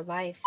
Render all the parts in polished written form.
for life.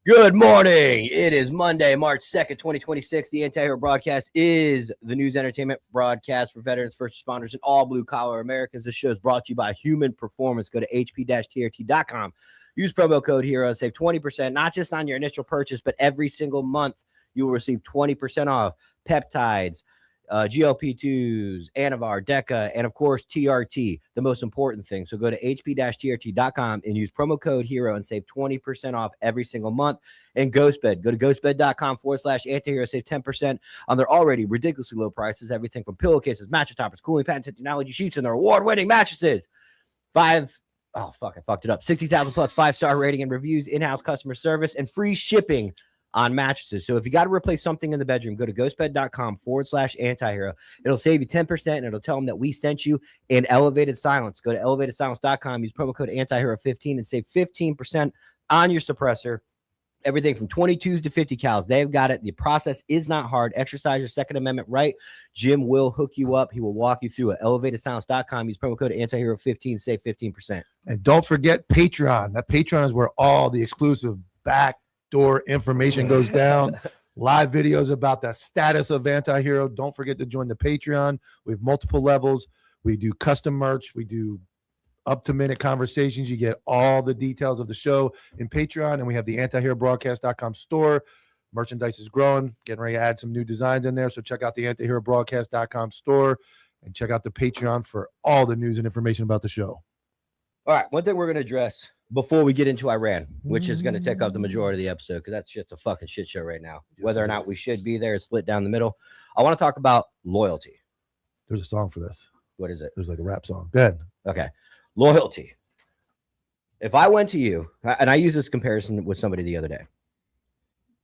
Good morning. It is Monday, March 2nd, 2026. The Anti-Hero broadcast is the news entertainment broadcast for veterans, first responders, and all blue-collar Americans. This show is brought to you by Human Performance. Go to hp-trt.com. Use promo code HERO and save 20%, not just on your initial purchase, but every single month you will receive 20% off peptides, GLP-2s, Anavar, DECA, and of course, TRT, the most important thing. So go to hp-trt.com and use promo code HERO and save 20% off every single month. And GhostBed, go to ghostbed.com/antihero, save 10% on their already ridiculously low prices. Everything from pillowcases, mattress toppers, cooling patent technology sheets, and their award-winning mattresses. I fucked it up. 60,000 plus 5-star rating and reviews, in-house customer service, and free shipping on mattresses. So if you got to replace something in the bedroom, go to ghostbed.com/antihero. It'll save you 10% and it'll tell them that we sent you in Elevated Silence. Go to elevatedsilence.com, use promo code antihero15 and save 15% on your suppressor. Everything from 22s to 50 cals. They've got it. The process is not hard. Exercise your Second Amendment right. Jim will hook you up. He will walk you through it. Elevatedsilence.com. Use promo code antihero15, save 15%. And don't forget Patreon. That Patreon is where all the exclusive backdoor information goes down. Live videos about the status of Anti-Hero. Don't forget to join the Patreon. We have multiple levels. We do custom merch. We do up-to-minute conversations. You get all the details of the show in Patreon, and we have the antiherobroadcast.com store. Merchandise is growing, getting ready to add some new designs in there, so check out the antiherobroadcast.com store and check out the Patreon for all the news and information about the show. All right, one thing we're going to address before we get into Iran, which is going to take up the majority of the episode, because that's just a fucking shit show right now. Yes, whether or not we should be there, split down the middle. I want to talk about loyalty. There's a song for this. What is it? There's like a rap song. Go ahead. Okay. Loyalty. If I went to you, and I use this comparison with somebody the other day.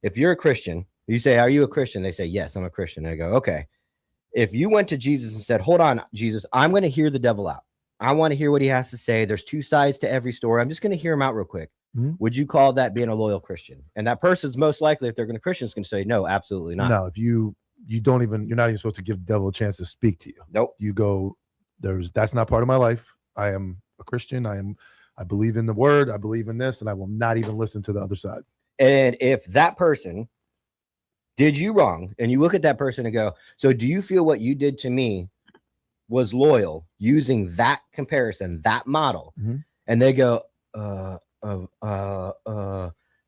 If you're a Christian, you say, "Are you a Christian?" They say, "Yes, I'm a Christian." And I go, "Okay." If you went to Jesus and said, "Hold on, Jesus, I'm going to hear the devil out. I want to hear what he has to say. There's two sides to every story. I'm just going to hear him out real quick." Mm-hmm. Would you call that being a loyal Christian? And that person's most likely, if they're going to Christian, is going to say, "No, absolutely not." No, if you're not even supposed to give the devil a chance to speak to you. Nope. You go, that's not part of my life. I am a Christian. I believe in the word. I believe in this, and I will not even listen to the other side. And if that person did you wrong, and you look at that person and go, "So do you feel what you did to me was loyal," using that comparison, that model, mm-hmm. and they go,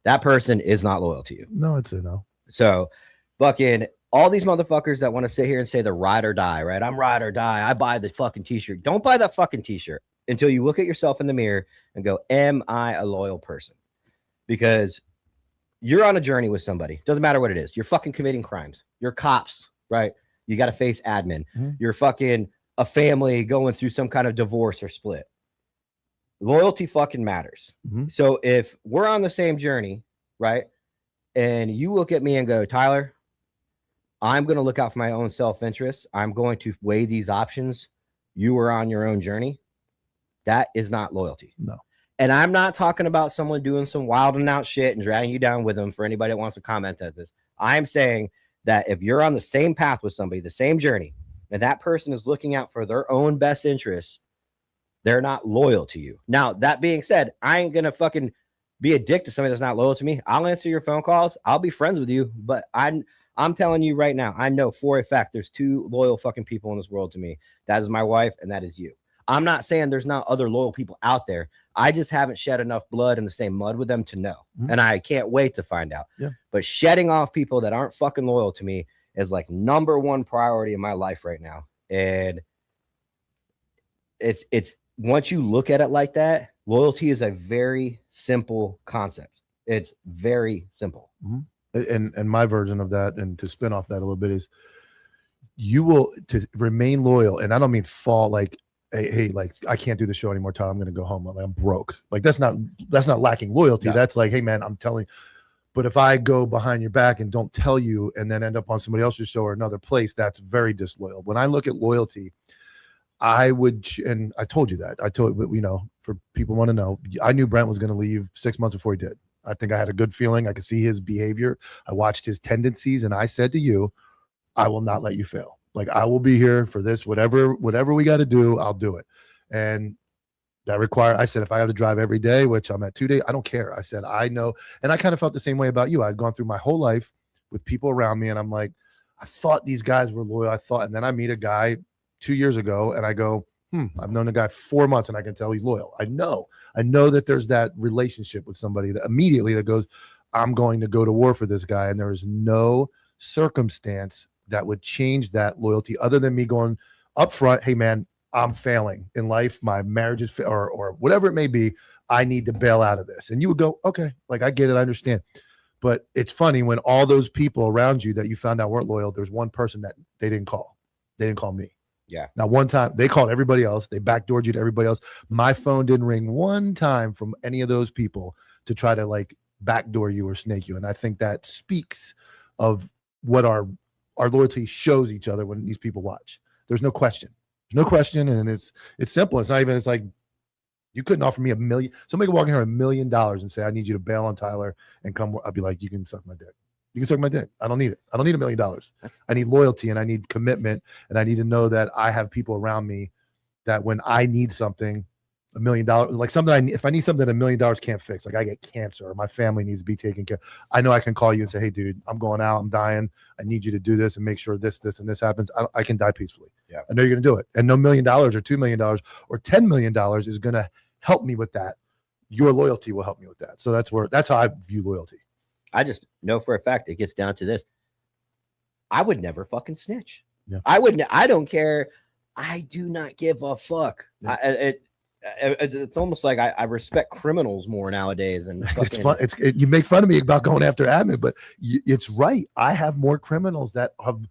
that person is not loyal to you. No, I'd say no. So fucking all these motherfuckers that want to sit here and say they're ride or die, right? I'm ride or die. I buy the fucking t-shirt. Don't buy that fucking t-shirt until you look at yourself in the mirror and go, "Am I a loyal person?" Because you're on a journey with somebody. Doesn't matter what it is. You're fucking committing crimes. You're cops, right? You got to face admin. Mm-hmm. You're fucking a family going through some kind of divorce or split. Loyalty fucking matters. Mm-hmm. So if we're on the same journey, right? And you look at me and go, "Tyler, I'm going to look out for my own self-interest. I'm going to weigh these options. You were on your own journey." That is not loyalty. No. And I'm not talking about someone doing some wild and out shit and dragging you down with them for anybody that wants to comment at this. I'm saying that if you're on the same path with somebody, the same journey, and that person is looking out for their own best interests, they're not loyal to you. Now, that being said, I ain't going to fucking be a dick to somebody that's not loyal to me. I'll answer your phone calls. I'll be friends with you, but I'm telling you right now, I know for a fact there's two loyal fucking people in this world to me. That is my wife, and that is you. I'm not saying there's not other loyal people out there. I just haven't shed enough blood in the same mud with them to know. Mm-hmm. And I can't wait to find out. Yeah. But shedding off people that aren't fucking loyal to me is like number one priority in my life right now. And it's once you look at it like that, loyalty is a very simple concept. It's very simple. Mm-hmm. And my version of that, and to spin off that a little bit, is you will to remain loyal. And I don't mean fall like, hey, like I can't do the show anymore, Tyler. I'm going to go home. Like, I'm broke. Like that's not lacking loyalty. No. That's like, hey man, I'm telling. But if I go behind your back and don't tell you, and then end up on somebody else's show or another place, that's very disloyal. When I look at loyalty, I would, and I told you that. I told for people want to know, I knew Brent was going to leave 6 months before he did. I think I had a good feeling. I could see his behavior. I watched his tendencies, and I said to you, I will not let you fail. Like, I will be here for this, whatever we got to do, I'll do it. And I said, if I have to drive every day, which I'm at 2 days, I don't care. I said, I know. And I kind of felt the same way about you. I'd gone through my whole life with people around me, and I'm like, I thought these guys were loyal. And then I meet a guy 2 years ago, and I go, I've known a guy 4 months, and I can tell he's loyal. I know that there's that relationship with somebody that immediately that goes, I'm going to go to war for this guy. And there is no circumstance that would change that loyalty other than me going up front, hey man, I'm failing in life. My marriage is, or whatever it may be. I need to bail out of this. And you would go, okay, like I get it. I understand. But it's funny when all those people around you that you found out weren't loyal, there's one person that they didn't call. They didn't call me. Yeah. Now, one time they called everybody else. They backdoored you to everybody else. My phone didn't ring one time from any of those people to try to like backdoor you or snake you. And I think that speaks of what our loyalty shows each other when these people watch. There's no question. There's no question. And it's simple. It's not even, it's like, you couldn't offer me $1 million. Somebody could walk in here $1 million and say, I need you to bail on Tyler and come. I'd be like, you can suck my dick. You can suck my dick. I don't need it. I don't need $1 million. I need loyalty and I need commitment. And I need to know that I have people around me that when I need something, $1 million, like something if I need something that $1 million can't fix, like I get cancer or my family needs to be taken care of, I know I can call you and say, hey dude, I'm going out, I'm dying. I need you to do this and make sure this, and this happens. I can die peacefully. Yeah. I know you're going to do it. And no $1 million or $2 million or $10 million is going to help me with that. Your loyalty will help me with that. So that's how I view loyalty. I just know for a fact it gets down to this. I would never fucking snitch. Yeah. I don't care. I do not give a fuck. Yeah. It's almost like I respect criminals more nowadays. And it's fun. You make fun of me about going after admin, but it's right. I have more criminals that have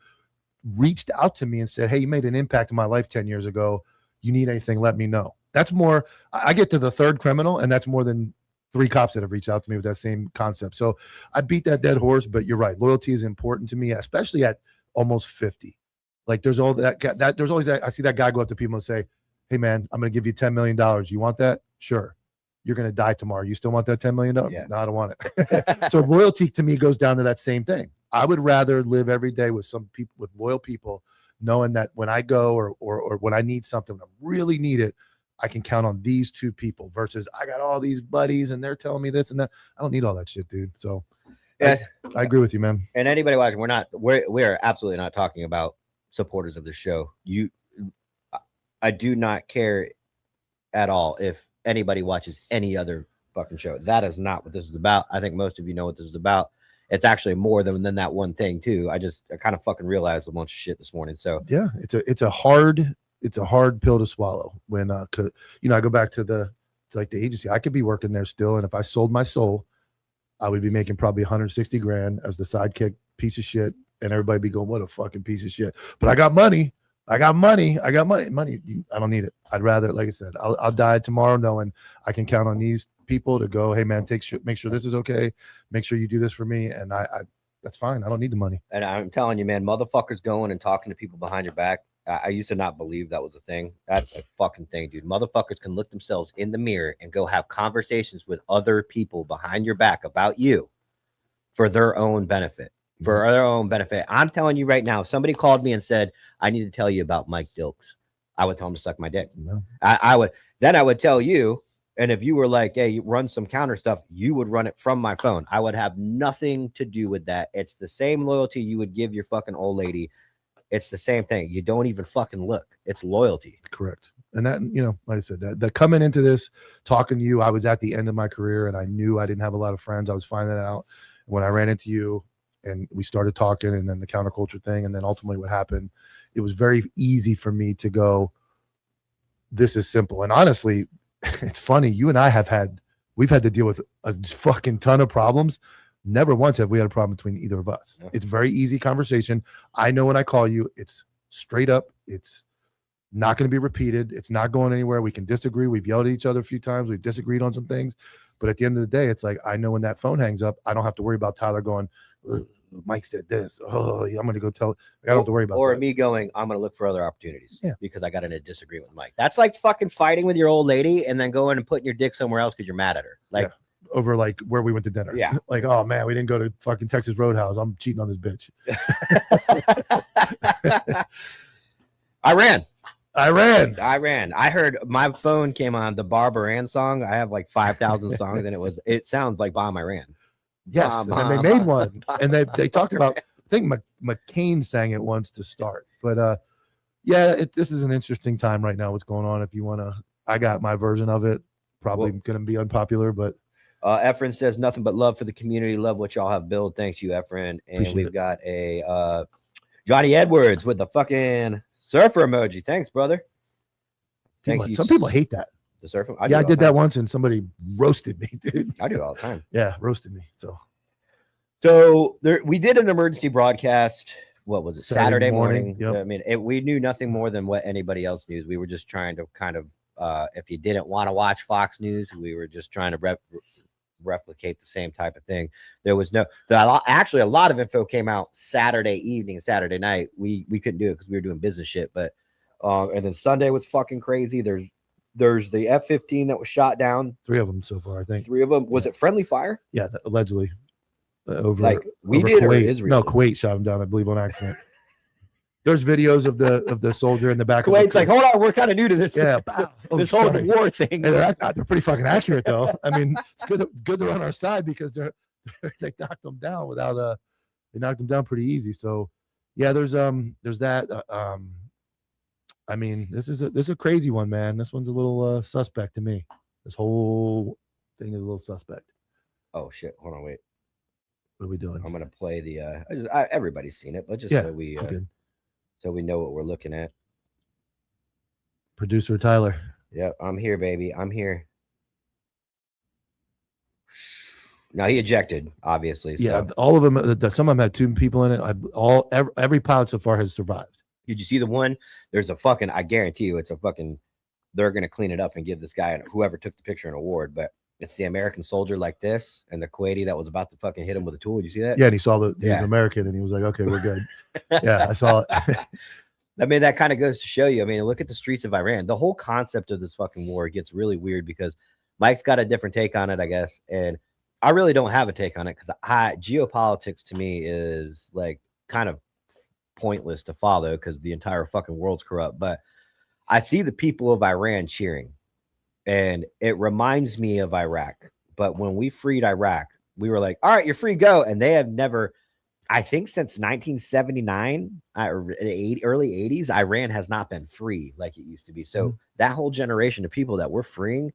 reached out to me and said, hey, you made an impact in my life 10 years ago. You need anything, let me know. That's more, I get to the third criminal, and that's more than 3 cops that have reached out to me with that same concept. So I beat that dead horse, but you're right. Loyalty is important to me, especially at almost 50. Like there's all that there's always that. I see that guy go up to people and say, hey man, I'm going to give you $10 million. You want that? Sure. You're going to die tomorrow. You still want that $10 million? Yeah. No, I don't want it. So loyalty to me goes down to that same thing. I would rather live every day with some people, with loyal people, knowing that when I go or when I need something, when I really need it, I can count on these 2 people versus I got all these buddies and they're telling me this and that. I don't need all that shit, dude. So yeah, I agree with you, man. And anybody watching, we're absolutely not talking about supporters of the show. I do not care at all if anybody watches any other fucking show. That is not what this is about. I think most of you know what this is about. It's actually more than that one thing too. I kind of fucking realized a bunch of shit this morning. So yeah, it's a hard pill to swallow when I go back to the agency. I could be working there still, and if I sold my soul, I would be making probably $160,000 as the sidekick piece of shit, and everybody be going, what a fucking piece of shit. But I got money. I got money. I don't need it. I'd rather, like I said, I'll die tomorrow knowing I can count on these people to go, hey man, make sure this is okay. Make sure you do this for me. And I that's fine. I don't need the money. And I'm telling you, man, motherfuckers going and talking to people behind your back. I used to not believe that was a thing. That's a fucking thing, dude. Motherfuckers can look themselves in the mirror and go have conversations with other people behind your back about you for their own benefit. For their own benefit. I'm telling you right now, if somebody called me and said, I need to tell you about Mike Dilks, I would tell him to suck my dick. No. I would tell you, and if you were like, hey, you run some counter stuff, you would run it from my phone. I would have nothing to do with that. It's the same loyalty you would give your fucking old lady. It's the same thing. You don't even fucking look. It's loyalty. Correct. And that, like I said, that coming into this, talking to you, I was at the end of my career and I knew I didn't have a lot of friends. I was finding that out. When I ran into you, and we started talking, and then the counterculture thing, and then ultimately what happened, it was very easy for me to go, this is simple. And honestly, it's funny, you and I we've had to deal with a fucking ton of problems. Never once have we had a problem between either of us. Yeah. It's very easy conversation. I know when I call you, it's straight up. It's not going to be repeated. It's not going anywhere. We can disagree. We've yelled at each other a few times. We've disagreed on some things. But at the end of the day, it's like, I know when that phone hangs up, I don't have to worry about Tyler going, Mike said this. Oh, I'm going to go tell. I don't have to worry about or that. Me going, I'm going to look for other opportunities. Yeah. Because I got in a disagreement with Mike. That's like fucking fighting with your old lady and then going and putting your dick somewhere else because you're mad at her. Like, yeah. Over like where we went to dinner. Yeah. Like, oh man, we didn't go to fucking Texas Roadhouse. I'm cheating on this bitch. I ran. Iran. I heard my phone came on the Barbara Ann song. I have like 5,000 songs, and it sounds like Bomb Iran. Yes, and then they made one, and they talked about. I think McCain sang it once to start, but yeah, this is an interesting time right now. What's going on? If you want to, I got my version of it. Probably going to be unpopular, but Efren says nothing but love for the community. Love what y'all have built. Thanks you, Efren. And Appreciate we've got a Johnny Edwards with the fucking surfer emoji. Thanks, brother. Thank you. Some people hate that. The surfer. I did that once, and somebody roasted me, dude. I do it all the time. Yeah, roasted me. So we did an emergency broadcast. What was it? Saturday morning. Yep. I mean, we knew nothing more than what anybody else knew. We were just trying to kind of, if you didn't want to watch Fox News, we were just trying to replicate the same type of thing. There was actually a lot of info came out Saturday evening, Saturday night. We couldn't do it because we were doing business shit. But and then Sunday was fucking crazy. There's the F-15 that was shot down. 3 of them so far, I think. 3 of them. Was it friendly fire? Yeah, allegedly. Over did, Kuwait. or Israel? No, Kuwait shot him down, I believe, on accident. There's videos of the soldier in the back. Kuwait's like, hold on, we're kind of new to this. Yeah, this whole war thing. And they're pretty fucking accurate, though. I mean, it's good they're on our side because they knocked them down they knocked them down pretty easy. So yeah, there's that. I mean, this is a crazy one, man. This one's a little suspect to me. This whole thing is a little suspect. Oh shit! Hold on, wait. What are we doing? I'm gonna play the. Everybody's seen it, but just so we know what we're looking at. Producer Tyler. Yep, I'm here, baby. I'm here. Now he ejected, obviously. Yeah, so. all of them. Some of them had 2 people in it. Every pilot so far has survived. Did you see the one? There's a fucking. I guarantee you, it's a fucking. They're gonna clean it up and give this guy, whoever took the picture, an award. But it's the American soldier like this, and the Kuwaiti that was about to fucking hit him with a tool. Did you see that? Yeah, and he saw he was American, and he was like, "Okay, we're good." Yeah, I saw it. I mean, that kind of goes to show you. I mean, look at the streets of Iran. The whole concept of this fucking war gets really weird because Mike's got a different take on it, I guess, and I really don't have a take on it because geopolitics to me is like kind of pointless to follow because the entire fucking world's corrupt. But I see the people of Iran cheering. And it reminds me of Iraq. But when we freed Iraq, we were like, all right, you're free, go. And they have never, I think since 1979, early 80s, Iran has not been free like it used to be. So that whole generation of people that we're freeing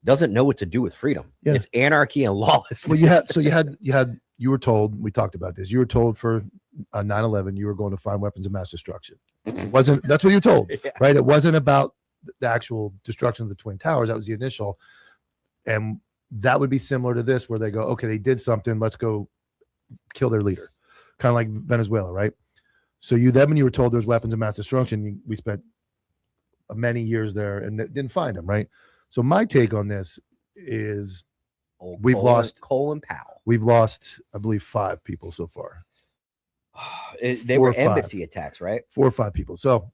doesn't know what to do with freedom. Yeah. It's anarchy and lawlessness. Well, you were told, we talked about this, you were told for 9/11, you were going to find weapons of mass destruction. It wasn't, that's what you were told, right? It wasn't about the actual destruction of the Twin Towers. That was the initial. And that would be similar to this, where they go, okay, they did something, let's go kill their leader. Kind of like Venezuela, right? So when you were told there's weapons of mass destruction, we spent many years there and didn't find them, right? So my take on this is we've lost Colin Powell. We've lost, I believe, 5 people so far. They were embassy attacks, right? 4 or 5 people. So,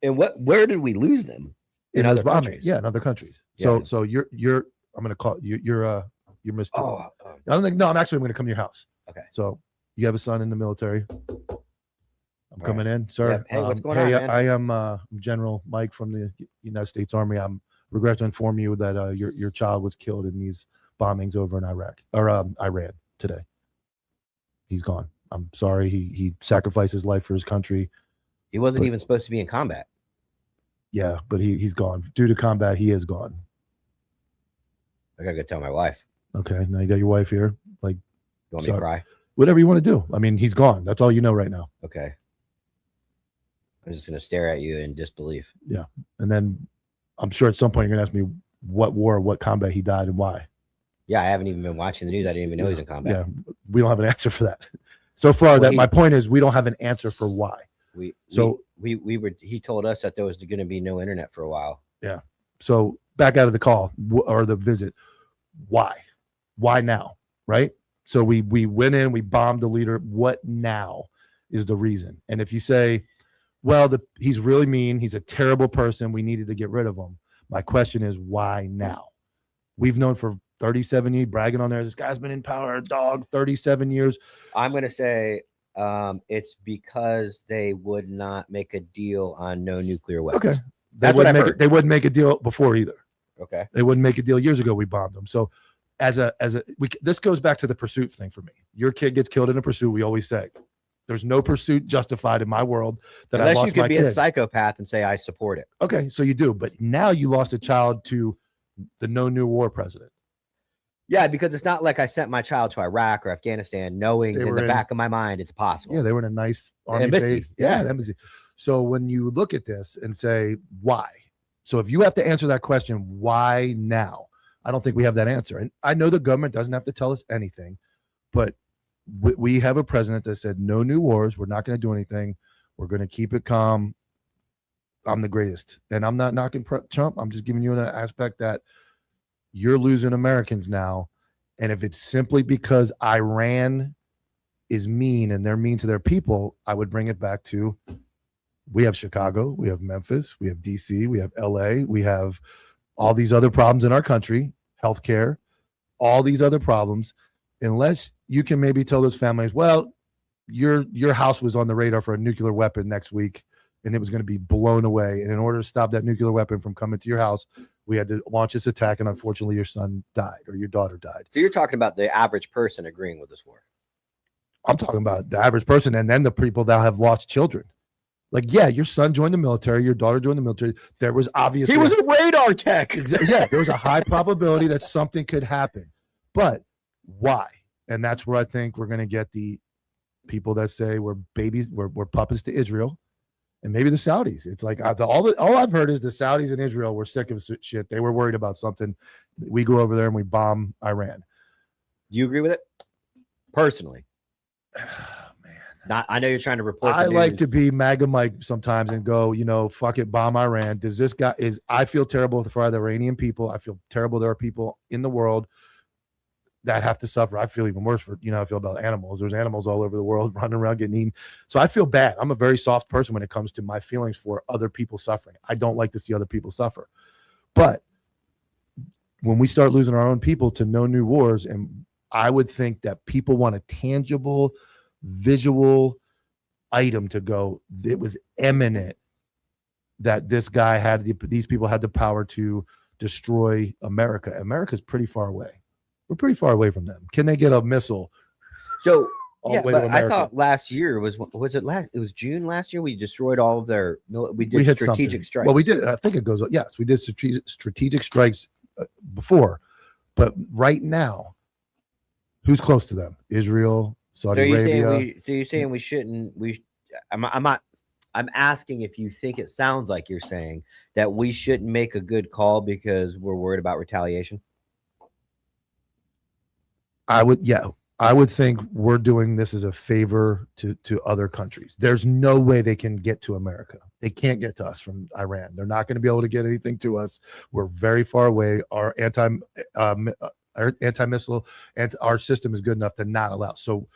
and where did we lose them? In other countries. Yeah, in other countries. Yeah. So you're I'm gonna call you're Mr. Oh, I don't think I'm gonna come to your house. Okay. So you have a son in the military. I'm coming in, sir. Yeah. Hey, what's going on? Man? I am General Mike from the United States Army. I'm regret to inform you that your child was killed in these bombings over in Iraq or Iran today. He's gone. I'm sorry. He sacrificed his life for his country. He wasn't even supposed to be in combat. Yeah, but he's gone. Due to combat, he is gone. I gotta go tell my wife. Okay, now you got your wife here. Like, you want me to cry? Whatever you want to do. I mean, he's gone. That's all you know right now. Okay. I'm just gonna stare at you in disbelief. Yeah, and then I'm sure at some point you're gonna ask me what war, what combat he died, and why. Yeah, I haven't even been watching the news. I didn't even know he's in combat. Yeah, we don't have an answer for that. So far, my point is we don't have an answer for why. He told us that there was going to be no internet for a while. Yeah. So back out of the call or the visit, why now? Right. So we went in, we bombed the leader. What now is the reason? And if you say, well, he's really mean, he's a terrible person, we needed to get rid of him. My question is, why now? We've known for 37 years, bragging on there, this guy's been in power, 37 years. I'm going to say it's because they would not make a deal on no nuclear weapons. Okay. That's what I've heard. They wouldn't make a deal before either. Okay. They wouldn't make a deal years ago. We bombed them. So this goes back to the pursuit thing for me. Your kid gets killed in a pursuit. We always say there's no pursuit justified in my world that Unless I lost you could my be kid. a psychopath and say I support it. Okay, so you do, but now you lost a child to the no new war president. Yeah, because it's not like I sent my child to Iraq or Afghanistan knowing in the back of my mind it's possible. Yeah, they were in a nice army embassy. base. Yeah, embassy. So when you look at this and say, why? So if you have to answer that question, why now? I don't think we have that answer. And I know the government doesn't have to tell us anything, but we have a president that said no new wars. We're not going to do anything. We're going to keep it calm. I'm the greatest. And I'm not knocking Trump. I'm just giving you an aspect that you're losing Americans now. And if it's simply because Iran is mean and they're mean to their people, I would bring it back to we have Chicago, we have Memphis, we have DC, we have LA, we have all these other problems in our country, healthcare, all these other problems. Unless you can maybe tell those families, well, your house was on the radar for a nuclear weapon next week and it was going to be blown away. And in order to stop that nuclear weapon from coming to your house, we had to launch this attack, and unfortunately, your son died or your daughter died. So you're talking about the average person agreeing with this war. I'm talking about the average person, and then the people that have lost children. Like, yeah, your son joined the military, your daughter joined the military. There was obviously he was a radar tech. Yeah, there was a high probability that something could happen, but why? And that's where I think we're going to get the people that say we're babies, we're puppets to Israel. And maybe the Saudis. It's like all I've heard is the Saudis and Israel were sick of shit. They were worried about something. We go over there and we bomb Iran. Do you agree with it? Personally. Man. I know you're trying to report. I like to be MAGA Mike sometimes and go, fuck it, bomb Iran. Does this guy I feel terrible for the Iranian people. I feel terrible. There are people in the world that have to suffer. I feel even worse for, I feel about animals. There's animals all over the world running around getting eaten. So I feel bad. I'm a very soft person when it comes to my feelings for other people suffering. I don't like to see other people suffer. But when we start losing our own people to no new wars, and I would think that people want a tangible, visual item to go, it was imminent that this guy these people had the power to destroy America. America's pretty far away. We're pretty far away from them. Can they get a missile? So yeah, but I thought last year was it last? It was June last year. We destroyed all of their. We did strategic strikes. Well, we did. I think it goes. Yes, we did strategic strikes before, but right now, who's close to them? Israel, Saudi Arabia. So you're saying we shouldn't? I'm not. I'm asking if you think it sounds like you're saying that we shouldn't make a good call because we're worried about retaliation. I would think we're doing this as a favor to other countries. There's no way they can get to America. They can't get to us from Iran. They're not going to be able to get anything to us. We're very far away. Our anti-missile and our system is good enough to not allow. So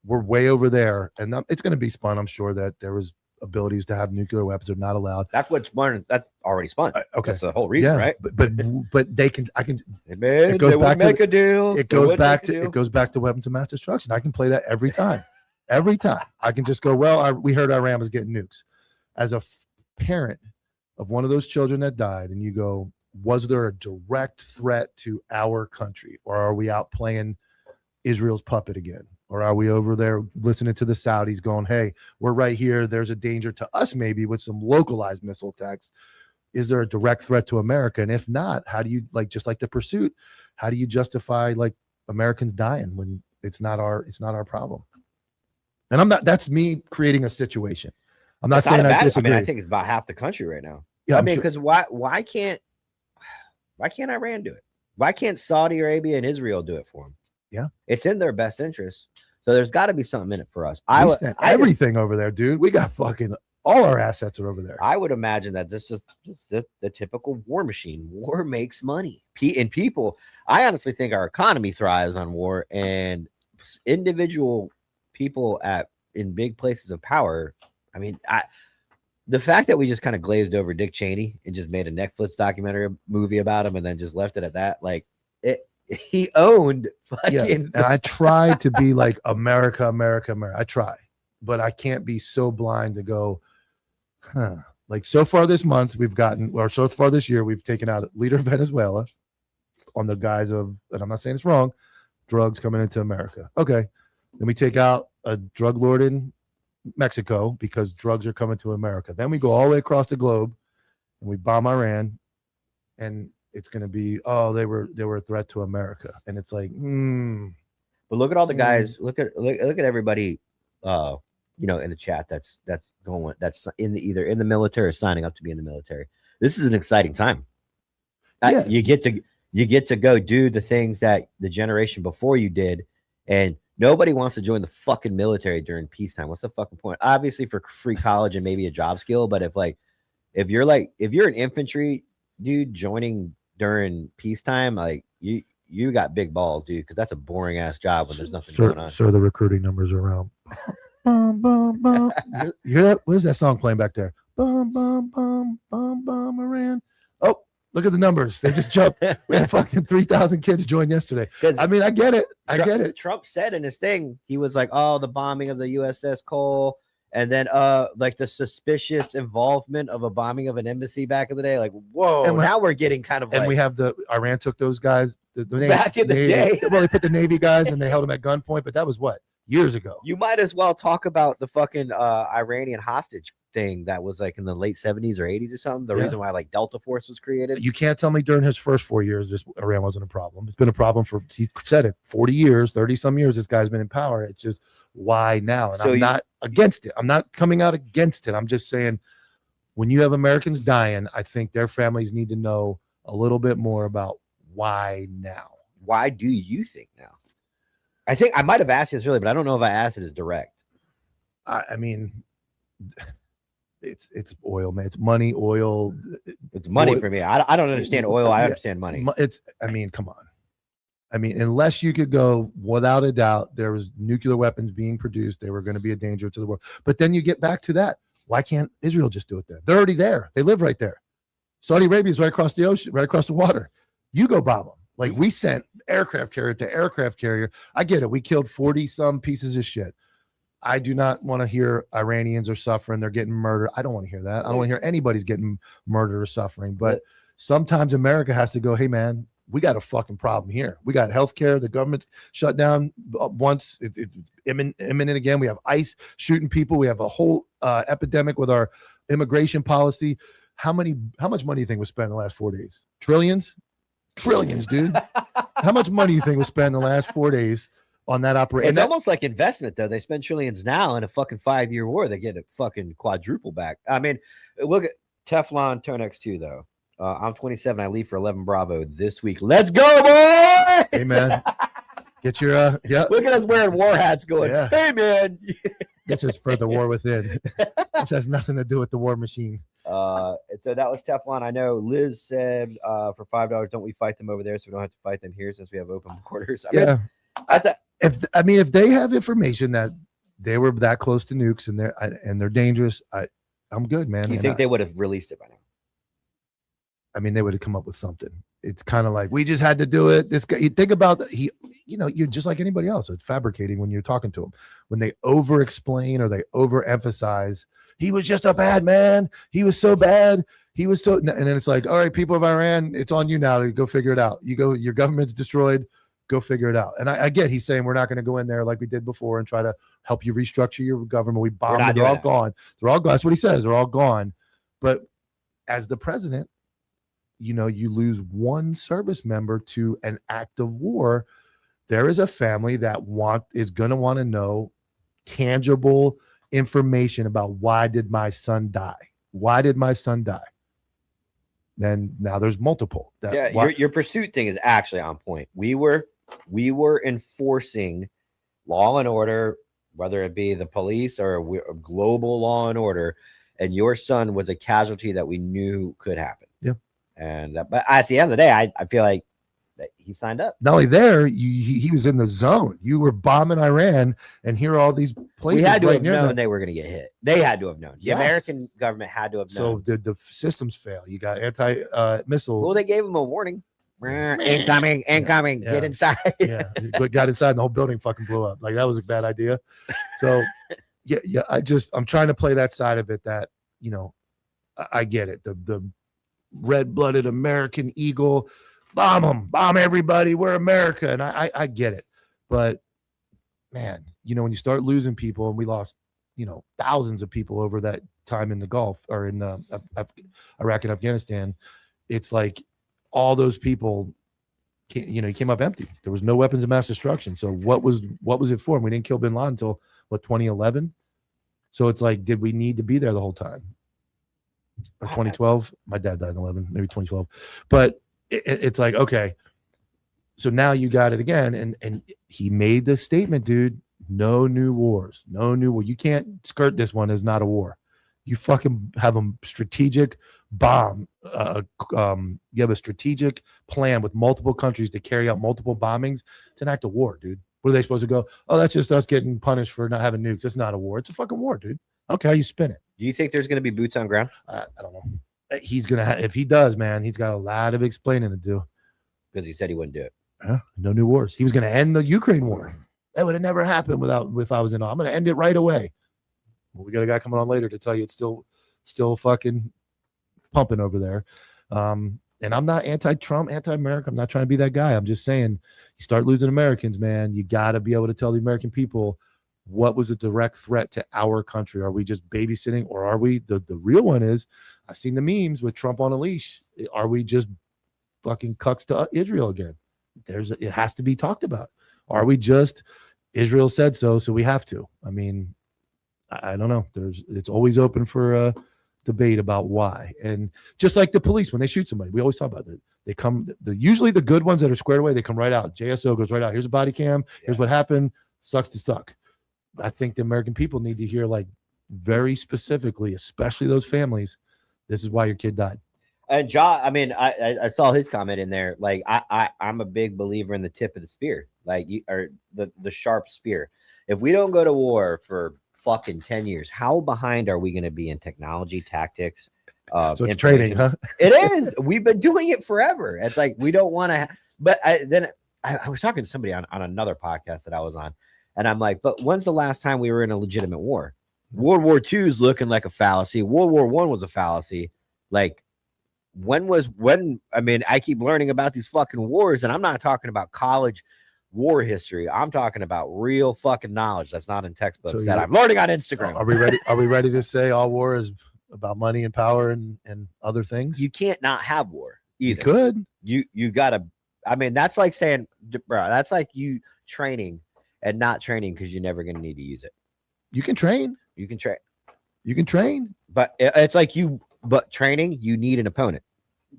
we're way over there, and it's going to be spun. I'm sure that there was abilities to have nuclear weapons are not allowed. That's what's spun. That's already spun. Okay, that's the whole reason, right? But they can. I can. It goes back to make a deal. It goes back to weapons of mass destruction. I can play that every time. Every time I can just go. Well, we heard Iran was getting nukes. As a parent of one of those children that died, and you go, was there a direct threat to our country, or are we out playing Israel's puppet again? Or are we over there listening to the Saudis going, hey, we're right here. There's a danger to us maybe with some localized missile attacks. Is there a direct threat to America? And if not, how do you just like the pursuit? How do you justify Americans dying when it's not our problem? And that's me creating a situation. I'm not saying I disagree. I think it's about half the country right now. Yeah, because why can't Iran do it? Why can't Saudi Arabia and Israel do it for them? Yeah, it's in their best interest. So there's got to be something in it for us. Everything over there, dude. We got fucking all our assets are over there. I would imagine that this is the typical war machine. War makes money. And people, I honestly think our economy thrives on war, and individual people in big places of power. I mean, the fact that we just kind of glazed over Dick Cheney and just made a Netflix documentary movie about him and then just left it at that, he owned fucking. Yeah, and I try to be like America. I try, but I can't be so blind to go, Like so far this month, we've gotten, or so far this year, we've taken out a leader of Venezuela on the guise of, and I'm not saying it's wrong, drugs coming into America. Okay. Then we take out a drug lord in Mexico because drugs are coming to America. Then we go all the way across the globe and we bomb Iran, and it's going to be, oh, they were a threat to America. And it's like, But look at all the guys. Look at everybody. You know, in the chat that's either in the military or signing up to be in the military. This is an exciting time. Yeah. You get to go do the things that the generation before you did, and nobody wants to join the fucking military during peacetime. What's the fucking point? Obviously for free college and maybe a job skill, but if you're an infantry dude joining during peacetime, like you got big balls, dude, because that's a boring ass job when there's nothing going on. So the recruiting numbers are around. Bum, bum, bum. You hear that? What is that song playing back there? Bum, bum, bum, bum, bum, Iran. Oh, look at the numbers. They just jumped. We had fucking 3,000 kids join yesterday. I mean, I get it. Get it. Trump said in his thing, he was like, oh, the bombing of the USS Cole, and then like the suspicious involvement of a bombing of an embassy back in the day. Like, whoa, and now we're getting kind of, and we have Iran took those guys back in the day. Well, they put the Navy guys and they held them at gunpoint, but that was what? Years ago. You might as well talk about the fucking Iranian hostage thing that was like in the late 70s or 80s or something. The reason why like Delta Force was created. You can't tell me during his first 4 years Iran wasn't a problem. It's been a problem for, he said it, 40 years, 30 some years this guy's been in power. It's just why now? And so I'm not against it. I'm not coming out against it. I'm just saying when you have Americans dying, I think their families need to know a little bit more about why now. Why do you think now? I think I might have asked you this earlier, but I don't know if I asked it as direct. I mean, it's oil, man. It's money, oil. It's money for me. I don't understand oil. I understand money. I mean, come on. I mean, unless you could go without a doubt, there was nuclear weapons being produced. They were going to be a danger to the world. But then you get back to that. Why can't Israel just do it there? They're already there. They live right there. Saudi Arabia is right across the ocean, right across the water. You go bomb them. Like we sent aircraft carrier to aircraft carrier. I get it. We killed 40 some pieces of shit. I do not want to hear Iranians are suffering. They're getting murdered. I don't want to hear that. I don't want to hear anybody's getting murdered or suffering. But sometimes America has to go, hey, man, we got a fucking problem here. We got healthcare. The government's shut down once. It's imminent again. We have ICE shooting people. We have a whole epidemic with our immigration policy. How much money do you think was spent in the last 4 days? Trillions, dude. How much money do you think was spent in the last 4 days on that operation? It's almost like investment, though. They spend trillions now in a fucking 5-year war. They get a fucking quadruple back. I mean, look at Teflon Turn X2, though. I'm 27. I leave for 11 Bravo this week. Let's go, boy! Hey, man. Get your, yeah. Look at us wearing war hats going, hey, man. It's just for the war within. This has nothing to do with the war machine. So that was Teflon. I know Liz said for $5, don't we fight them over there so we don't have to fight them here since we have open quarters. If they have information that they were that close to nukes and they're dangerous, I'm good, man. You think they would have released it by now? I mean, they would have come up with something. It's kind of like we just had to do it. This guy, you think about that. You're just like anybody else. It's fabricating when you're talking to them. When they over-explain or they overemphasize, he was just a bad man. He was so bad. He was so, and then it's like, all right, people of Iran, it's on you now to go figure it out. Your government's destroyed. Go figure it out. And I get he's saying we're not going to go in there like we did before and try to help you restructure your government. We bombed them. They're all gone. They're all gone. That's what he says. They're all gone. But as the president, you lose one service member to an act of war. There is a family that is going to want to know tangible information about why did my son die? Why did my son die? Then now there's multiple. Your pursuit thing is actually on point. We were enforcing law and order, whether it be the police or global law and order, and your son was a casualty that we knew could happen. Yeah. And but at the end of the day, I feel like that he signed up. Not only there, he was in the zone. You were bombing Iran, and here are all these places. We had to have known they were going to get hit. They had to have known. The American government had to have known. So the systems fail. You got anti-missile. Well, they gave him a warning. Incoming. Yeah. Get inside. Yeah, got inside, and the whole building fucking blew up. Like that was a bad idea. So, yeah. I'm trying to play that side of it. That I get it. The red-blooded American eagle, bomb them, bomb everybody. We're America, and I get it. But man, when you start losing people, and we lost, thousands of people over that time in the Gulf or in Iraq and Afghanistan, it's like all those people, came up empty. There was no weapons of mass destruction. So what was it for? And we didn't kill bin Laden until 2011. So it's like, did we need to be there the whole time? Or 2012? My dad died in 11, maybe 2012. But it's like, okay, so now you got it again. And he made the statement, dude, no new wars, no new war. You can't skirt this one as not a war. You fucking have a strategic bomb. You have a strategic plan with multiple countries to carry out multiple bombings. It's an act of war, dude. What are they supposed to go? Oh, that's just us getting punished for not having nukes. It's not a war. It's a fucking war, dude. Okay, how you spin it. Do you think there's going to be boots on ground? I don't know. He's going to if he does, man, he's got a lot of explaining to do. Because he said he wouldn't do it. No new wars. He was going to end the Ukraine war. That would have never happened if I was in. I'm going to end it right away. Well, we got a guy coming on later to tell you it's still fucking pumping over there. And I'm not anti-Trump, anti-America. I'm not trying to be that guy. I'm just saying, you start losing Americans, man. You got to be able to tell the American people what was a direct threat to our country. Are we just babysitting, or are we the real one? Is I've seen the memes with Trump on a leash. Are we just fucking cucks to Israel again? It has to be talked about. Are we just Israel said so we have to? I mean, I don't know. It's always open for debate about why. And just like the police, when they shoot somebody, we always talk about that. They come, usually the good ones that are squared away, they come right out. JSO goes right out. Here's a body cam. Here's what happened. Sucks to suck. I think the American people need to hear, like, very specifically, especially those families, this is why your kid died. And John, I mean, I saw his comment in there. Like, I'm a big believer in the tip of the spear, like the sharp spear. If we don't go to war for fucking 10 years, how behind are we going to be in technology, tactics? So it's training, huh? It is. We've been doing it forever. It's like, we don't want to. But I was talking to somebody on another podcast that I was on, and I'm like, but when's the last time we were in a legitimate war? World War II is looking like a fallacy. World War I was a fallacy. Like, I mean, I keep learning about these fucking wars, and I'm not talking about college war history. I'm talking about real fucking knowledge that's not in textbooks that I'm learning on Instagram. Are we ready? Are we ready to say all war is about money and power and other things? You can't not have war either. You could. You gotta. I mean, that's like saying, bro, that's like you training and not training because you're never gonna need to use it. You can train. You can train. You can train. But it's like but training, you need an opponent.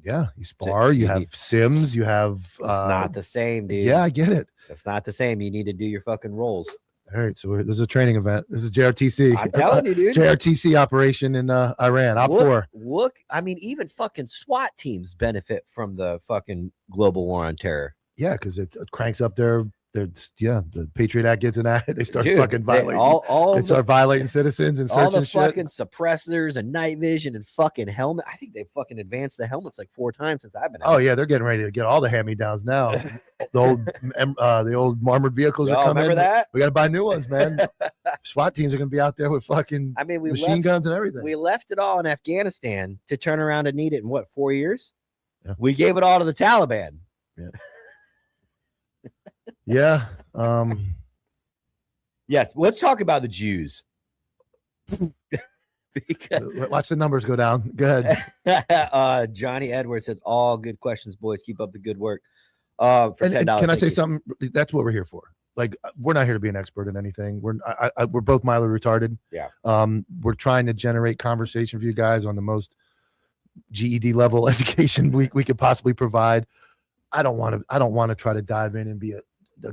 Yeah, you spar. You have sims. You have. It's not the same, dude. Yeah, I get it. It's not the same. You need to do your fucking roles. All right, so this is a training event. This is JRTC. I'm telling you, dude. JRTC operation in Iran. Look, I mean, even fucking SWAT teams benefit from the fucking global war on terror. Yeah, because it cranks up the Patriot Act gets enacted. They start fucking violating. They start violating citizens and all the shit. Fucking suppressors and night vision and fucking helmet. I think they fucking advanced the helmets like 4 times since I've been out. Oh yeah, they're getting ready to get all the hand-me-downs now. the old armored vehicles are coming. Remember that? We got to buy new ones, man. SWAT teams are going to be out there with fucking machine guns and everything. We left it all in Afghanistan to turn around and need it in what, 4 years? Yeah. We gave it all to the Taliban. Yeah. Yeah. Yes. Let's talk about the Jews. Watch the numbers go down. Go ahead. Johnny Edwards says, all good questions, boys. Keep up the good work. For $10, can I say something? That's what we're here for. Like, we're not here to be an expert in anything. We're both mildly retarded. Yeah. We're trying to generate conversation for you guys on the most GED level education we could possibly provide. I don't want to try to dive in and be a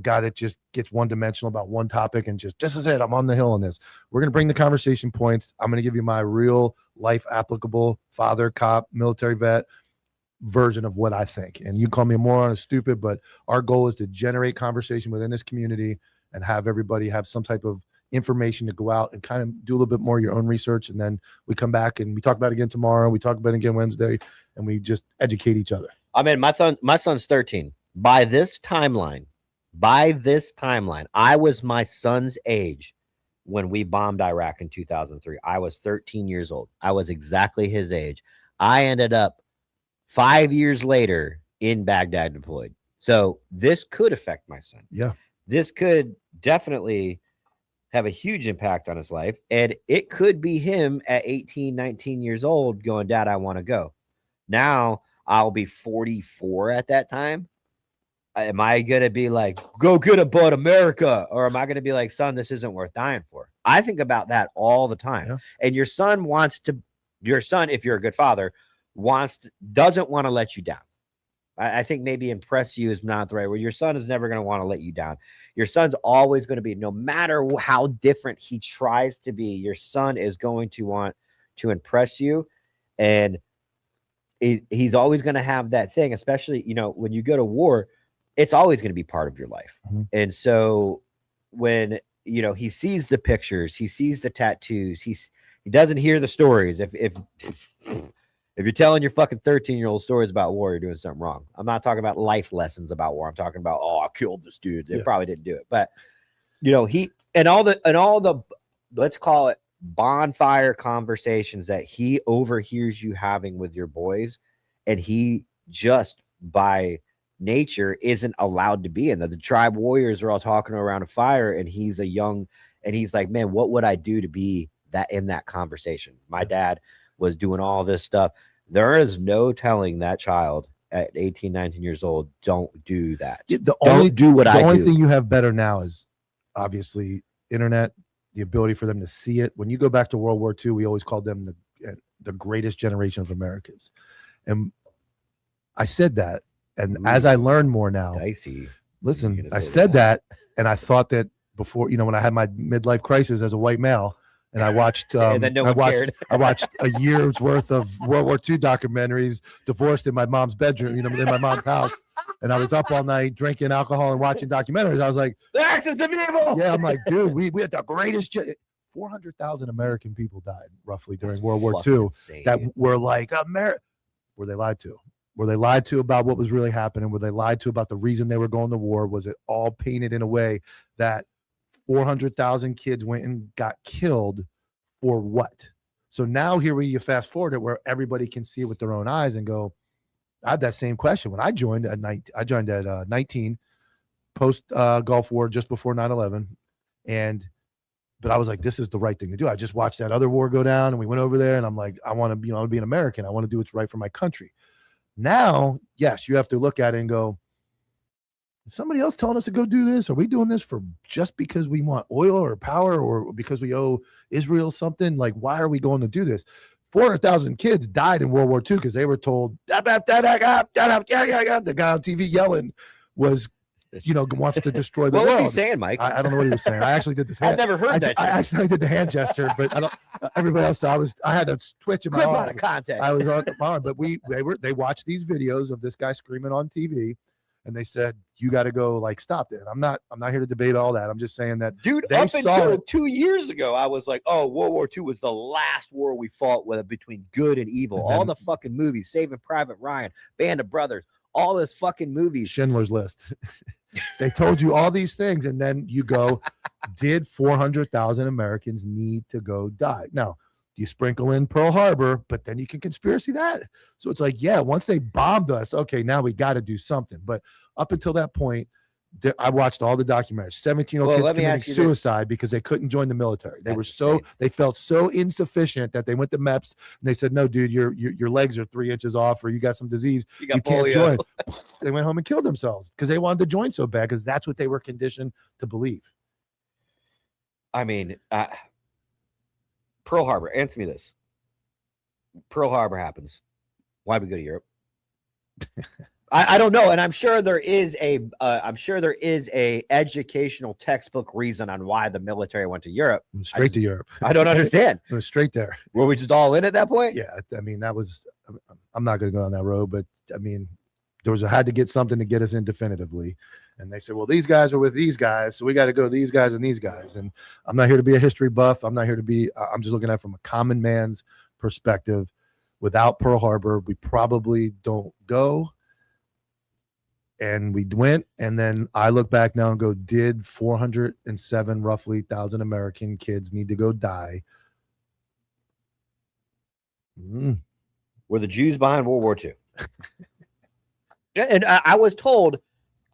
guy that just gets one dimensional about one topic and just this is it. I'm on the hill on this. We're going to bring the conversation points. I'm going to give you my real life applicable father, cop, military vet version of what I think. And you call me a moron or stupid, but our goal is to generate conversation within this community and have everybody have some type of information to go out and kind of do a little bit more of your own research. And then we come back and we talk about it again tomorrow. We talk about it again Wednesday, and we just educate each other. I mean, my son's 13. By this timeline, I was my son's age when we bombed Iraq in 2003. I was 13 years old. I was exactly his age. I ended up 5 years later in Baghdad deployed. So this could affect my son. Yeah. This could definitely have a huge impact on his life. And it could be him at 18, 19 years old going, Dad, I want to go. Now I'll be 44 at that time. Am I going to be like, go get a butt, America? Or am I going to be like, son, this isn't worth dying for? I think about that all the time. Yeah. And your son, if you're a good father, doesn't want to let you down. I think maybe impress you is not the right word. Your son is never going to want to let you down. Your son's always going to be, no matter how different he tries to be, your son is going to want to impress you. And he's always going to have that thing, especially, when you go to war, it's always going to be part of your life. Mm-hmm. And so when, he sees the pictures, he sees the tattoos, he doesn't hear the stories. If you're telling your fucking 13-year-old stories about war, you're doing something wrong. I'm not talking about life lessons about war. I'm talking about, I killed this dude. They probably didn't do it. But, he, and all the, let's call it bonfire conversations that he overhears you having with your boys, and he just by nature isn't allowed to be in. The tribe warriors are all talking around a fire, and he's like, man, what would I do to be that in that conversation? My dad was doing all this stuff. There is no telling that child at 18, 19 years old, don't do that. The only thing you have better now is obviously internet, the ability for them to see it. When you go back to World War II, we always called them the greatest generation of Americans. And I said that. And as I learn more now, listen, I said that, and I thought that before, when I had my midlife crisis as a white male, and I watched, and then I watched a year's worth of World War II documentaries, divorced in my mom's bedroom, in my mom's house, and I was up all night drinking alcohol and watching documentaries. I was like, the axis of evil. Yeah, I'm like, dude, we had the greatest. 400,000 American people died roughly during World War II. Insane. That were like, were they lied to? Were they lied to about what was really happening? Were they lied to about the reason they were going to war? Was it all painted in a way that 400,000 kids went and got killed for what? So now here you fast forward it where everybody can see it with their own eyes and go, I had that same question when I joined at 19, post Gulf War, just before 9/11. But I was like, this is the right thing to do. I just watched that other war go down, and we went over there, and I'm like, I want to be an American. I want to do what's right for my country. Now, yes, you have to look at it and go, is somebody else telling us to go do this? Are we doing this for just because we want oil or power, or because we owe Israel something? Like, why are we going to do this? 400,000 kids died in World War II because they were told, the guy on TV yelling was, wants to destroy the world. What was he saying, Mike? I don't know what he was saying. I actually did this. I've never heard that. I accidentally did the hand gesture, but I don't. Everybody else, I had a twitch in my arm. Out of context. I was on my arm, but they watched these videos of this guy screaming on TV, and they said, you got to go stop it. I'm not here to debate all that. I'm just saying that, dude, up until 2 years ago, I was like, oh, World War II was the last war we fought with between good and evil. All the fucking movies, Saving Private Ryan, Band of Brothers, all this fucking movies. Schindler's List. They told you all these things, and then you go, did 400,000 Americans need to go die? Now, you sprinkle in Pearl Harbor, but then you can conspiracy that. So it's like, yeah, once they bombed us, okay, now we got to do something. But up until that point, I watched all the documentaries. 17-year-old kids committing suicide because they couldn't join the military. They felt so insufficient that they went to MEPS and they said, no, dude, your legs are 3 inches off, or you got some disease. You can't join. They went home and killed themselves because they wanted to join so bad, because that's what they were conditioned to believe. I mean, Pearl Harbor, answer me this. Pearl Harbor happens. Why'd we go to Europe? I don't know, and I'm sure there is a educational textbook reason on why the military went to Europe. Straight to Europe. I don't understand. It was straight there. Were we just all in at that point? Yeah, I mean, that was. I'm not going to go on that road, but I mean, had to get something to get us in definitively, and they said, well, these guys are with these guys, so we got to go these guys and these guys. And I'm not here to be a history buff. I'm not here to be. I'm just looking at it from a common man's perspective. Without Pearl Harbor, we probably don't go. And we went, and then I look back now and go, did 407 roughly 1,000 American kids need to go die? Were the Jews behind World War II? And I was told,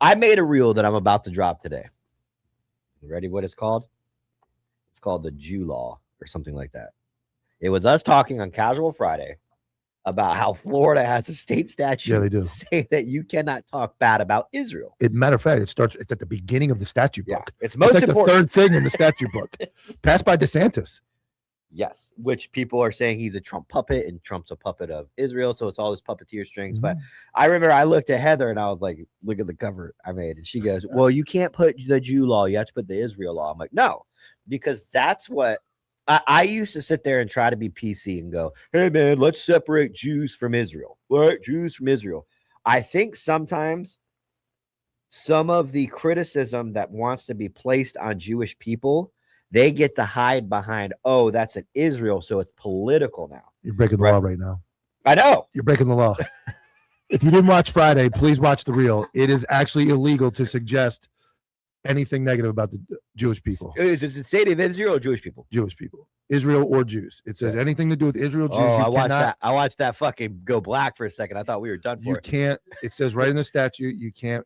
I made a reel that I'm about to drop today. You ready what it's called? It's called the Jew Law or something like that. It was us talking on Casual Friday about how Florida has a state statute saying that you cannot talk bad about Israel. Matter of fact, it's at the beginning of the statute book. It's most important. The third thing in the statute book. Passed by DeSantis. Yes, which people are saying he's a Trump puppet and Trump's a puppet of Israel. So it's all this puppeteer strings. But I remember I looked at Heather and I was like, look at the cover I made. And she goes, well, you can't put the Jew law. You have to put the Israel law. I'm like, no, because that's what I used to sit there and try to be PC and go, hey, man, let's separate Jews from Israel. Right? Jews from Israel. I think sometimes some of the criticism that wants to be placed on Jewish people, they get to hide behind, oh, that's an Israel, so it's political now. You're breaking the law right now. I know. You're breaking the law. If you didn't watch Friday, please watch the reel. It is actually illegal to suggest anything negative about the Jewish people. Is it state of Israel or Jewish people? Jewish people. Israel or Jews. It says anything to do with Israel, Jews. I watched that fucking go black for a second. I thought we were done for it. You can't. It says right in the statute, you can't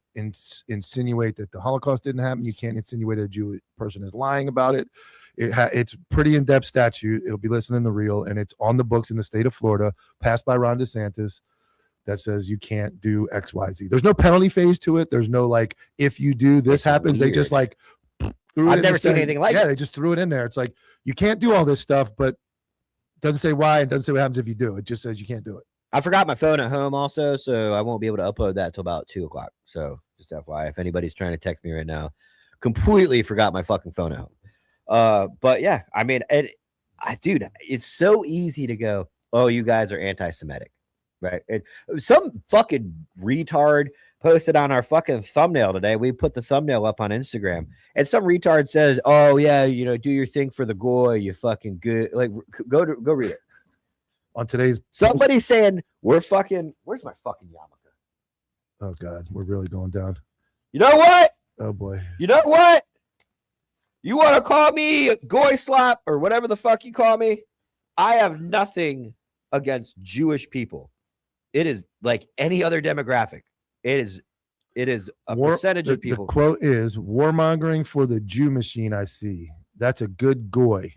insinuate that the Holocaust didn't happen. You can't insinuate a Jewish person is lying about it. It's pretty in-depth statute. It'll be listed in the reel, and it's on the books in the state of Florida, passed by Ron DeSantis, that says you can't do X, Y, Z. There's no penalty phase to it. There's no like, if you do this happens, weird. They just like threw it. I've never seen anything like it. Yeah, they just threw it in there. It's like, you can't do all this stuff, but it doesn't say why. It doesn't say what happens if you do. It just says you can't do it. I forgot my phone at home also, so I won't be able to upload that till about 2:00. So just FYI, if anybody's trying to text me right now, completely forgot my fucking phone at home. But yeah, I mean, dude, it's so easy to go, oh, you guys are anti-Semitic, right? Some fucking retard posted on our fucking thumbnail today. We put the thumbnail up on Instagram, and some retard says, oh yeah, do your thing for the goy, you fucking good. Like, go read it. On today's somebody saying we're fucking, where's my fucking yarmulke? Oh god, we're really going down. You know what? Oh boy. You know what? You want to call me goy slap or whatever the fuck you call me? I have nothing against Jewish people. It is like any other demographic. It is a percentage of people. The quote is, warmongering for the Jew machine I see. That's a good goy.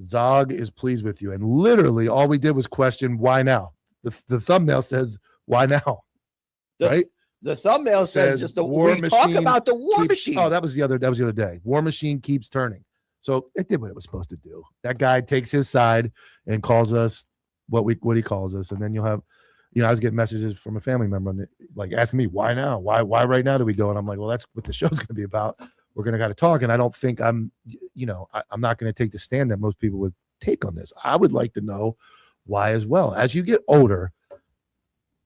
Zog is pleased with you. And literally all we did was question, why now? The thumbnail says, why now? Right? The thumbnail says just the war machine. Talk about the war machine. Oh, that was the other day. War machine keeps turning. So it did what it was supposed to do. That guy takes his side and calls us what he calls us. And then you'll have, I was getting messages from a family member like asking me, why now? Why right now do we go? And I'm like, well, that's what the show's going to be about. We're going to got to talk. And I don't think I'm not going to take the stand that most people would take on this. I would like to know why as well. As you get older,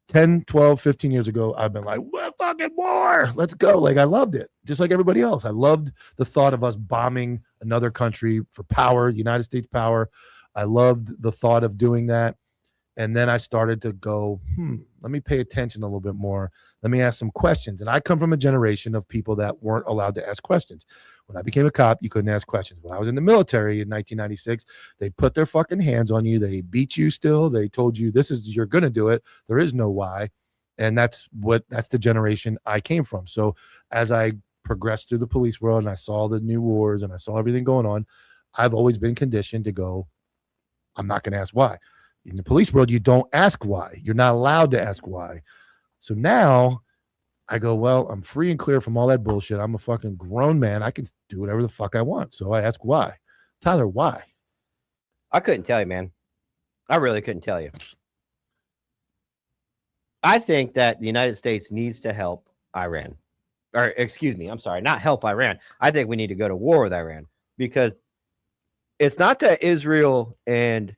10, 12, 15 years ago, I've been like, what fucking war? Let's go. Like, I loved it. Just like everybody else. I loved the thought of us bombing another country for power, United States power. I loved the thought of doing that. And then I started to go, let me pay attention a little bit more. Let me ask some questions. And I come from a generation of people that weren't allowed to ask questions. When I became a cop, you couldn't ask questions. When I was in the military in 1996, they put their fucking hands on you. They beat you still. They told you you're going to do it. There is no why. And that's the generation I came from. So as I progressed through the police world and I saw the new wars and I saw everything going on, I've always been conditioned to go, I'm not going to ask why. In the police world, you don't ask why. You're not allowed to ask why. So now I go, well, I'm free and clear from all that bullshit. I'm a fucking grown man. I can do whatever the fuck I want. So I ask why. Tyler, why? I couldn't tell you, man. I really couldn't tell you. I think that the United States needs to help Iran. Or excuse me, I'm sorry, not help Iran. I think we need to go to war with Iran because it's not that Israel and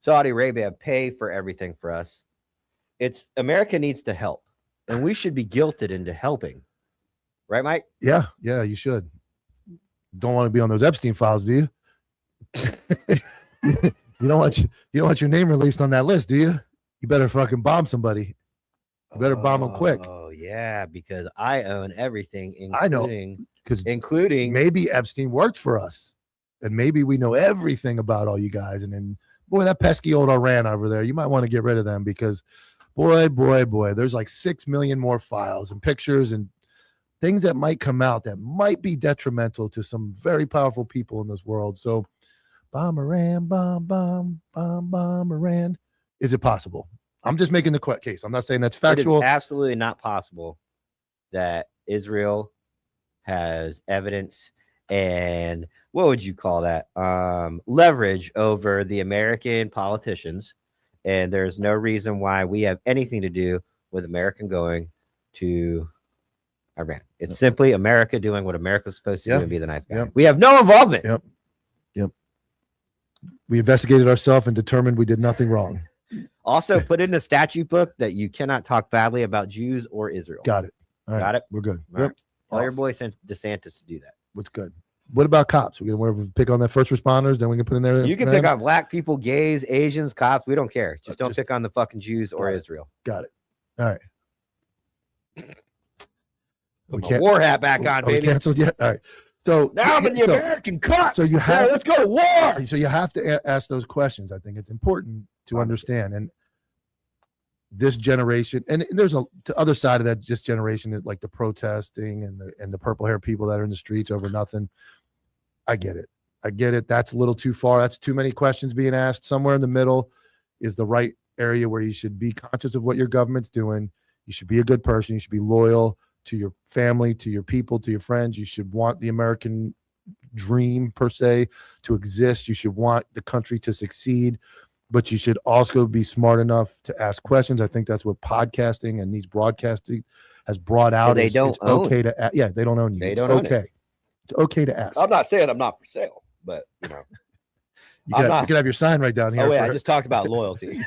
Saudi Arabia pay for everything for us. It's America needs to help, and we should be guilted into helping. Right, Mike? Yeah, you should. Don't want to be on those Epstein files, do you? You don't want your name released on that list, do you? You better fucking bomb somebody. You better bomb them quick. Oh yeah, because I own everything, I know, including maybe Epstein worked for us, and maybe we know everything about all you guys. And then, boy, that pesky old Iran over there, you might want to get rid of them because, boy, there's like 6 million more files and pictures and things that might come out that might be detrimental to some very powerful people in this world. So, bomb Iran, bomb Iran. Is it possible? I'm just making the case. I'm not saying that's factual. It is absolutely not possible that Israel has evidence and what would you call that? Leverage over the American politicians. And there's no reason why we have anything to do with American going to Iran. It's simply America doing what America's supposed to do and be the nice guy. We have no involvement. Yep. We investigated ourselves and determined we did nothing wrong. Also, put in a statute book that you cannot talk badly about Jews or Israel. Got it. All right. Got it. We're good. Right. Tell your boy DeSantis to do that. What's good? What about cops? We're gonna pick on the first responders, then we can put in there. You can pick on black people, gays, Asians, cops. We don't care. Just don't pick on the fucking Jews or Israel. Got it. All right. Put my war hat back on, baby. Canceled yet? All right. So now I'm in the American cut. So you have let's go to war. So you have to ask those questions. I think it's important to understand. And this generation, and there's the other side of that. This generation is like the protesting and the purple hair people that are in the streets over nothing. I get it. That's a little too far. That's too many questions being asked. Somewhere in the middle is the right area where you should be conscious of what your government's doing. You should be a good person. You should be loyal to your family, to your people, to your friends. You should want the American dream, per se, to exist. You should want the country to succeed, but you should also be smart enough to ask questions. I think that's what podcasting and these broadcasting has brought out. They don't own. Okay to ask. Yeah, they don't own you. They it's don't own okay. it. It's okay to ask. I'm not saying I'm not for sale, but you know. You can have your sign right down here. Oh wait, I just talked about loyalty.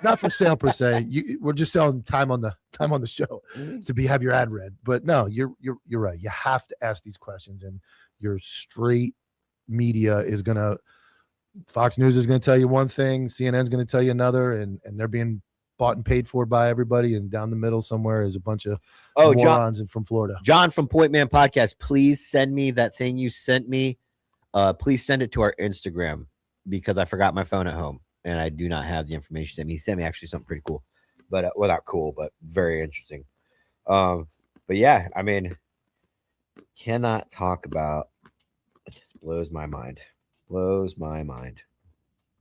Not for sale per se. We're just selling time on the show to have your ad read. But no, you're right. You have to ask these questions, and your straight media is gonna. Fox News is going to tell you one thing, CNN's going to tell you another, and they're being bought and paid for by everybody. And down the middle somewhere is a bunch of morons from Florida. John from Point Man Podcast, please send me that thing you sent me. Please send it to our Instagram because I forgot my phone at home and I do not have the information. He sent me actually something pretty cool, but well, not cool, but very interesting. But yeah, I mean, cannot talk about. It just blows my mind.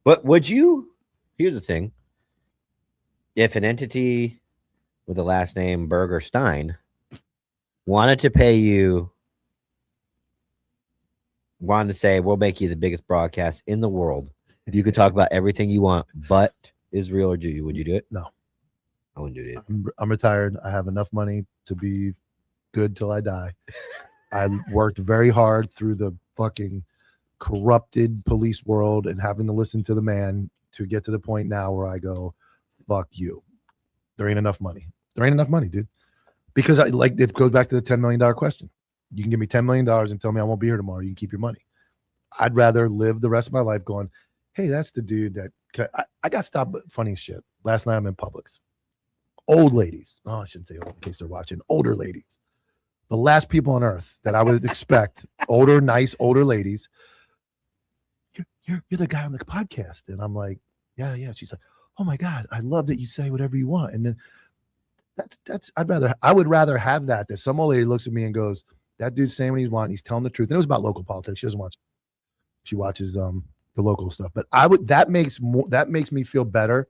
But would you? Here's the thing: if an entity with the last name Berger Stein wanted to pay you, wanted to say, we'll make you the biggest broadcast in the world. You could talk about everything you want, but Israel or Jew, would you do it? No. I wouldn't do it. I'm retired. I have enough money to be good till I die. I worked very hard through the fucking corrupted police world and having to listen to the man to get to the point now where I go, fuck you. There ain't enough money. There ain't enough money, dude. Because it goes back to the $10 million question. You can give me $10 million and tell me I won't be here tomorrow. You can keep your money. I'd rather live the rest of my life going, hey, that's the dude that I got stopped. Funny as shit. Last night I'm in Publix. Old ladies. Oh, I shouldn't say old in case they're watching. Older ladies. The last people on earth that I would expect. Nice older ladies. You're the guy on the podcast. And I'm like, yeah. She's like, oh my God, I love that you say whatever you want. And then I would rather have that some old lady looks at me and goes, that dude's saying what he's wanting. He's telling the truth. And it was about local politics. She doesn't watch. She watches the local stuff. But that makes me feel better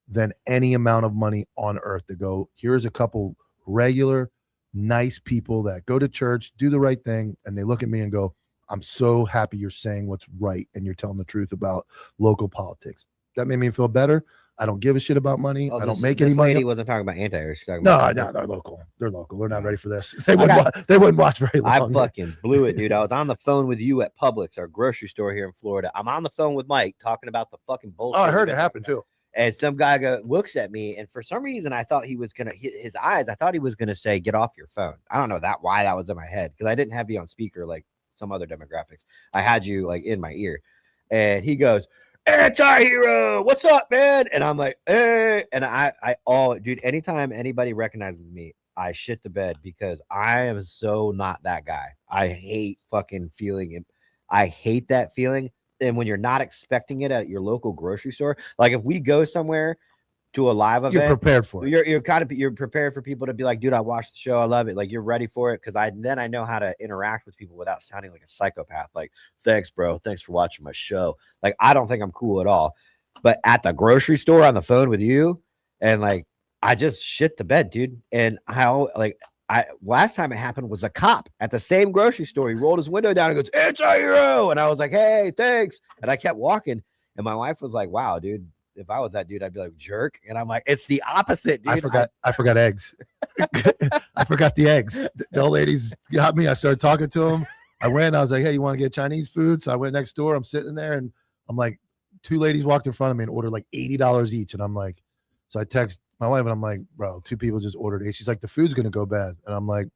than any amount of money on earth to go, here's a couple regular, nice people that go to church, do the right thing. And they look at me and go, I'm so happy you're saying what's right and you're telling the truth about local politics. That made me feel better. I don't give a shit about money. I don't make any money. He wasn't talking about anti-Irish. No, they're local. They're local. They're not ready for this. They wouldn't watch very long. I fucking blew it, dude. I was on the phone with you at Publix, our grocery store here in Florida. I'm on the phone with Mike talking about the fucking bullshit. Oh, I heard it happen too. And some guy looks at me, and for some reason, I thought he was gonna hit his eyes. I thought he was gonna say, "Get off your phone." I don't know why that was in my head because I didn't have you on speaker like some other demographics. I had you like in my ear, and he goes, anti-hero, what's up, man? And I'm like, hey, and dude, anytime anybody recognizes me, I shit the bed because I am so not that guy. I hate fucking feeling it. I hate that feeling. And when you're not expecting it at your local grocery store, like if we go somewhere to a live event, you're prepared for it. You're prepared for people to be like, dude, I watched the show, I love it. Like you're ready for it because I know how to interact with people without sounding like a psychopath. Like, thanks, bro. Thanks for watching my show. Like, I don't think I'm cool at all. But at the grocery store on the phone with you, and like, I just shit the bed, dude. And how last time it happened was a cop at the same grocery store. He rolled his window down and goes, anti-hero. And I was like, hey, thanks. And I kept walking. And my wife was like, wow, dude. If I was that dude, I'd be like, jerk. And I'm like, it's the opposite, dude. I forgot eggs. I forgot the eggs. The old ladies got me. I started talking to them. I was like, hey, you want to get Chinese food? So I went next door. I'm sitting there and I'm like, two ladies walked in front of me and ordered like $80 each. And I'm like, so I text my wife and I'm like, bro, two people just ordered $8. She's like, the food's going to go bad. And I'm like,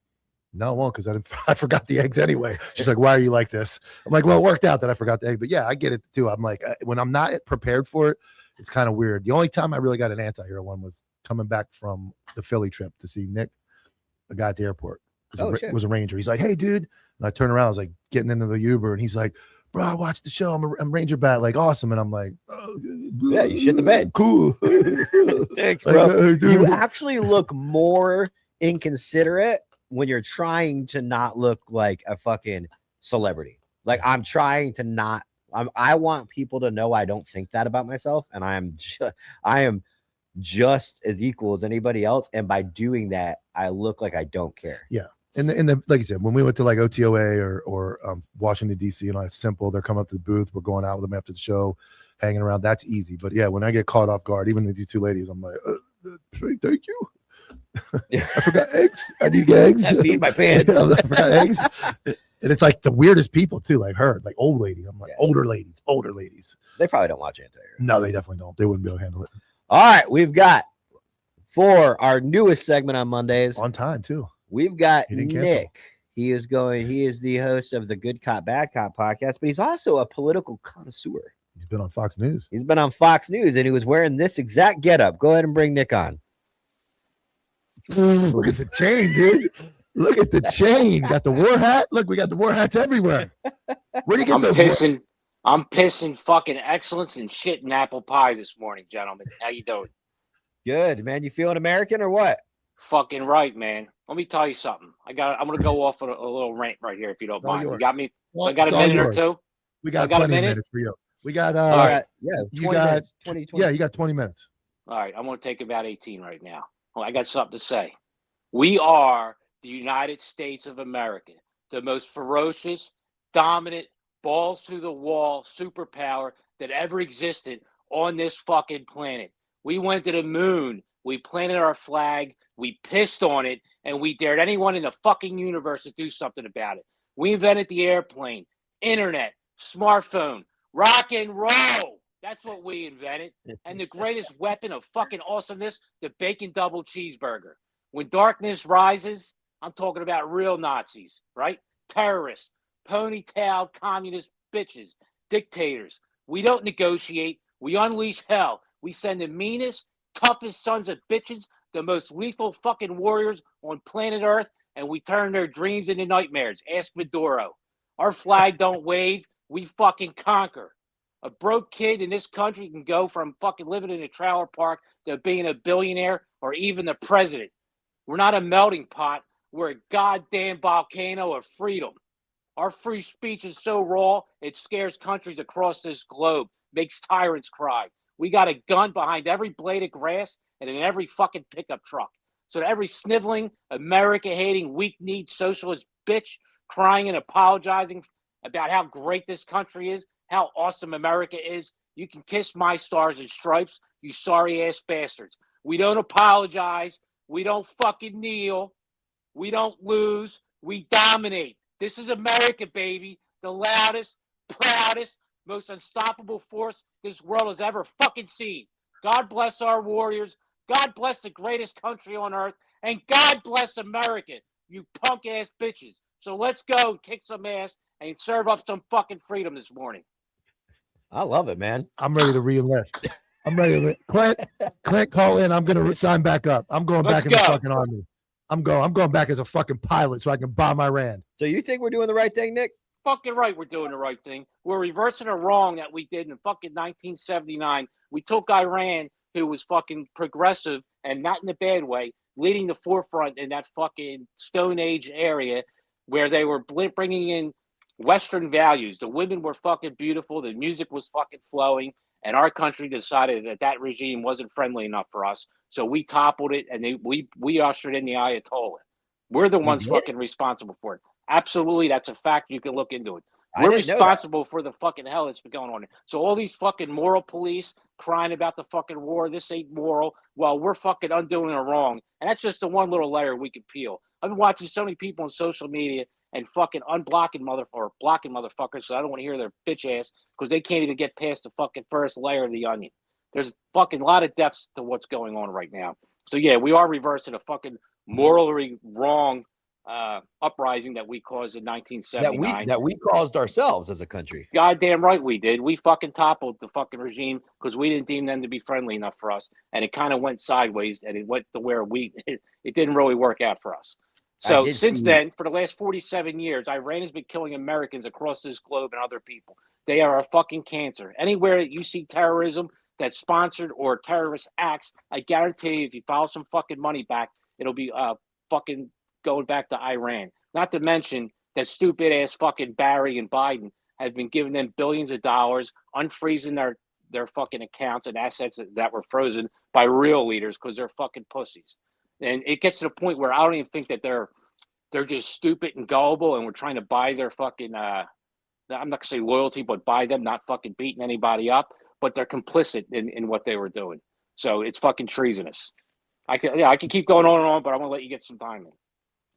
no, it won't, because I forgot the eggs anyway. She's like, why are you like this? I'm like, well, it worked out that I forgot the egg. But yeah, I get it too. I'm like, when I'm not prepared for it, it's kind of weird. The only time I really got an anti-hero one was coming back from the Philly trip to see Nick, the guy at the airport. Was a ranger. He's like, hey, dude. And I turned around. I was like getting into the Uber. And he's like, bro, I watched the show. I'm Ranger Bat. Like, awesome. And I'm like, oh, yeah, you shit the bed. Cool. Thanks, bro. Like, you actually look more inconsiderate when you're trying to not look like a fucking celebrity. Like, I'm trying to not. I want people to know I don't think that about myself, and I am just as equal as anybody else. And by doing that, I look like I don't care. Yeah, and the like you said, when we went to like OTOA or Washington D.C. and all that, simple. They're coming up to the booth. We're going out with them after the show, hanging around. That's easy. But yeah, when I get caught off guard, even with these two ladies, I'm like, thank you. I forgot eggs. I need eggs. I peed my pants. I forgot eggs. And it's like the weirdest people too, like her, like old lady. I'm like, older ladies. They probably don't watch anti-hero. No, they definitely don't. They wouldn't be able to handle it. All right, we've got for our newest segment on Mondays. On time too. We've got Nick. He is the host of the Good Cop, Bad Cop podcast, but he's also a political connoisseur. He's been on Fox News. He's been on Fox News, and he was wearing this exact getup. Go ahead and bring Nick on. Look at the chain, dude. Look at the chain. Got the war hat. Look, we got the war hats everywhere. Where do you get those? I'm pissing fucking excellence and shit in apple pie this morning, gentlemen. How you doing? Good, man. You feeling American or what? Fucking right, man. Let me tell you something. I'm gonna go off on a little rant right here if you don't mind. Yours. You got me? I got a minute or two. We got plenty of minutes for you. We got all right. Yeah, you got 20. Yeah, you got 20 minutes. All right, I'm gonna take about 18 right now. Well, I got something to say. We are the United States of America, the most ferocious, dominant, balls to the wall superpower that ever existed on this fucking planet. We went to the moon. We planted our flag. We pissed on it, and we dared anyone in the fucking universe to do something about it. We invented the airplane, internet, smartphone, rock and roll. That's what we invented. And the greatest weapon of fucking awesomeness, the bacon double cheeseburger. When darkness rises, I'm talking about real Nazis, right? Terrorists, ponytailed communist bitches, dictators. We don't negotiate. We unleash hell. We send the meanest, toughest sons of bitches, the most lethal fucking warriors on planet Earth, and we turn their dreams into nightmares. Ask Maduro. Our flag don't wave. We fucking conquer. A broke kid in this country can go from fucking living in a trailer park to being a billionaire or even the president. We're not a melting pot. We're a goddamn volcano of freedom. Our free speech is so raw, it scares countries across this globe, makes tyrants cry. We got a gun behind every blade of grass and in every fucking pickup truck. So to every sniveling, America-hating, weak-kneed socialist bitch crying and apologizing about how great this country is, how awesome America is, you can kiss my stars and stripes, you sorry-ass bastards. We don't apologize. We don't fucking kneel. We don't lose. We dominate. This is America, baby. The loudest, proudest, most unstoppable force this world has ever fucking seen. God bless our warriors. God bless the greatest country on earth. And God bless America, you punk-ass bitches. So let's go and kick some ass and serve up some fucking freedom this morning. I love it, man. I'm ready to re-enlist. I'm ready to Clint, call in. I'm gonna sign back up. I'm going Let's back in the go. fucking army. I'm going back as a fucking pilot so I can bomb Iran. So you think we're doing the right thing, Nick? Fucking right, we're doing the right thing. We're reversing a wrong that we did in fucking 1979. We took Iran, who was fucking progressive and not in a bad way, leading the forefront in that fucking Stone Age area where they were bringing in Western values. The women were fucking beautiful. The music was fucking flowing. And our country decided that that regime wasn't friendly enough for us. So we toppled it and we ushered in the Ayatollah. We're the ones fucking responsible for it. Absolutely, that's a fact. You can look into it. We're responsible for the fucking hell that's been going on. So all these fucking moral police crying about the fucking war, this ain't moral, well, we're fucking undoing it wrong. And that's just the one little layer we could peel. I've been watching so many people on social media and fucking blocking motherfuckers, so I don't want to hear their bitch ass because they can't even get past the fucking first layer of the onion. There's fucking a lot of depths to what's going on right now. So yeah, we are reversing a fucking morally wrong uprising that we caused in 1979. That we caused ourselves as a country. Goddamn right we did. We fucking toppled the fucking regime because we didn't deem them to be friendly enough for us, and it kind of went sideways, and it went to where it didn't really work out for us. So since then, for the last 47 years, Iran has been killing Americans across this globe and other people. They are a fucking cancer. Anywhere that you see terrorism that's sponsored or terrorist acts, I guarantee you, if you follow some fucking money back, it'll be fucking going back to Iran. Not to mention that stupid ass fucking Barry and Biden have been giving them billions of dollars, unfreezing their fucking accounts and assets that were frozen by real leaders because they're fucking pussies. And it gets to the point where I don't even think that they're just stupid and gullible, and we're trying to buy their fucking I'm not gonna say loyalty, but buy them, not fucking beating anybody up, but they're complicit in what they were doing. So it's fucking treasonous. I can keep going on and on, but I'm gonna let you get some time in.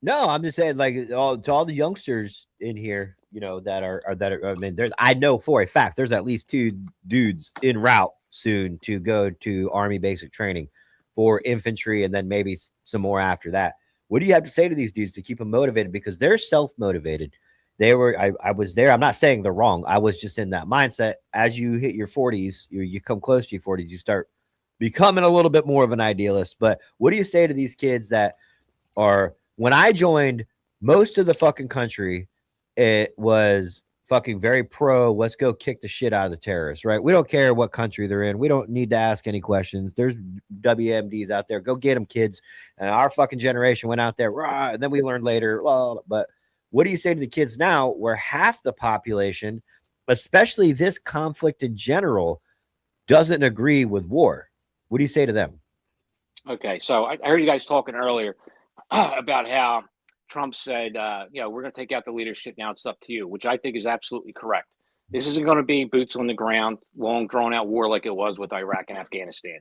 No, I'm just saying, like, to all the youngsters in here, you know, that are. I mean, I know for a fact there's at least 2 dudes en route soon to go to Army basic training for infantry, and then maybe some more after that. What do you have to say to these dudes to keep them motivated? Because they're self-motivated. They were. I was there. I'm not saying they're wrong. I was just in that mindset. As you hit your 40s, you come close to your 40s, you start becoming a little bit more of an idealist. But what do you say to these kids that are? When I joined, most of the fucking country, it was fucking very pro. Let's go kick the shit out of the terrorists, right? We don't care what country they're in. We don't need to ask any questions. There's WMDs out there. Go get them, kids. And our fucking generation went out there, rah, and then we learned later. But what do you say to the kids now where half the population, especially this conflict in general, doesn't agree with war? What do you say to them? Okay, so I heard you guys talking earlier about how Trump said, we're going to take out the leadership now. It's up to you, which I think is absolutely correct. This isn't going to be boots on the ground, long drawn out war like it was with Iraq and Afghanistan.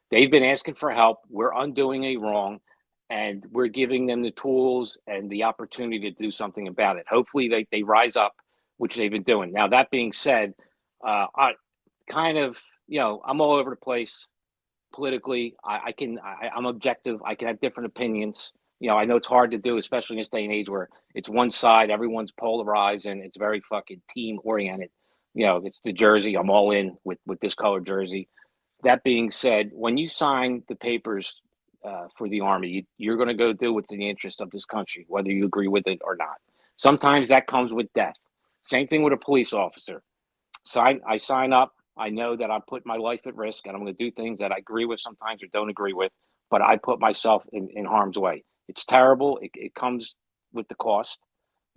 They've been asking for help. We're undoing a wrong, and we're giving them the tools and the opportunity to do something about it. Hopefully they rise up, which they've been doing. Now, that being said, I'm all over the place politically. I'm objective. I can have different opinions. I know it's hard to do, especially in this day and age where it's one side, everyone's polarized, and it's very fucking team oriented. It's the jersey. I'm all in with this color jersey. That being said, when you sign the papers for the Army, you're going to go do what's in the interest of this country, whether you agree with it or not. Sometimes that comes with death. Same thing with a police officer. I sign up. I know that I put my life at risk, and I'm going to do things that I agree with sometimes or don't agree with, but I put myself in harm's way. It's terrible. It comes with the cost.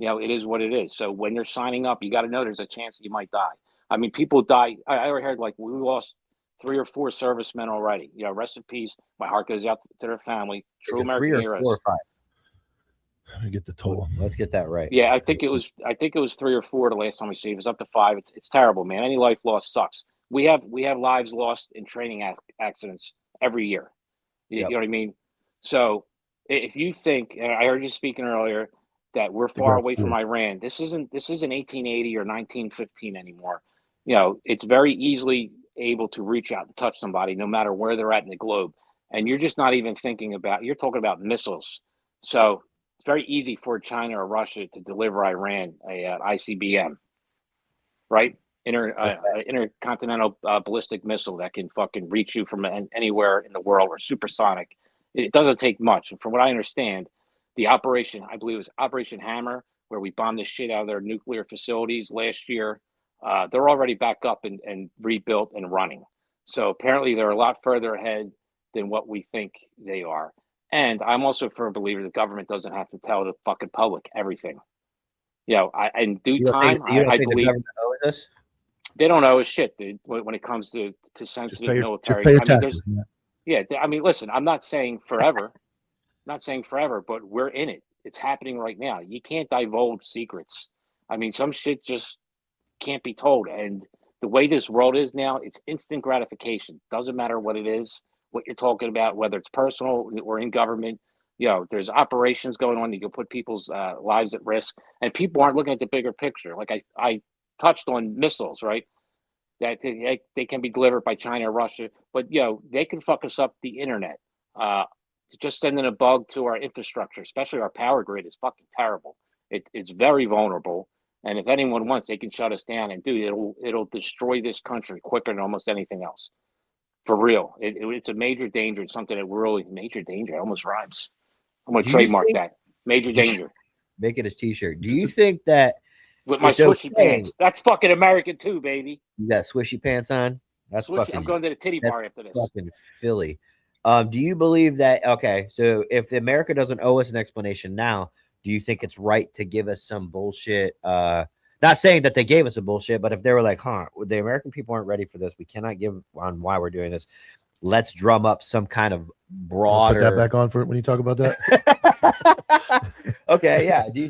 It is what it is. So when you're signing up, you got to know there's a chance that you might die. I mean, people die. I heard like we lost 3 or 4 servicemen already. Rest in peace. My heart goes out to their family. True American heroes. 4 or 5. Let me get the total. Let's get that right. Yeah, I think it was 3 or 4 the last time we see it. It was up to 5. It's terrible, man. Any life lost sucks. We have lives lost in training accidents every year. You know what I mean? So if you think, and I heard you speaking earlier, that we're far away from Iran, this isn't 1880 or 1915 anymore. It's very easily able to reach out and touch somebody no matter where they're at in the globe. And you're just not even thinking about, you're talking about missiles. So it's very easy for China or Russia to deliver Iran a ICBM, right? intercontinental ballistic missile that can fucking reach you from anywhere in the world, or supersonic. It doesn't take much. And from what I understand, the operation, I believe it was Operation Hammer, where we bombed the shit out of their nuclear facilities last year, they're already back up and rebuilt and running. So apparently they're a lot further ahead than what we think they are. And I'm also a firm believer the government doesn't have to tell the fucking public everything. In due time, you don't I think the believe government owes us? they don't know a shit, dude. When it comes to sensitive military, just pay your I mean, taxes, man. I mean, listen, I'm not saying forever, but we're in it. It's happening right now. You can't divulge secrets. I mean, some shit just can't be told. And the way this world is now, it's instant gratification. Doesn't matter what it is, what you're talking about, whether it's personal or in government. There's operations going on that can put people's lives at risk, and people aren't looking at the bigger picture. Like I touched on missiles, right? That they can be delivered by China or Russia, but they can fuck us up the internet. Just sending a bug to our infrastructure, especially our power grid, is fucking terrible. It's very vulnerable, and if anyone wants, they can shut us down. And dude, it'll destroy this country quicker than almost anything else. For real, it's a major danger. It's something that really major danger. It almost rhymes. I'm going to trademark that. Major danger. Make it a t-shirt. Do you think that with my swishy pants? That's fucking American too, baby. You got swishy pants on? That's swishy. fucking. I'm going to the titty bar after this. Fucking Philly. Do you believe that? Okay, so if America doesn't owe us an explanation now, do you think it's right to give us some bullshit? Not saying that they gave us a bullshit, but if they were like, the American people aren't ready for this, we cannot give on why we're doing this. Let's drum up some kind of broader. Put that back on for when you talk about that. Okay, yeah. Do you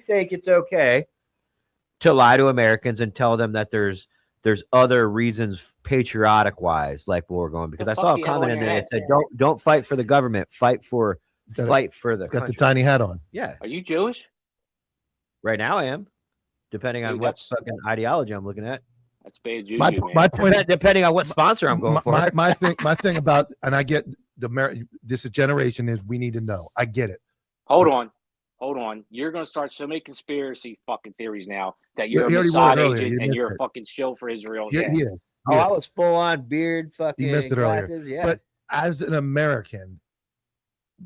think it's okay to lie to Americans and tell them that there's other reasons patriotic wise, like where we're going? Because I saw a comment in there that said, don't fight for the government, fight for the country. Got the tiny hat on. Yeah. Are you Jewish? Right now I am, depending on what fucking ideology I'm looking at. That's bad juju, man. My point, depending on what sponsor I'm going for. My thing about, and I get this generation is we need to know. I get it. Hold on. You're going to start so many conspiracy fucking theories now that you're a Mossad agent and you're a fucking shill for Israel. Yeah. Oh, I was full on beard fucking. You missed it glasses. earlier. Yeah. But as an American,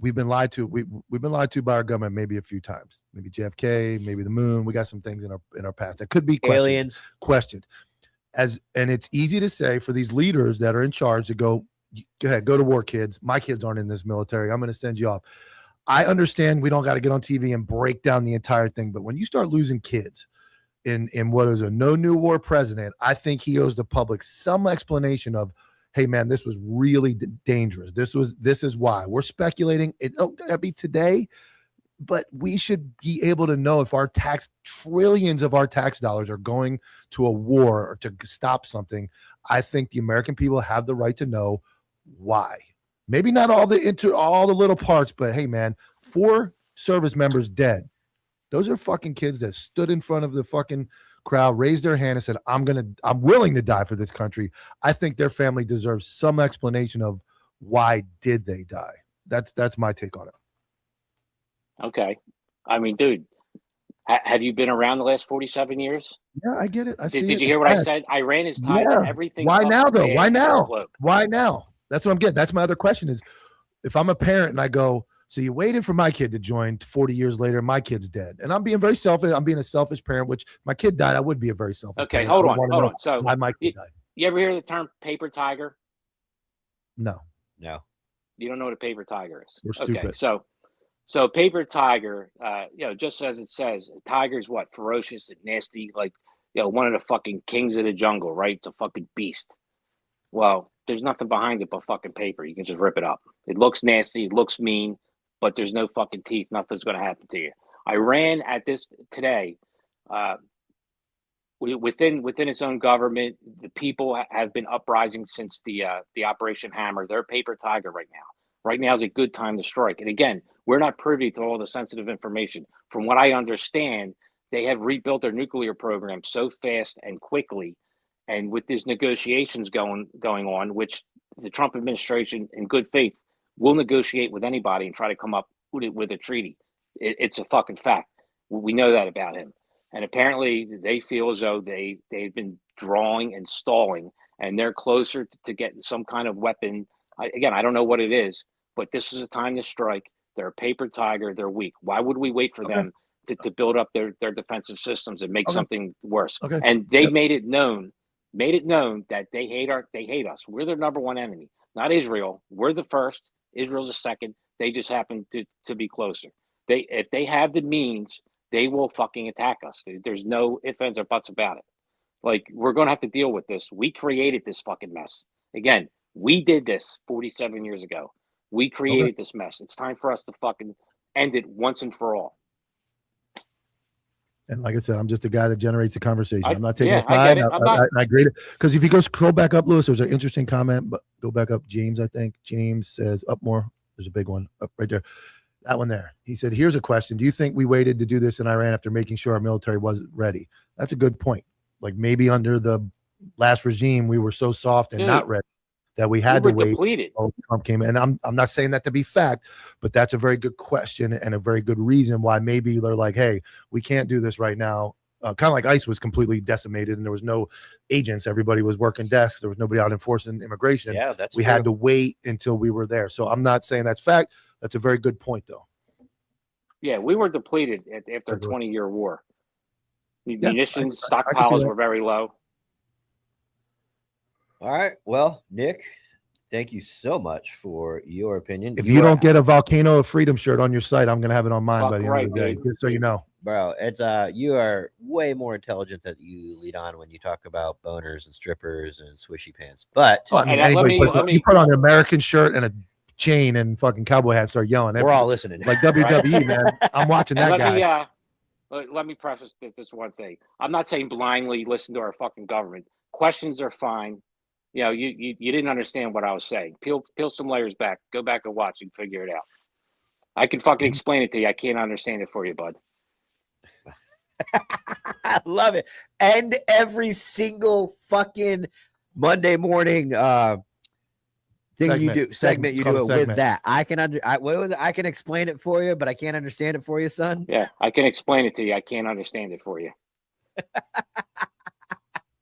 we've been lied to. We've been lied to by our government maybe a few times. Maybe JFK, maybe the moon. We got some things in our past that could be questioned. And it's easy to say for these leaders that are in charge to go ahead, go to war, kids. My kids aren't in this military. I'm going to send you off. I understand we don't got to get on TV and break down the entire thing, but when you start losing kids in what is a no new war president, I think he owes the public some explanation of, hey man, this was really dangerous. This is why we're speculating. It don't gotta be today, but we should be able to know if our trillions of our tax dollars are going to a war or to stop something. I think the American people have the right to know why. Maybe not all the little parts, but hey man, 4 service members dead. Those are fucking kids that stood in front of the fucking crowd, raised their hand and said, I'm willing to die for this country. I think their family deserves some explanation of why did they die. That's my take on it. Okay. I mean, dude, have you been around the last 47 years? Yeah, I get it. Did you hear what I said? Iran is tied to everything. Why now, though? Why now? Why now? That's what I'm getting. That's my other question is, if I'm a parent and I go, so you waited for my kid to join 40 years later, my kid's dead. And I'm being very selfish. I'm being a selfish parent, which my kid died. I would be a very selfish parent. Hold on. So why my kid died. You ever hear the term paper tiger? No. You don't know what a paper tiger is. We're stupid. Okay, so paper tiger, just as it says, a tiger is what? Ferocious and nasty, like, one of the fucking kings of the jungle, right? It's a fucking beast. Well, there's nothing behind it but fucking paper. You can just rip it up. It looks nasty, it looks mean, but there's no fucking teeth. Nothing's going to happen to you. Iran at this today, within its own government, the people have been uprising since the Operation Hammer. They're paper tiger right now. Right now is a good time to strike. And again, we're not privy to all the sensitive information. From what I understand, they have rebuilt their nuclear program so fast and quickly. And with these negotiations going on, which the Trump administration, in good faith, will negotiate with anybody and try to come up with a treaty. It's a fucking fact. We know that about him. And apparently they feel as though they've been drawing and stalling, and they're closer to getting some kind of weapon. Again, I don't know what it is, but this is a time to strike. They're a paper tiger. They're weak. Why would we wait for them to build up their defensive systems and make something worse? Okay. And they made it known that they hate us. We're their number one enemy, not Israel. We're the first. Israel's the second. They just happen to be closer. If they have the means, they will fucking attack us. There's no ifs, ands, or buts about it. Like, we're going to have to deal with this. We created this fucking mess. Again, we did this 47 years ago. We created this mess. It's time for us to fucking end it once and for all. And like I said, I'm just a guy that generates the conversation. I'm not taking yeah, a side. I agree. Because if you go scroll back up, Lewis, there's an interesting comment, but go back up. James, I think. James says up more. There's a big one up right there. That one there. He said, here's a question. Do you think we waited to do this in Iran after making sure our military wasn't ready? That's a good point. Like, maybe under the last regime, we were so soft and not ready that we had to wait. Depleted. Trump came in. And I'm not saying that to be fact, but that's a very good question and a very good reason why maybe they're like, hey, we can't do this right now. Kind of like ICE was completely decimated and there was no agents. Everybody was working desks. There was nobody out enforcing immigration. Yeah, that's we true. had to wait until we were there. So I'm not saying that's fact. That's a very good point, though. Yeah, we were depleted after a 20-year war. Munitions stockpiles were very low. All right. Well, Nick, thank you so much for your opinion. If you don't get a Volcano of Freedom shirt on your site, I'm going to have it on mine by the end of the day, just so you know. Bro, it's you are way more intelligent than you lead on when you talk about boners and strippers and swishy pants. But you put on an American shirt and a chain and fucking cowboy hat, start yelling. We're all listening. Like WWE, man. I'm watching that guy. Let me preface this one thing. I'm not saying blindly listen to our fucking government. Questions are fine. You know, you didn't understand what I was saying. Peel some layers back. Go back and watch and figure it out. I can fucking explain it to you. I can't understand it for you, bud. I love it. And every single fucking Monday morning segment you do it with that. I can explain it for you, but I can't understand it for you, son. Yeah, I can explain it to you. I can't understand it for you.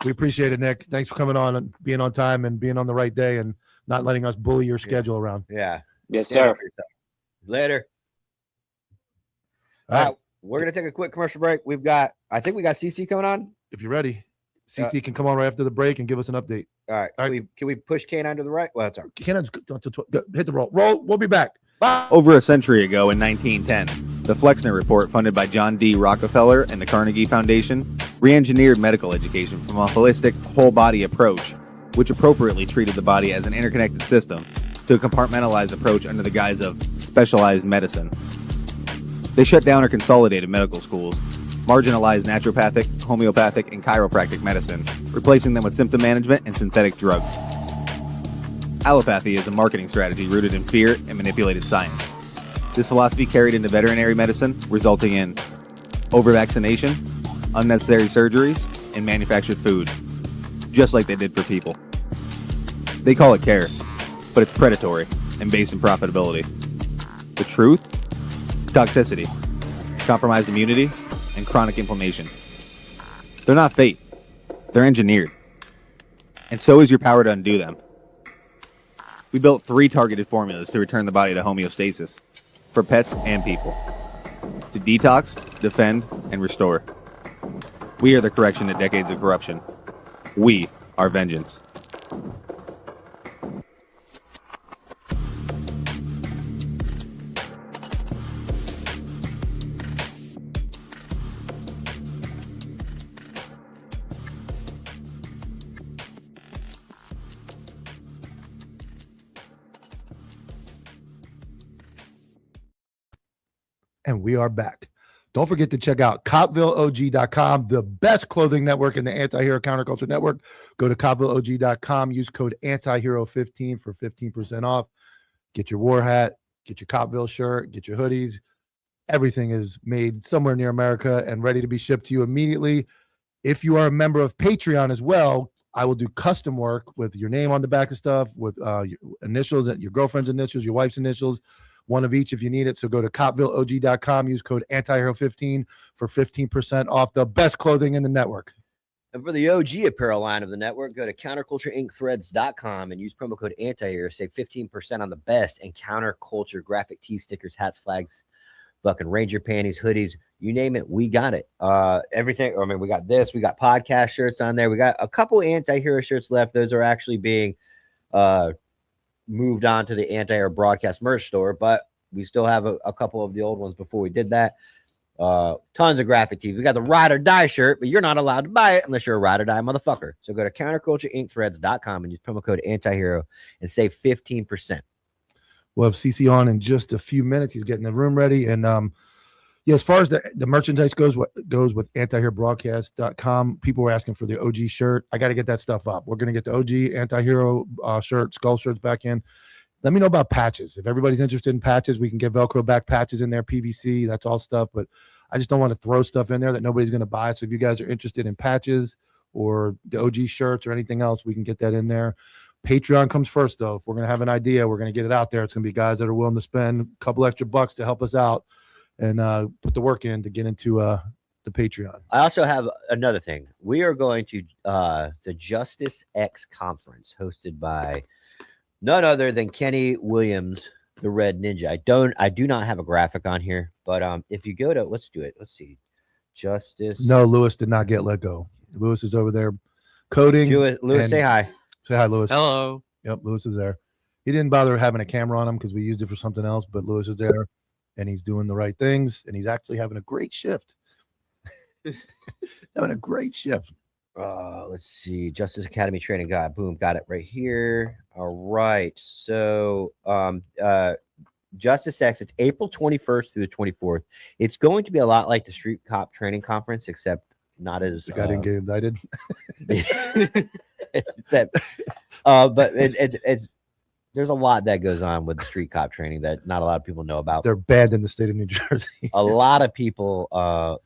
We appreciate it, Nick. Thanks for coming on and being on time and being on the right day and not letting us bully your schedule around. Yeah. Yes, sir. Later. All right. We're going to take a quick commercial break. I think we got CC coming on. If you're ready, CC can come on right after the break and give us an update. All right. Can we push K9 to the right? Well, that's all right. K9, hit the roll. Roll. We'll be back. Bye. Over a century ago in 1910, the Flexner Report, funded by John D. Rockefeller and the Carnegie Foundation, re-engineered medical education from a holistic, whole-body approach, which appropriately treated the body as an interconnected system, to a compartmentalized approach under the guise of specialized medicine. They shut down or consolidated medical schools, marginalized naturopathic, homeopathic, and chiropractic medicine, replacing them with symptom management and synthetic drugs. Allopathy is a marketing strategy rooted in fear and manipulated science. This philosophy carried into veterinary medicine, resulting in over-vaccination, unnecessary surgeries, and manufactured food, just like they did for people. They call it care, but it's predatory and based in profitability. The truth? Toxicity, compromised immunity, and chronic inflammation. They're not fate. They're engineered. And so is your power to undo them. We built 3 targeted formulas to return the body to homeostasis, for pets and people. To detox, defend, and restore. We are the correction to decades of corruption. We are vengeance. And we are back. Don't forget to check out CopvilleOG.com, the best clothing network in the Anti-Hero Counterculture Network. Go to CopvilleOG.com, use code ANTIHERO15 for 15% off. Get your war hat, get your Copville shirt, get your hoodies. Everything is made somewhere near America and ready to be shipped to you immediately. If you are a member of Patreon as well, I will do custom work with your name on the back of stuff, with your initials, your girlfriend's initials, your wife's initials, one of each if you need it. So go to CopvilleOG.com, use code ANTIHERO15 for 15% off the best clothing in the network. And for the OG apparel line of the network, go to countercultureinkthreads.com and use promo code ANTIHERO. Save 15% on the best and counterculture graphic tee, stickers, hats, flags, fucking Ranger panties, hoodies, you name it, we got it. Everything. I mean, we got this. We got podcast shirts on there. We got a couple anti-hero shirts left. Those are actually being moved on to the Anti-Hero Broadcast merch store, but we still have a couple of the old ones before we did that. Tons of graphic tees. We got the Ride or Die shirt, but you're not allowed to buy it unless you're a Ride or Die motherfucker. So go to countercultureinkthreads.com and use promo code ANTIHERO and save 15%. We'll have CC on in just a few minutes. He's getting the room ready. And yeah, as far as the merchandise goes, what goes with antiherobroadcast.com, people were asking for the OG shirt. I got to get that stuff up. We're going to get the OG Anti-Hero shirt, skull shirts back in. Let me know about patches. If everybody's interested in patches, we can get Velcro back patches in there, PVC, that's all stuff. But I just don't want to throw stuff in there that nobody's going to buy. So if you guys are interested in patches or the OG shirts or anything else, we can get that in there. Patreon comes first, though. If we're going to have an idea, we're going to get it out there. It's going to be guys that are willing to spend a couple extra bucks to help us out and put the work in to get into the Patreon. I also have another thing. We are going to the Justice X conference hosted by none other than Kenny Williams, the Red Ninja. I do not have a graphic on here, but if you go to, let's do it. Let's see. Justice. No, Lewis did not get let go. Lewis is over there coding. Lewis, say hi. Say hi, Lewis. Hello. Yep, Lewis is there. He didn't bother having a camera on him because we used it for something else, but Lewis is there and he's doing the right things and he's actually having a great shift. Having a great shift. Let's see. Justice Academy training guide. Boom, got it right here. All right. So Justice X, it's April 21st through the 24th. It's going to be a lot like the Street Cop Training Conference, except not as the guy didn't get indicted. But it's there's a lot that goes on with the Street Cop Training that not a lot of people know about. They're banned in the state of New Jersey. A lot of people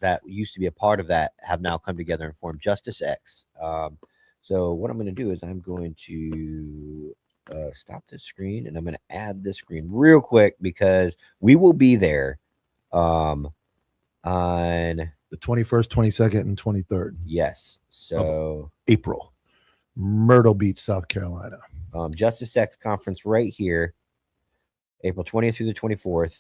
that used to be a part of that have now come together and formed Justice X. So what I'm going to do is I'm going to stop this screen and I'm going to add this screen real quick because we will be there on the 21st, 22nd, and 23rd. Yes. So April, Myrtle Beach, South Carolina. Justice X conference right here, April 20th through the 24th.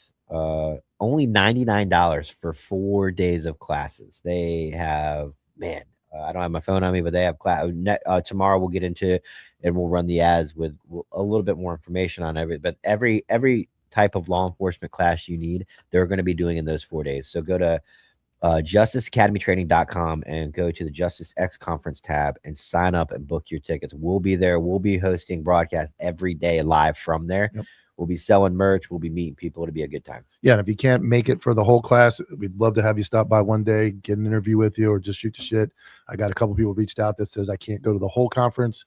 Only $99 for 4 days of classes. They have, I don't have my phone on me, but they have class. Tomorrow we'll get into and we'll run the ads with a little bit more information on every type of law enforcement class you need, they're going to be doing in those 4 days. So go to justiceacademytraining.com and go to the Justice X conference tab and sign up and book your tickets. We'll be there. We'll be hosting broadcasts every day live from there. Yep. We'll be selling merch. We'll be meeting people. It'll be a good time. Yeah, and if you can't make it for the whole class, we'd love to have you stop by one day, get an interview with you, or just shoot the shit. I got a couple people reached out that says I can't go to the whole conference,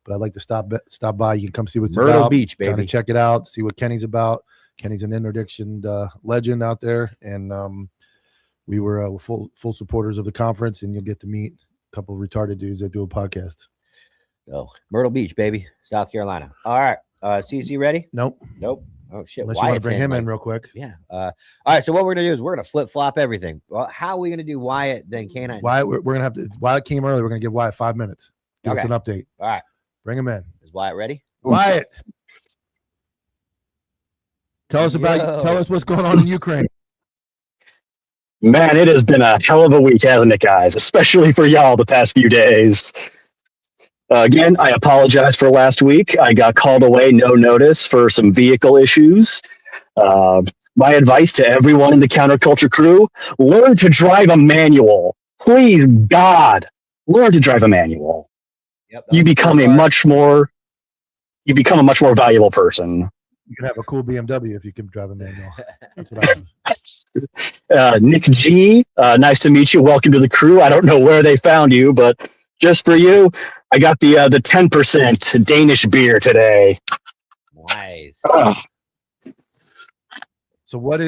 but I'd like to stop by. You can come see what's Myrtle about. Beach, baby. Kind of check it out, see what Kenny's about. Kenny's an interdiction legend out there, and we were full supporters of the conference, and you'll get to meet a couple of retarded dudes that do a podcast. Oh, Myrtle Beach, baby, South Carolina. All right. CC ready? Nope. Oh shit. Unless you want to bring him in real quick. Yeah. All right. So what we're gonna do is we're gonna flip flop everything. Well, how are we gonna do Wyatt then canine? Wyatt, we're gonna have to. Wyatt came early. We're gonna give Wyatt 5 minutes. Give us an update. All right. Bring him in. Is Wyatt ready? Wyatt, tell us what's going on in Ukraine. Man, it has been a hell of a week, hasn't it, guys? Especially for y'all the past few days. Again, I apologize for last week. I got called away, no notice, for some vehicle issues. My advice to everyone in the counterculture crew, learn to drive a manual. Please, God, learn to drive a manual. Yep, you become a much more valuable person. You can have a cool BMW if you can drive a manual. That's what I have. Nick G, nice to meet you. Welcome to the crew. I don't know where they found you, but just for you, I got the 10% Danish beer today. Nice. So what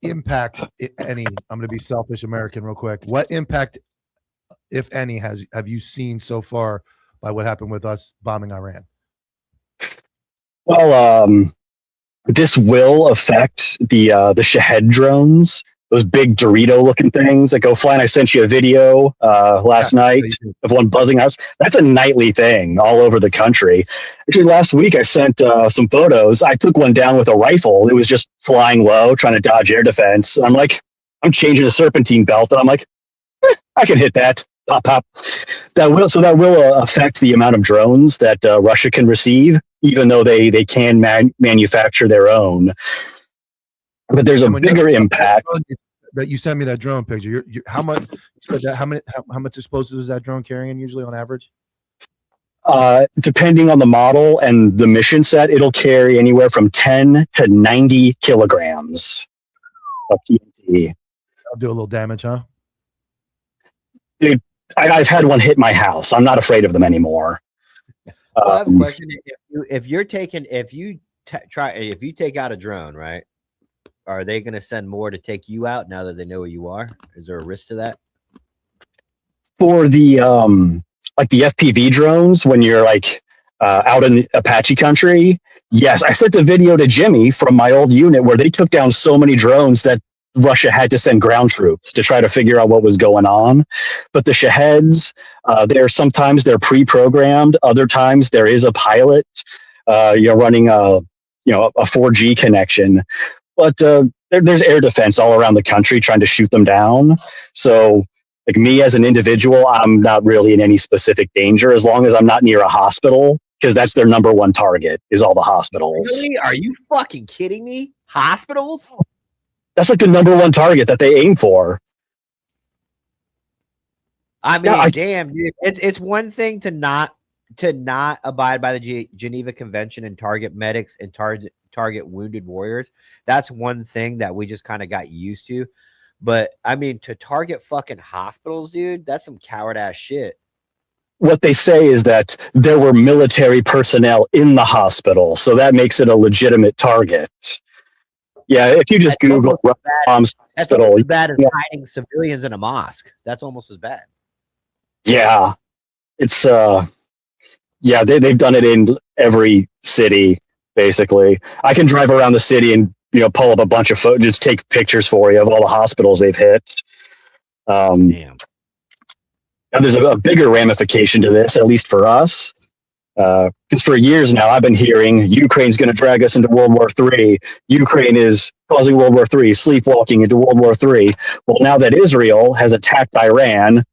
impact, if any? I'm going to be selfish American real quick. What impact, if any, have you seen so far by what happened with us bombing Iran? Well, this will affect the Shahed drones those big Dorito looking things that go flying. I sent you a video last night of one buzzing out. That's a nightly thing all over the country. Actually, last week I sent some photos. I took one down with a rifle. It was just flying low, trying to dodge air defense. I'm like, I'm changing the serpentine belt, and I'm like, I can hit that. Pop, pop. That will affect the amount of drones that Russia can receive, even though they can manufacture their own. But there's a bigger impact. That you sent me that drone picture. How much? How much explosives is that drone carrying usually on average? Depending on the model and the mission set, it'll carry anywhere from 10 to 90 kilograms of TNT. I'll do a little damage, huh? Dude, I've had one hit my house. I'm not afraid of them anymore. Well, I have a question. If you take out a drone, right? Are they going to send more to take you out now that they know where you are? Is there a risk to that? For the like the FPV drones, when you're like out in Apache country, yes, I sent a video to Jimmy from my old unit where they took down so many drones that Russia had to send ground troops to try to figure out what was going on. But the Shaheds, sometimes they're pre-programmed. Other times there is a pilot, running a 4G connection. But there's air defense all around the country trying to shoot them down. So, like me as an individual, I'm not really in any specific danger as long as I'm not near a hospital, because that's their number one target is all the hospitals. Really? Are you fucking kidding me? Hospitals? That's like the number one target that they aim for. I mean, damn, dude. It's one thing to not abide by the Geneva Convention and target medics and target wounded warriors. That's one thing that we just kind of got used to. But I mean, to target fucking hospitals, dude, that's some coward ass shit. What they say is that there were military personnel in the hospital, so that makes it a legitimate target. Yeah, if you just Google bombs hospital, almost as bad as hiding civilians in a mosque. That's almost as bad. Yeah, it's they've done it in every city. Basically, I can drive around the city and pull up a bunch of photos, just take pictures for you of all the hospitals they've hit. Damn. Now there's a bigger ramification to this, at least for us, because for years now I've been hearing Ukraine's going to drag us into World War III. Ukraine is causing World War III, sleepwalking into World War III. Well, now that Israel has attacked Iran,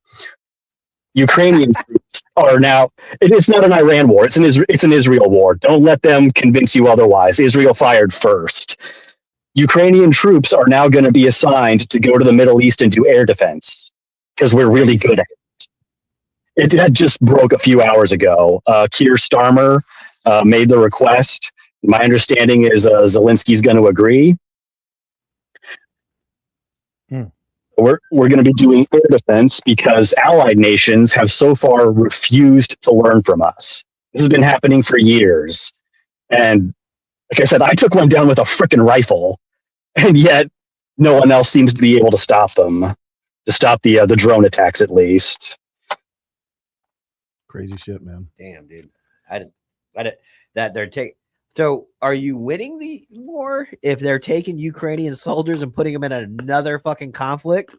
Ukrainian troops are now. It's not an Iran war. It's an Israel war. Don't let them convince you otherwise. Israel fired first. Ukrainian troops are now going to be assigned to go to the Middle East and do air defense because we're really good at it. That just broke a few hours ago. Keir Starmer made the request. My understanding is Zelensky's going to agree. We're going to be doing air defense because allied nations have so far refused to learn from us. This has been happening for years. And like I said, I took one down with a frickin' rifle, and yet no one else seems to be able to stop them, to stop the drone attacks at least. Crazy shit, man. Damn, dude. I didn't that they're taking. So, are you winning the war if they're taking Ukrainian soldiers and putting them in another fucking conflict?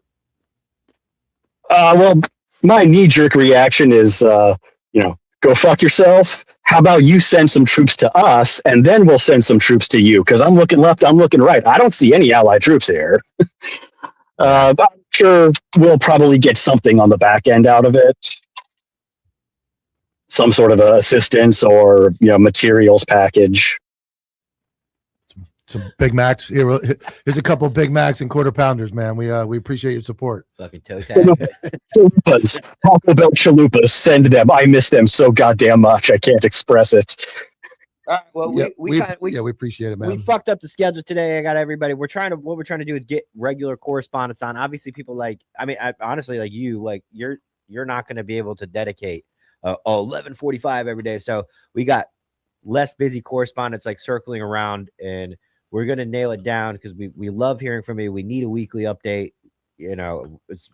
Well, my knee-jerk reaction is, go fuck yourself. How about you send some troops to us, and then we'll send some troops to you? Because I'm looking left, I'm looking right. I don't see any Allied troops here. But I'm sure we'll probably get something on the back end out of it. Some sort of assistance or materials package. Some Big Macs. Here's a couple of Big Macs and quarter pounders, man. We appreciate your support. Fucking toe tag. Chalupas, Taco Bell chalupas. Send them. I miss them so goddamn much. I can't express it. Well, we appreciate it, man. We fucked up the schedule today. I got everybody. What we're trying to do is get regular correspondence on. Obviously, people honestly, like you, like you're not going to be able to dedicate 11:45 every day. So we got less busy correspondence like circling around, and we're going to nail it down because we love hearing from you. We need a weekly update. It's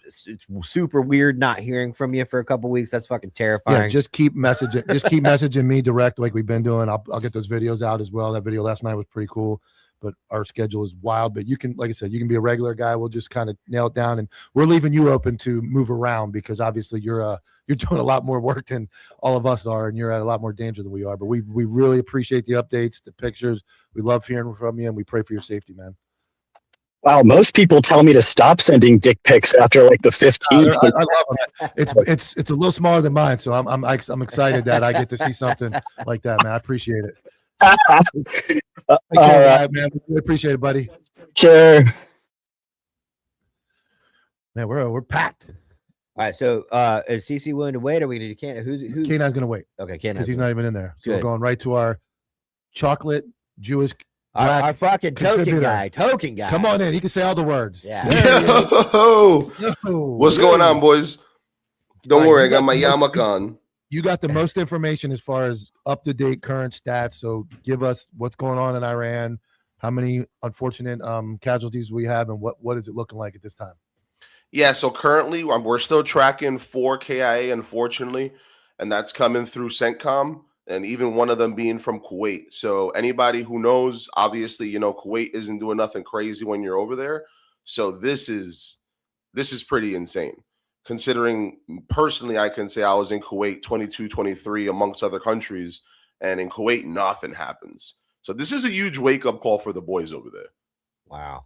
super weird not hearing from you for a couple weeks. That's fucking terrifying. Yeah, just keep messaging me direct like we've been doing. I'll get those videos out as well. That video last night was pretty cool. but our schedule is wild. But you can, like I said, you can be a regular guy. We'll just kind of nail it down, and we're leaving you open to move around because obviously you're doing a lot more work than all of us are, and you're at a lot more danger than we are. But we really appreciate the updates, the pictures. We love hearing from you, and we pray for your safety, man. Wow, most people tell me to stop sending dick pics after like the 15th. I love them. It's a little smaller than mine, so I'm excited that I get to see something like that, man. I appreciate it. Take care, man. We appreciate it, buddy. Sure. Man, we're packed. All right, so is CC willing to wait, or we need to who's K9's gonna wait? Okay, because he's not even in there. So Good. we're going right to our chocolate Jewish our fucking token guy. Come on in. He can say all the words. Yeah. Yo, what's going on, boys? Don't worry, I got my yarmulke on. You got the most information as far as up-to-date current stats. So give us what's going on in Iran, how many unfortunate casualties we have, and what is it looking like at this time? Yeah, so currently we're still tracking 4 KIA, unfortunately, and that's coming through CENTCOM, and even one of them being from Kuwait. So anybody who knows, obviously, Kuwait isn't doing nothing crazy when you're over there. So this is pretty insane. Considering personally, I can say I was in Kuwait 22, 23 amongst other countries, and in Kuwait, nothing happens. So this is a huge wake-up call for the boys over there. Wow.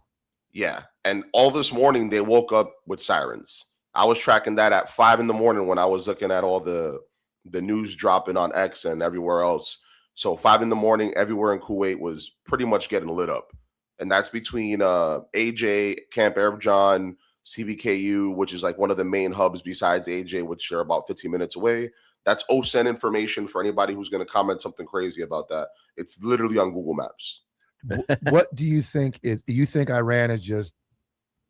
Yeah, and all this morning, they woke up with sirens. I was tracking that at 5 a.m. when I was looking at all the news dropping on X and everywhere else. So 5 a.m, everywhere in Kuwait was pretty much getting lit up. And that's between AJ, Camp Arab John, CBKU, which is like one of the main hubs besides AJ, which are about 15 minutes away. That's OSEN information for anybody who's going to comment something crazy about that. It's literally on Google Maps. What do you think do you think Iran is just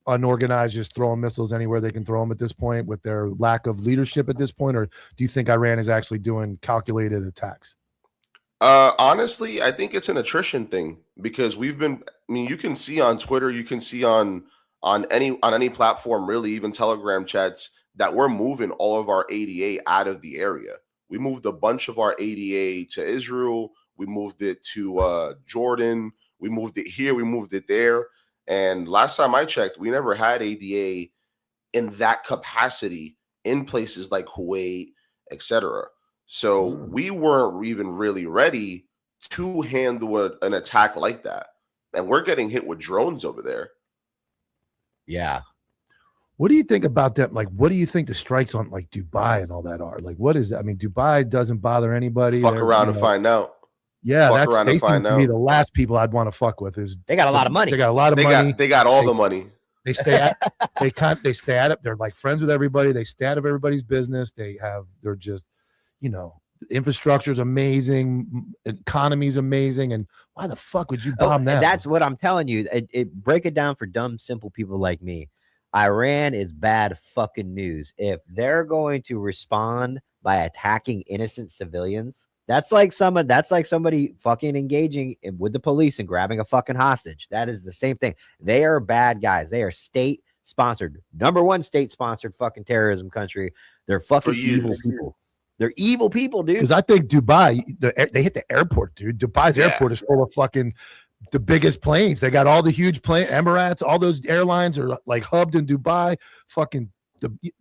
unorganized, just throwing missiles anywhere they can throw them at this point with their lack of leadership at this point? Or do you think Iran is actually doing calculated attacks? Honestly, I think it's an attrition thing because you can see on Twitter, you can see on any platform, really, even Telegram chats, that we're moving all of our ADA out of the area. We moved a bunch of our ADA to Israel. We moved it to Jordan. We moved it here. We moved it there. And last time I checked, we never had ADA in that capacity in places like Kuwait, etc. So we weren't even really ready to handle an attack like that. And we're getting hit with drones over there. Yeah. What do you think about that? Like, what do you think the strikes on like Dubai and all that are? Like, what is that? I mean, Dubai doesn't bother anybody. Fuck around and find out. Yeah, they seem to be the last people I'd want to fuck with. They got a lot of money. They got a lot of money. They got all the money. They stay at it. They're like friends with everybody. They stay out of everybody's business. They're just, infrastructure is amazing, economy's amazing, and why the fuck would you bomb that? That's what I'm telling you. It break it down for dumb, simple people like me. Iran is bad fucking news. If they're going to respond by attacking innocent civilians, that's like somebody fucking engaging with the police and grabbing a fucking hostage. That is the same thing. They are bad guys. They are state-sponsored, #1 state-sponsored fucking terrorism country. They're fucking evil people. They're evil people, dude. Because I think Dubai, they hit the airport, dude. Dubai's airport is full of fucking the biggest planes. They got all the huge Emirates, all those airlines are like hubbed in Dubai. Fucking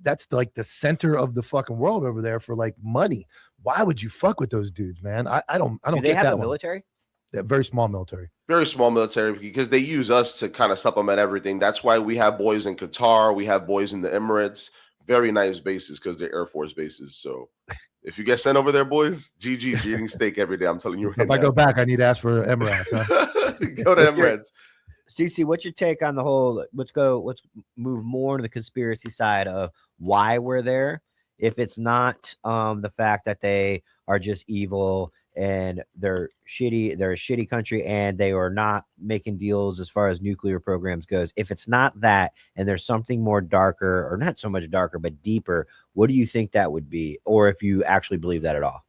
that's like the center of the fucking world over there for like money. Why would you fuck with those dudes, man? I don't Do they get have that a military? They're very small military. Very small military because they use us to kind of supplement everything. That's why we have boys in Qatar. We have boys in the Emirates. Very nice bases because they're Air Force bases. So if you get sent over there, boys, GG's, you're eating steak every day. I'm telling you right now. If I go back, I need to ask for Emirates. Huh? Go to Emirates. CC, what's your take on the whole? Let's move more to the conspiracy side of why we're there. If it's not the fact that they are just evil and they're a shitty country and they are not making deals as far as nuclear programs goes. If it's not that and there's something more darker, or not so much darker, but deeper, what do you think that would be? Or if you actually believe that at all?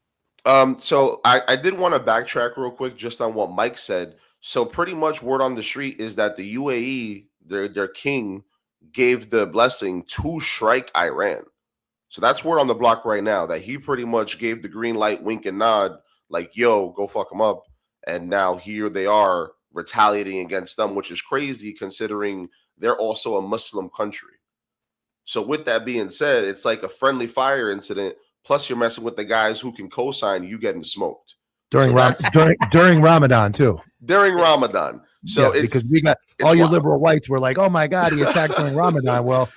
So I did want to backtrack real quick just on what Mike said. So pretty much word on the street is that the UAE, their king, gave the blessing to strike Iran. So that's word on the block right now, that he pretty much gave the green light, wink and nod, like, yo, go fuck them up. And now here they are retaliating against them, which is crazy considering they're also a Muslim country. So with that being said, it's like a friendly fire incident. Plus, you're messing with the guys who can co-sign you getting smoked during during Ramadan too. During Ramadan. So yeah, because we got all your liberal whites were like, "Oh my God, he attacked during Ramadan." Well,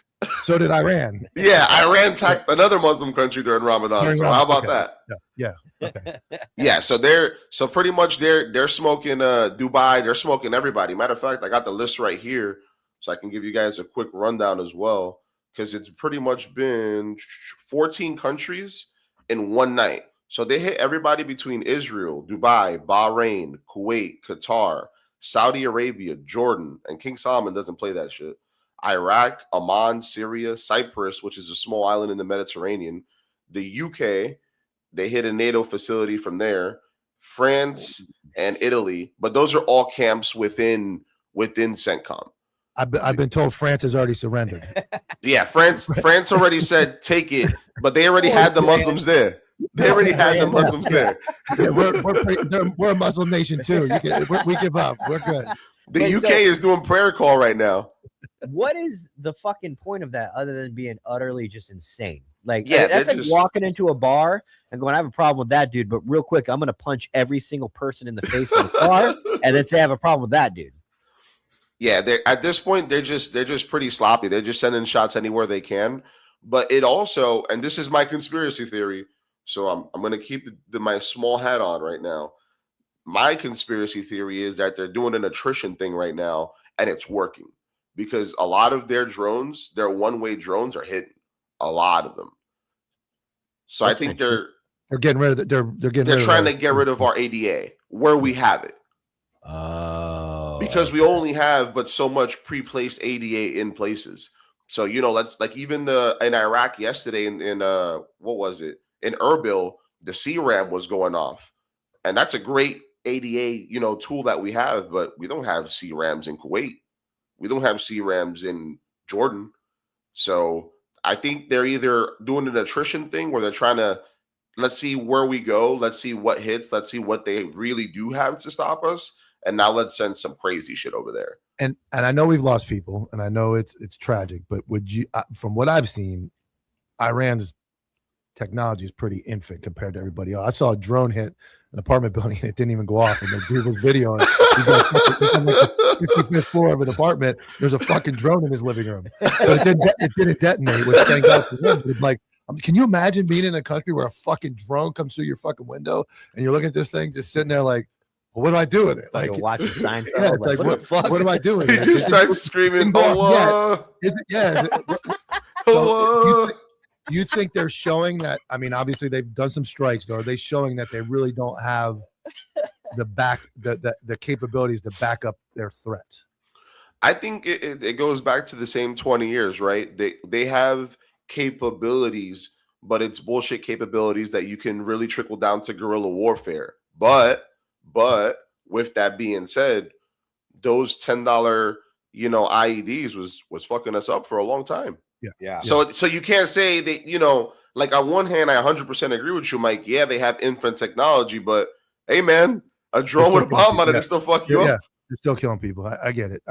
so did Iran. Yeah, Iran attacked another Muslim country during Ramadan. So how about that? Yeah. Okay. Yeah. So pretty much they're smoking Dubai. They're smoking everybody. Matter of fact, I got the list right here, so I can give you guys a quick rundown as well, because it's pretty much been 14 countries in one night. So they hit everybody between Israel, Dubai, Bahrain, Kuwait, Qatar, Saudi Arabia, Jordan, and King Solomon doesn't play that shit. Iraq, Oman, Syria, Cyprus, which is a small island in the Mediterranean, the UK, they hit a NATO facility from there, France and Italy, but those are all camps within CENTCOM. I've been told France has already surrendered. Yeah, France already said take it, but they already had the Muslims there. They already had the Muslims there. Yeah, we're a Muslim nation too. We give up. We're good. The UK is doing prayer call right now. What is the fucking point of that other than being utterly just insane? Like, yeah, that's like walking into a bar and going, I have a problem with that dude, but real quick, I'm going to punch every single person in the face in the car and then say I have a problem with that dude. Yeah, at this point, they're just pretty sloppy. They're just sending shots anywhere they can. But it also, and this is my conspiracy theory, so I'm going to keep my small hat on right now. My conspiracy theory is that they're doing an attrition thing right now, and it's working because a lot of their drones, their one-way drones, are hitting. A lot of them. So I think they're getting rid of they're trying to get rid of our ADA where we have it. Oh, because we only have but so much pre-placed ADA in places. So let's like even in Iraq yesterday in what was it, in Erbil, the CRAM was going off, and that's a great ADA tool that we have, but we don't have CRAMs in Kuwait. We don't have CRAMs in Jordan. So I think they're either doing an attrition thing where they're trying to, let's see where we go, let's see what hits, let's see what they really do have to stop us, and now let's send some crazy shit over there. And I know we've lost people, and I know it's tragic, but would you, from what I've seen, Iran's technology is pretty infant compared to everybody else. I saw a drone hit an apartment building and it didn't even go off, and the dude was videoing. He's on like the 55th floor of an apartment. There's a fucking drone in his living room, but it didn't detonate. Which thank God for him. It's like, can you imagine being in a country where a fucking drone comes through your fucking window and you're looking at this thing just sitting there like, well, what do I do with it? Like watch a sign. Yeah, it's like what the fuck? What do I do with it? He starts screaming, "Oh, is it? Yeah. So do you think they're showing that? I mean, obviously they've done some strikes, though. Are they showing that they really don't have the capabilities to back up their threats? I think it goes back to the same 20 years, right? They have capabilities, but it's bullshit capabilities that you can really trickle down to guerrilla warfare. But with that being said, those $10 IEDs was fucking us up for a long time. Yeah. So you can't say that, like on one hand, I 100% agree with you, Mike. Yeah, they have infant technology, but hey, man, a drone with a bomb on it is still fuck you up. Yeah, they're still killing people. I get it.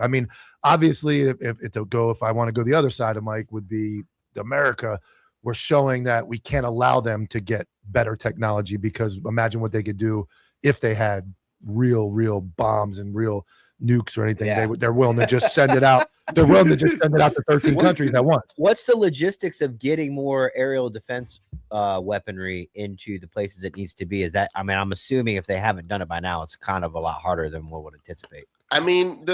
I mean, obviously, if I want to go the other side of Mike, would be America. We're showing that we can't allow them to get better technology, because imagine what they could do if they had real bombs and real nukes or anything. Yeah. They're willing to just send it out. They're willing to just send it out to 13 countries at once. What's the logistics of getting more aerial defense weaponry into the places it needs to be? Is that, I mean, I'm assuming if they haven't done it by now, it's kind of a lot harder than one would anticipate. I mean,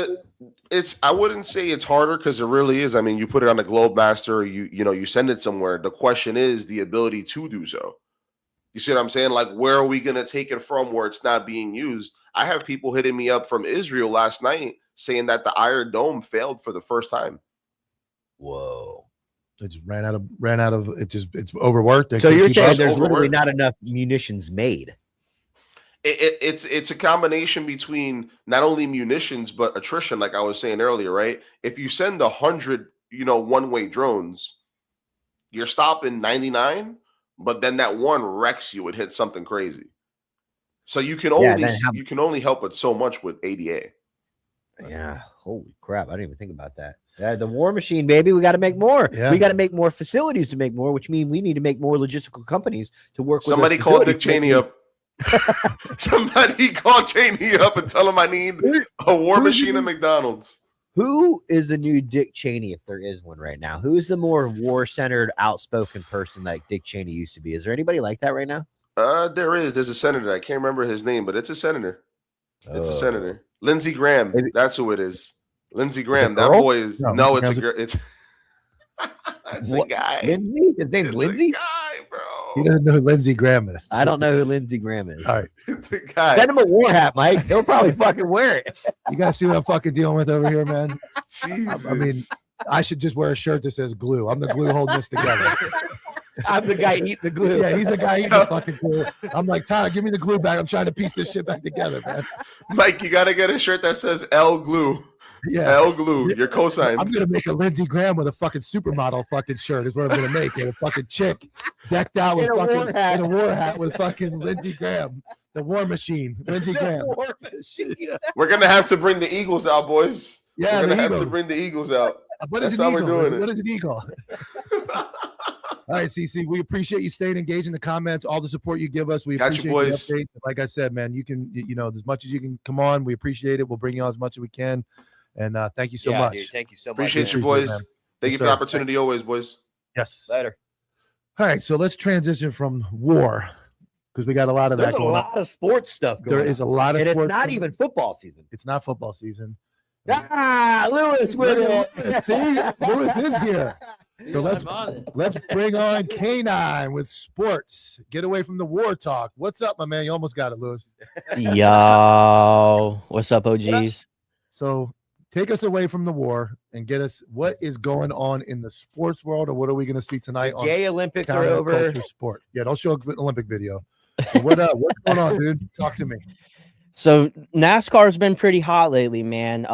I wouldn't say it's harder, because it really is. I mean, you put it on a Globemaster, you send it somewhere. The question is the ability to do so. You see what I'm saying? Like, where are we going to take it from where it's not being used? I have people hitting me up from Israel last night saying that the Iron Dome failed for the first time. Whoa. It just ran out of it's overworked. So you're saying there's literally not enough munitions made? It's a combination between not only munitions, but attrition, like I was saying earlier, right? If you send 100, one-way drones, you're stopping 99, but then that one wrecks you and hits something crazy. So you can only help but so much with ADA. Yeah, holy crap! I didn't even think about that. The War Machine, baby. We got to make more. Yeah. We got to make more facilities to make more, which means we need to make more logistical companies to work Somebody with. called Dick Cheney up. Somebody called Cheney up and tell him I need a War Machine at McDonald's. Who is the new Dick Cheney, if there is one right now? Who is the more war-centered, outspoken person like Dick Cheney used to be? Is there anybody like that right now? There's a senator. I can't remember his name, but it's a senator. It's a senator. Lindsey Graham. Maybe. That's who it is. Lindsey Graham. That boy is no, it's a girl. It's a guy. Lindsey? His name's Lindsey? Guy, bro. He doesn't know who Lindsey Graham is. I don't know who Lindsey Graham is. All right. It's a guy. Send him a war hat, Mike. He'll probably fucking wear it. You guys see what I'm fucking dealing with over here, man? Jesus. I mean, I should just wear a shirt that says glue. I'm the glue holding this together. I'm the guy eating the glue. Yeah, he's the guy eating the fucking glue. I'm like, Tyler, give me the glue back. I'm trying to piece this shit back together, man. Mike, you gotta get a shirt that says L glue. Yeah. L glue. Your cosign. I'm gonna make a Lindsey Graham with a fucking supermodel fucking shirt is what I'm gonna make. And a fucking chick decked out with fucking in a war hat with fucking Lindsey Graham. The War Machine. Lindsey Graham. War Machine. We're gonna have to bring the Eagles out, boys. Yeah, we're gonna have to bring the Eagles out. That's how we're doing it. What is an eagle? All right, CC, we appreciate you staying engaged in the comments, all the support you give us. We appreciate you, boys. The updates. Like I said, man, you can, as much as you can come on. We appreciate it. We'll bring you on as much as we can. And thank you so much. Dude, thank you so much. Appreciate you, boys. Thank you for the opportunity always, boys. Yes. Later. All right, so let's transition from war because we got a lot of There's that going on. a lot of sports stuff going on. There is a lot of and sports. It's not even football season. It's not football season. Lewis with it. See, Lewis is here. So let's bring on K9 with sports. Get away from the war talk. What's up, my man? You almost got it, Lewis. Yo, what's up, OGs? So take us away from the war and get us what is going on in the sports world, or what are we going to see tonight on Gay Olympics are over. Sport. Yeah, don't show an Olympic video. So what's going on, dude? Talk to me. So NASCAR's been pretty hot lately, man.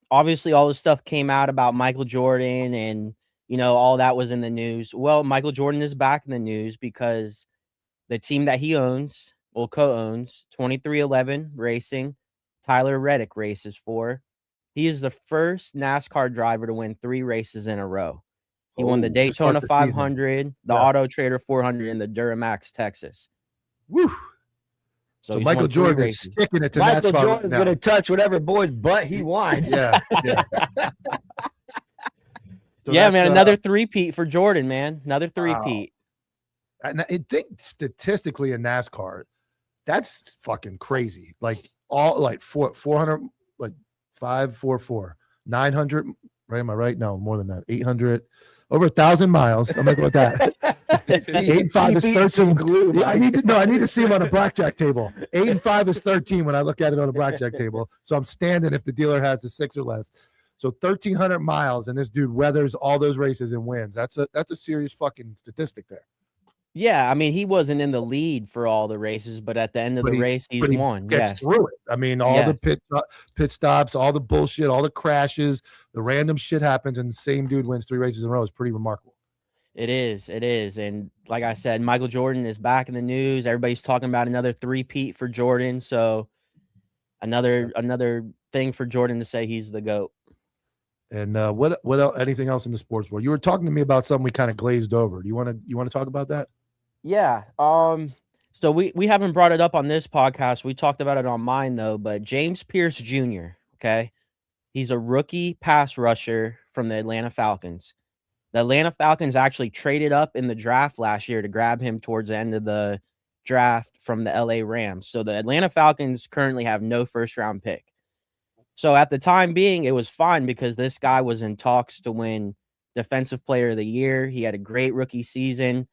Obviously all this stuff came out about Michael Jordan and all that was in the news. Well, Michael Jordan is back in the news because the team that he owns, co-owns, 2311 Racing, Tyler Reddick races for. He is the first NASCAR driver to win 3 races in a row. He won the Daytona 500, the Auto Trader 400, and the Duramax Texas. Woo! So Michael Jordan is sticking it to Michael NASCAR. Jordan's going to touch whatever boy's butt he wants. Yeah. So yeah, man, another three-peat for Jordan, man. Another three-peat. And I think statistically in NASCAR, that's fucking crazy. Like 400, like 544, 900. Right? Am I right? No, more than that. 800, over 1,000 miles. I'm gonna go with that. 8 and 5 is 13. Glue. Yeah, I need to see him on a blackjack table. 8 and 5 is 13 when I look at it on a blackjack table. So I'm standing if the dealer has a 6 or less. So 1,300 miles, and this dude weathers all those races and wins. That's a serious fucking statistic there. Yeah, I mean, he wasn't in the lead for all the races, but at the end of the race, he won. Gets through it. I mean, all the pit stops, all the bullshit, all the crashes, the random shit happens, and the same dude wins 3 races in a row. It's pretty remarkable. It is. And like I said, Michael Jordan is back in the news. Everybody's talking about another three-peat for Jordan. So another thing for Jordan to say he's the GOAT. And what else, anything else in the sports world? You were talking to me about something we kind of glazed over. Do you want to talk about that? Yeah. So we haven't brought it up on this podcast. We talked about it on mine though, but James Pierce Jr., okay? He's a rookie pass rusher from the Atlanta Falcons. The Atlanta Falcons actually traded up in the draft last year to grab him towards the end of the draft from the LA Rams. So the Atlanta Falcons currently have no first-round pick. So at the time being, it was fine because this guy was in talks to win Defensive Player of the Year. He had a great rookie season.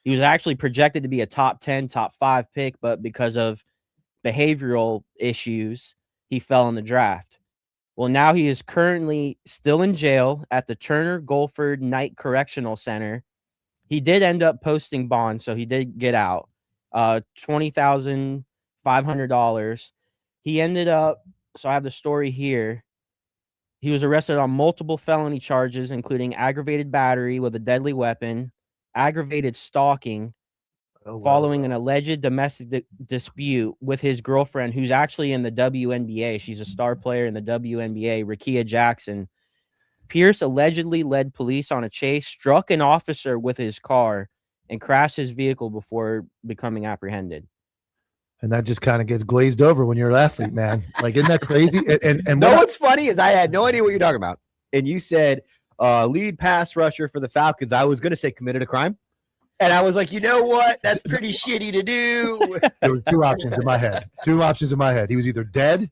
He was actually projected to be a top 10, top 5 pick, but because of behavioral issues, he fell in the draft. Well, now he is currently still in jail at the Turner Guilford Night Correctional Center. He did end up posting bond, so he did get out. $20,500. He ended up, so I have the story here. He was arrested on multiple felony charges, including aggravated battery with a deadly weapon, aggravated stalking, following an alleged domestic dispute with his girlfriend, who's actually in the WNBA. She's a star player in the WNBA, Rakia Jackson. Pierce allegedly led police on a chase, struck an officer with his car, and crashed his vehicle before becoming apprehended. And that just kind of gets glazed over when you're an athlete, man. Like, isn't that crazy? And no, what's funny is I had no idea what you're talking about. And you said lead pass rusher for the Falcons. I was going to say committed a crime. And I was like, you know what? That's pretty shitty to do. There were two options in my head. He was either dead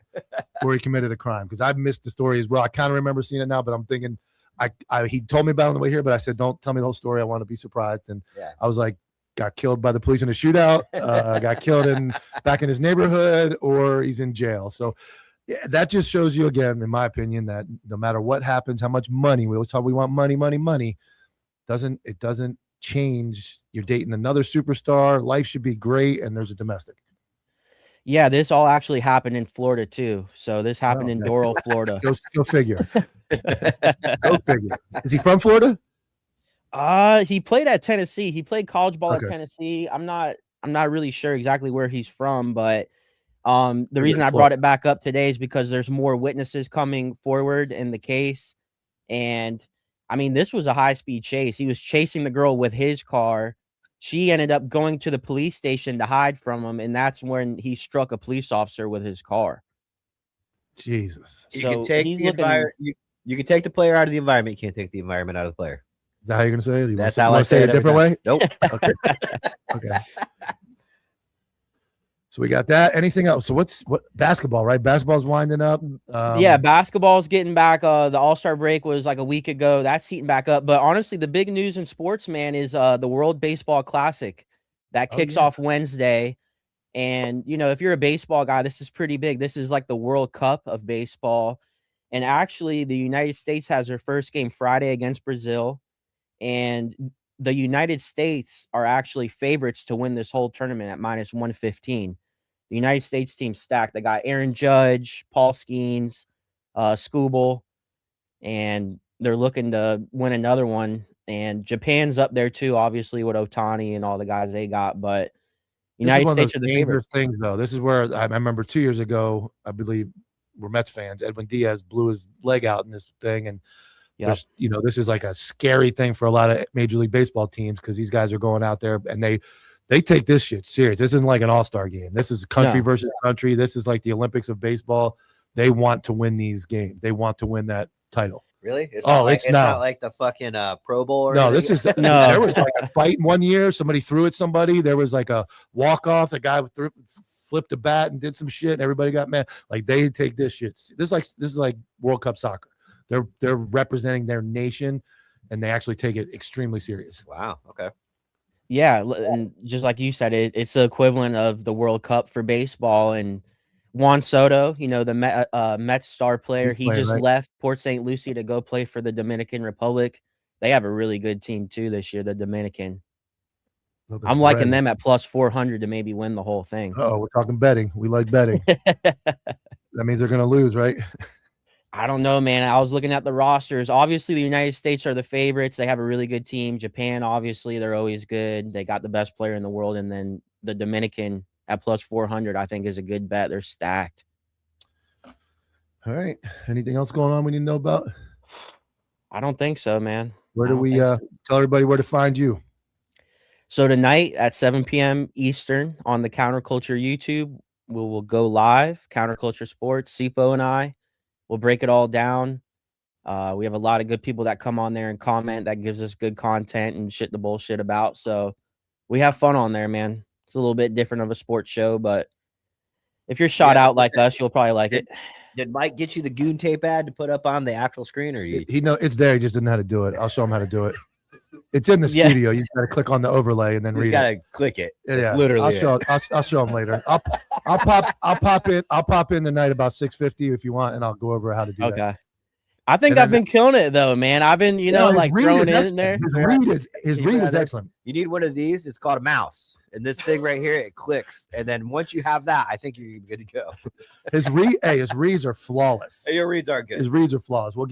or he committed a crime, because I've missed the story as well. I kind of remember seeing it now, but I'm thinking he told me about it on the way here, but I said, don't tell me the whole story. I want to be surprised. And I was like, got killed by the police in a shootout, got killed back in his neighborhood, or he's in jail. So that just shows you again, in my opinion, that no matter what happens, how much money, we always talk, we want money, it doesn't change. You're dating another superstar. Life should be great. And there's a domestic. Yeah, this all actually happened in Florida too. So this happened in Doral, Florida. Go figure. Go figure. Is he from Florida? He played at Tennessee. He played college ball at Tennessee. I'm not really sure exactly where he's from, but the reason I brought it back up today is because there's more witnesses coming forward in the case. And I mean, this was a high-speed chase. He was chasing the girl with his car. She ended up going to the police station to hide from him, and that's when he struck a police officer with his car. Jesus. You can take the environment. You can take the player out of the environment. You can't take the environment out of the player. Is that how you're going to say it? That's how I say it a different way? Nope. Okay. So we got that. Anything else? So what basketball, right? Basketball's winding up. Yeah, basketball's getting back. The All-Star break was like a week ago. That's heating back up. But honestly, the big news in sports, man, is the World Baseball Classic that kicks off Wednesday. And, you know, if you're a baseball guy, this is pretty big. This is like the World Cup of baseball. And actually, the United States has their first game Friday against Brazil. And the United States are actually favorites to win this whole tournament at -115. The United States team's stacked. They got Aaron Judge, Paul Skeens, Skubal, and they're looking to win another one. And Japan's up there too, obviously, with Otani and all the guys they got. But United States are the favorite. Things, though. This is where I remember 2 years ago, I believe we're Mets fans. Edwin Diaz blew his leg out in this thing, and this is like a scary thing for a lot of Major League Baseball teams, because these guys are going out there and they take this shit serious. This isn't like an all-star game. This is country versus country. This is like the Olympics of baseball. They want to win these games. They want to win that title. Really? It's not like the fucking Pro Bowl or anything? This is there was like a fight one year. Somebody threw at somebody. There was like a walk-off. The guy flipped a bat and did some shit, and everybody got mad. Like, they take this shit. This is like World Cup soccer. They're representing their nation, and they actually take it extremely serious. Wow. Okay. Yeah, and just like you said, it's the equivalent of the World Cup for baseball. And Juan Soto, you know, the Mets star player, he just left Port St. Lucie to go play for the Dominican Republic. They have a really good team too this year, the Dominican. I'm liking them at +400 to maybe win the whole thing. Oh, we're talking betting. We like betting. That means they're going to lose, right? I don't know, man. I was looking at the rosters. Obviously, the United States are the favorites. They have a really good team. Japan, obviously, they're always good. They got the best player in the world. And then the Dominican at +400, I think, is a good bet. They're stacked. All right. Anything else going on we need to know about? I don't think so, man. Where do we tell everybody where to find you? So tonight at 7 p.m. Eastern on the Counterculture YouTube, we will go live. Counterculture Sports, Sipo and I. We'll break it all down. We have a lot of good people that come on there and comment that gives us good content and shit the bullshit about. So we have fun on there, man. It's a little bit different of a sports show, but if you're shot out like us, you'll probably like it. Did Mike get you the goon tape ad to put up on the actual screen, or he know it's there? He just didn't know how to do it. I'll show him how to do it. It's in the studio. You got to click on the overlay and then read it. You got to click it. Yeah, literally. I'll show him later. I'll pop in tonight about 6:50 if you want, and I'll go over how to do that. Okay. I think I've been killing it though, man. I've been, like throwing it in there. His read is excellent. You need one of these. It's called a mouse. And this thing right here, it clicks. And then once you have that, I think you're good to go. His reads are flawless. Your reads are good. His reads are flawless. I'll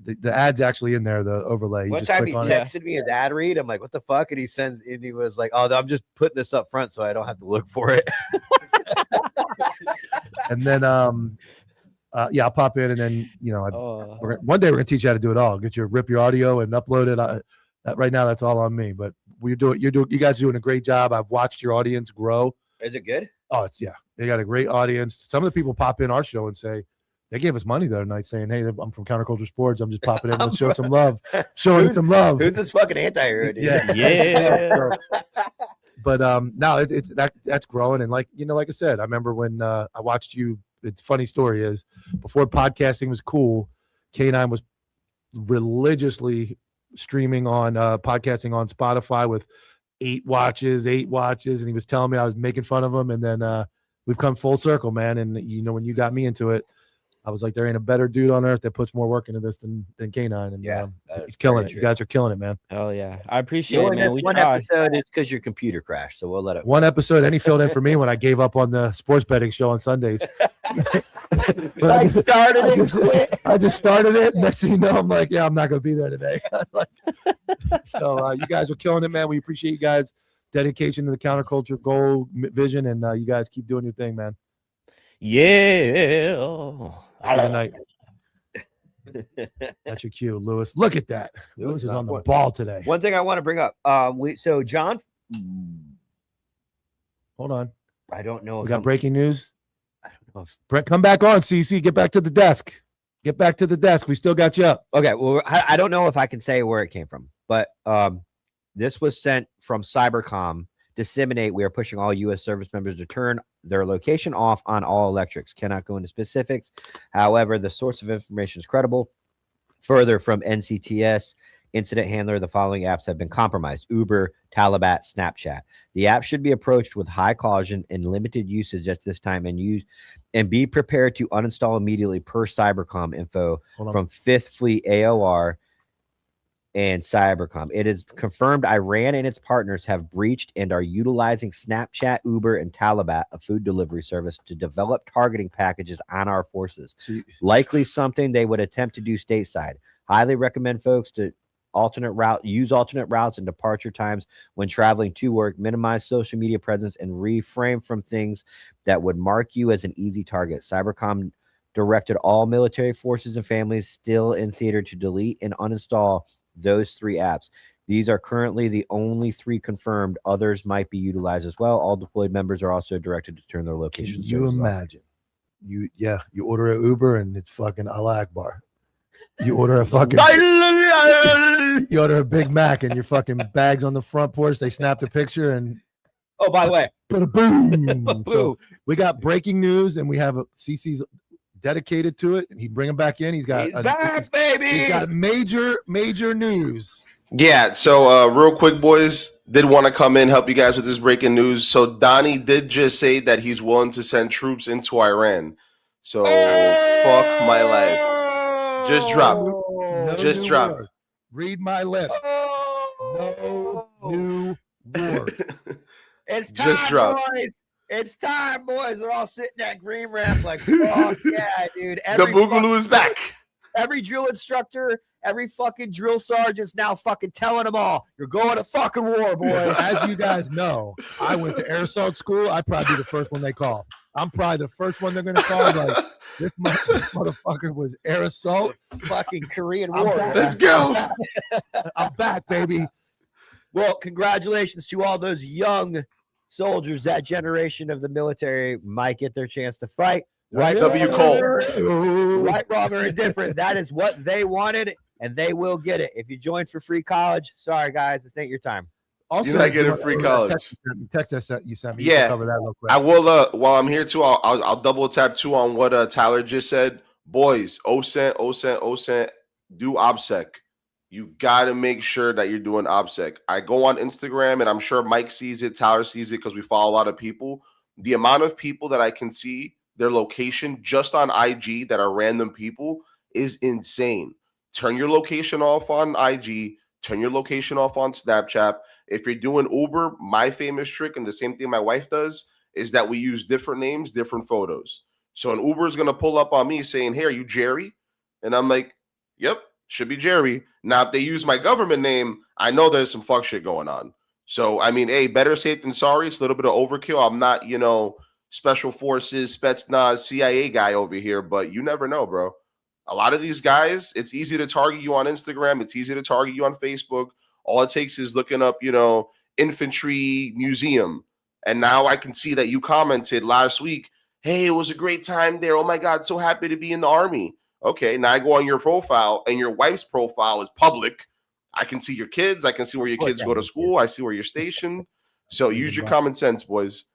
The ad's actually in there, the overlay. You One just time click he on texted me his ad read. I'm like, what the fuck? And he was like, oh, I'm just putting this up front so I don't have to look for it. and then I'll pop in, and then one day we're gonna teach you how to do it all. Rip your audio and upload it. Right now, that's all on me. But you guys are doing a great job. I've watched your audience grow. Is it good? Oh, they got a great audience. Some of the people pop in our show and say they gave us money the other night, saying, "Hey, I'm from Counterculture Sports. I'm just popping in. Let's show some love, showing some love." Who's this fucking anti-hero, dude? Yeah. But no, that's growing, and like I said, I remember when I watched you. It's funny story is before podcasting was cool, K9 was religiously streaming on podcasting on Spotify with 8 watches, and he was telling me I was making fun of him, and then we've come full circle, man. And when you got me into it, I was like, there ain't a better dude on earth that puts more work into this than K9, and he's killing it. True. You guys are killing it, man. Oh yeah, I appreciate it, man. We one try. episode is because your computer crashed, so we'll let it. One episode, and he filled in for me when I gave up on the sports betting show on Sundays. I just started it. Next thing you know, I'm like, I'm not gonna be there today. So you guys are killing it, man. We appreciate you guys' dedication to the counterculture goal vision, and you guys keep doing your thing, man. Yeah. Good night. That's your cue, Lewis. Look at that. Lewis is on the ball today. One thing I want to bring up. So John, hold on. I don't know. We got breaking news. I don't know if Brent, come back on, CC. Get back to the desk. Get back to the desk. We still got you up. Okay. Well, I don't know if I can say where it came from, but this was sent from Cybercom. Disseminate. We are pushing all U.S. service members to turn their location off on all electrics. Cannot go into specifics. However, the source of information is credible. Further, from NCTS incident handler, the following apps have been compromised: Uber, Talabat, Snapchat. The app should be approached with high caution and limited usage at this time, and be prepared to uninstall immediately per Cybercom info from 5th Fleet AOR and Cybercom. It is confirmed Iran and its partners have breached and are utilizing Snapchat, Uber, and Talabat, a food delivery service, to develop targeting packages on our forces. Likely something they would attempt to do stateside. Highly recommend folks to use alternate routes and departure times when traveling to work. Minimize social media presence and refrain from things that would mark you as an easy target. Cybercom directed all military forces and families still in theater to delete and uninstall those 3 apps. These are currently the only 3 confirmed. Others might be utilized as well. All deployed members are also directed to turn their location. Can you imagine? You order an Uber and it's fucking Allah Akbar. You order a fucking you order a Big Mac and your fucking bag's on the front porch. They snap the picture and by the way, boom. So we got breaking news, and we have CC's dedicated to it, and he bring him back in. He's back, baby. He's got major news. Yeah, so real quick, boys, did want to come in, help you guys with this breaking news. So Donnie did just say that he's willing to send troops into Iran. So fuck my life. Just dropped. Read my lips. No new war. It's time, boys. It's time, boys. They're all sitting at green ramp like, fuck yeah, dude. The Boogaloo is back. Every drill instructor, every fucking drill sergeant's now fucking telling them all, you're going to fucking war, boy. As you guys know, I went to air assault school. I'd probably be the first one they call. I'm probably the first one they're going to call. Like, this motherfucker was air assault. Fucking Korean War. Let's go. I'm back, baby. Well, congratulations to all those young soldiers. That generation of the military might get their chance to fight. Right, W. Cole. Right, wrong, or indifferent. That is what they wanted, and they will get it. If you join for free college, sorry, guys, this ain't your time. Also, you're not getting free college. Text you sent me. Yeah, cover that real quick. I will. While I'm here too, I'll double tap too on what Tyler just said. Boys, OSENT, do OBSEC. You got to make sure that you're doing OBSEC. I go on Instagram, and I'm sure Mike sees it, Tyler sees it, because we follow a lot of people. The amount of people that I can see their location just on IG that are random people is insane. Turn your location off on IG. Turn your location off on Snapchat. If you're doing Uber, my famous trick, and the same thing my wife does, is that we use different names, different photos. So an Uber is going to pull up on me saying, hey, are you Jerry? And I'm like, yep. should be Jerry. Now, if they use my government name, I know there's some fuck shit going on. So, I mean, hey, better safe than sorry. It's a little bit of overkill. I'm not, special forces, Spetsnaz, CIA guy over here, but you never know, bro. A lot of these guys, it's easy to target you on Instagram. It's easy to target you on Facebook. All it takes is looking up, infantry museum. And now I can see that you commented last week, hey, it was a great time there. Oh my God, so happy to be in the Army. Okay, now I go on your profile and your wife's profile is public. I can see your kids. I can see where your kids go to school. I see where you're stationed. So use your common sense, boys.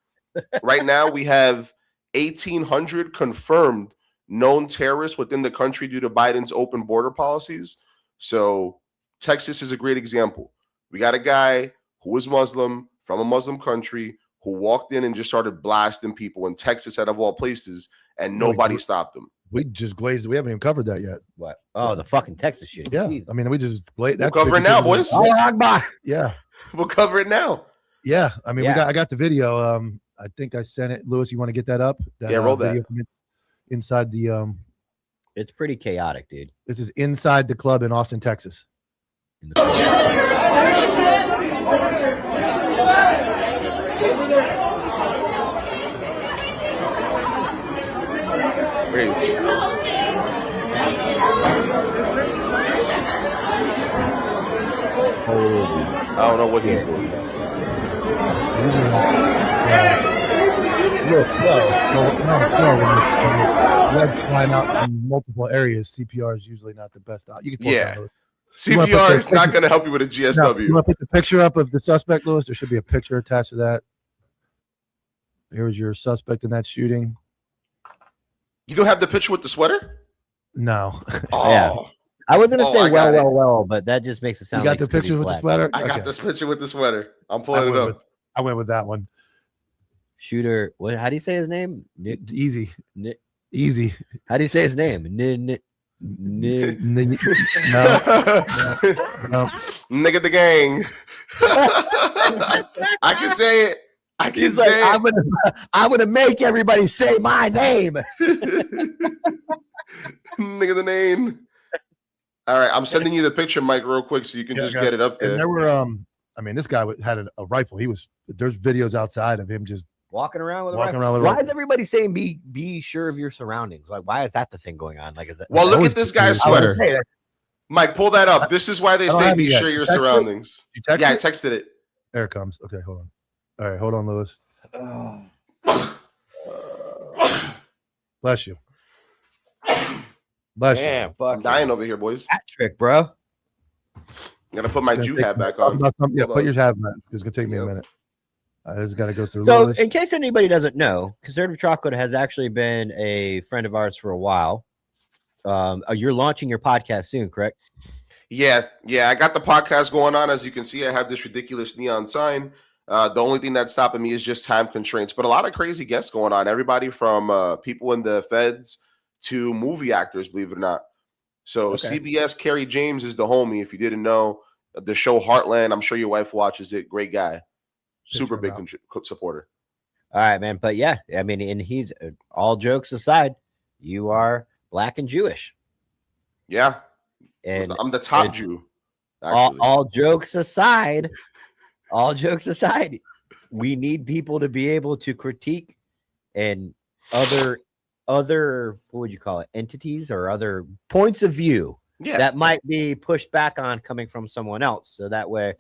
Right now, we have 1,800 confirmed known terrorists within the country due to Biden's open border policies. So Texas is a great example. We got a guy who was Muslim from a Muslim country who walked in and just started blasting people in Texas out of all places, and nobody stopped him. We just glazed. We haven't even covered that yet. What? Oh, the fucking Texas shit. Yeah. Jeez. I mean, we just glazed. We'll cover it now, boys. Yeah. We'll cover it now. Yeah. I mean, Yeah. I got the video. I think I sent it. Lewis, you want to get that up? Yeah, roll that. Video from inside the It's pretty chaotic, dude. This is inside the club in Austin, Texas. Where is he? I don't know what he's doing. No. Legs flying out in multiple areas. CPR is usually not the best. You can pull it down, Lewis. CPR is not going to help you with a GSW. No, you want to put the picture up of the suspect, Lewis? There should be a picture attached to that. Here's your suspect in that shooting. You don't have the picture with the sweater? No. Oh. Yeah. I was gonna say I got it. well, but that just makes it sound. You got like the it's gonna be picture with the black. sweater? I got Okay. this picture with the sweater. I'm pulling it up. I went with that one. Shooter. What? How do you say his name? Easy. Ni- Easy. How do you say his name? No. No. Nigga the gang. I can say it. I can He's like, say it. I'm gonna make everybody say my name. Nigga the name. All right, I'm sending you the picture, Mike, real quick, so you can just get it up there. And there were, I mean, this guy had a rifle. There's videos outside of him just Walking around with a walking rifle. around with a Why rifle. is everybody saying be sure of your surroundings? Like, why is that the thing going on? Like, is that, Well, look always at this been guy's weird. sweater. Hey, Mike, pull that up. This is why they I don't say have be it yet. sure your You text it? surroundings. You text Yeah, I it? texted it. There it comes. Okay, hold on. All right, hold on, Lewis. Bless you. Bless you. damn, fuck. I'm dying over here, boys. Hat trick, bro. I'm gonna put my Gonna Jew take- hat back talk on. about something- Yeah, Hold put on. your hat back. It's gonna take me a Yep. minute. This has got to go through So, Lewis. in case anybody doesn't know, Conservative Chocolate has actually been a friend of ours for a while. You're launching your podcast soon, correct? Yeah. I got the podcast going on. As you can see, I have this ridiculous neon sign. The only thing that's stopping me is just time constraints, but a lot of crazy guests going on. Everybody from people in the feds to movie actors, believe it or not. So Okay. CBS, Kerry James is the homie. If you didn't know, the show Heartland, I'm sure your wife watches it. Great guy. Super big supporter. All right, man. But yeah, I mean, and he's all jokes aside, you are black and Jewish, Yeah. and I'm the top and Jew. all jokes aside, we need people to be able to critique and other what would you call it, entities or other points of view Yeah. that might be pushed back on coming from someone else. So that way,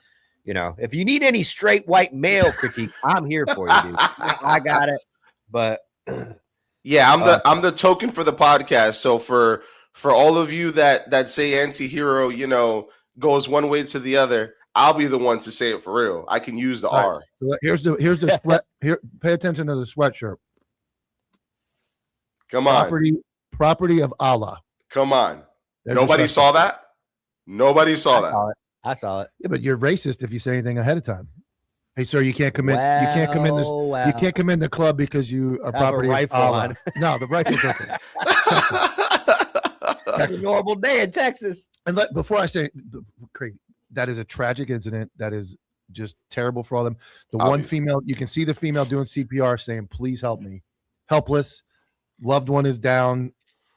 if you need any straight white male critique, I'm here for you, dude. I got it. But Yeah, I'm the token for the podcast. So for all of you that say anti-hero, goes one way to the other, I'll be the one to say it for real. I can use the All right. R. So here's the sweat. Here, pay attention to the sweatshirt. Come on. Property of Allah. Come on. There's Nobody your saw sweatshirt. that? Nobody saw that. I saw it. Yeah, but you're racist if you say anything ahead of time. Hey, sir, you can't come in. You can't come in this. You can't come in the club because you are Have a property of rifle Allah. on. No, the rifle's okay. It's a normal day in Texas. And before I say, Craig, that is a tragic incident. That is just terrible for all them. The one Obviously. female, you can see the female doing CPR saying, please help me. Helpless. Loved one is down.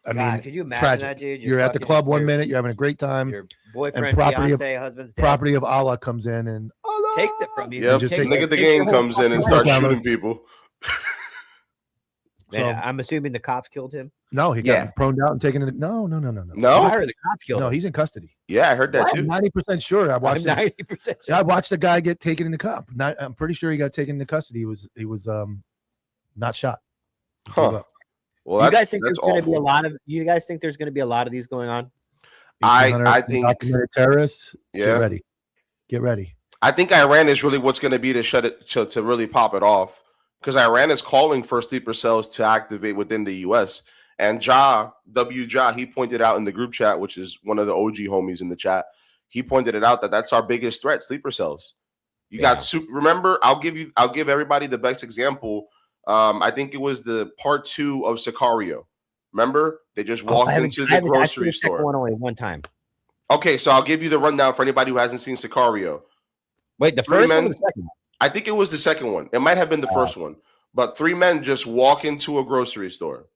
I God, mean, could you imagine tragic. that, dude? You're at the fucking- club one your- minute, you're having a great time. Your boyfriend, property of- fiance, husband's dead. Property of Allah comes in and Allah Takes it from you. Yep. just Takes take Nigga it, the takes your gang whole comes in and fucking starts life. download. shooting people. Man, So- I'm assuming the cops killed him. No, he Yeah. got proned out and taken in. No. I No? heard the cops killed No, him. he's in custody. Yeah, I heard that I'm too. 90% sure. I I'm watched. 90%. I watched the guy get taken into custody. I'm pretty sure he got taken into custody. He was not shot. He gave Huh. up. Well, You that's, guys think that's there's going to be a awful. lot of? You guys think there's going to be a lot of these going on? I 1800 think- documented terrorists. Yeah. Get ready. Get ready. I think Iran is really what's going to be to shut it to really pop it off, because Iran is calling for sleeper cells to activate within the U.S. And Ja, he pointed out in the group chat, which is one of the OG homies in the chat. He pointed it out that that's our biggest threat: sleeper cells. You got remember, I'll give everybody the best example. I think it was the part 2 of Sicario. Remember, they just walked into the grocery store. One only one time. Okay, so I'll give you the rundown for anybody who hasn't seen Sicario. Wait, the 3 first men, one or the second one? I think it was the second one. It might have been the first one. But 3 men just walk into a grocery store.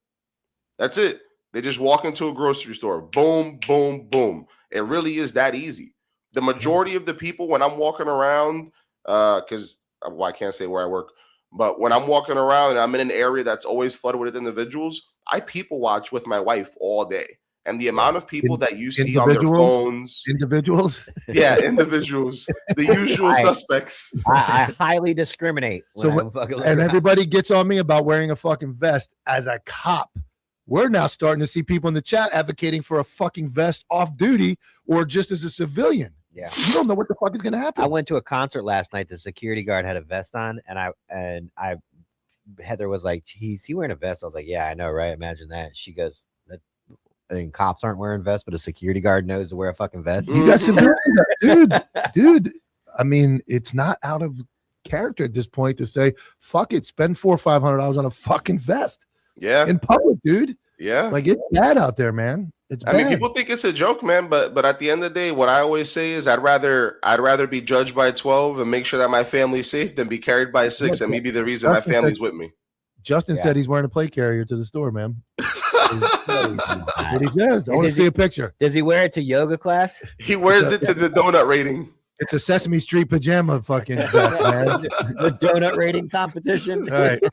That's it. They just walk into a grocery store. Boom, boom, boom. It really is that easy. The majority of the people, when I'm walking around, because I can't say where I work, but when I'm walking around and I'm in an area that's always flooded with individuals, I people watch with my wife all day. And the amount of people that you see on their phones, individuals, individuals, the usual suspects. I highly discriminate. And everybody gets on me about wearing a fucking vest. As a cop, we're now starting to see people in the chat advocating for a fucking vest off duty or just as a civilian. Yeah, you don't know what the fuck is going to happen. I went to a concert last night. The security guard had a vest on, and Heather was like, "He's he wearing a vest?" I was like, "Yeah, I know, right? Imagine that." She goes, I mean, cops aren't wearing vests, but a security guard knows to wear a fucking vest. You got civilians, dude. I mean, it's not out of character at this point to say, "Fuck it, spend $400 or $500 on a fucking vest." Yeah, in public, dude. Yeah, like it's bad out there, man. It's bad. I mean, people think it's a joke, man, but at the end of the day, what I always say is I'd rather be judged by 12 and make sure that my family's safe than be carried by 6 and me be the reason my family's with me. Justin said he's wearing a plate carrier to the store, man. That's what he says. I want to see a picture. Does he wear it to yoga class? He wears it to the donut rating. It's a Sesame Street pajama fucking vest, man. The donut rating competition. All right.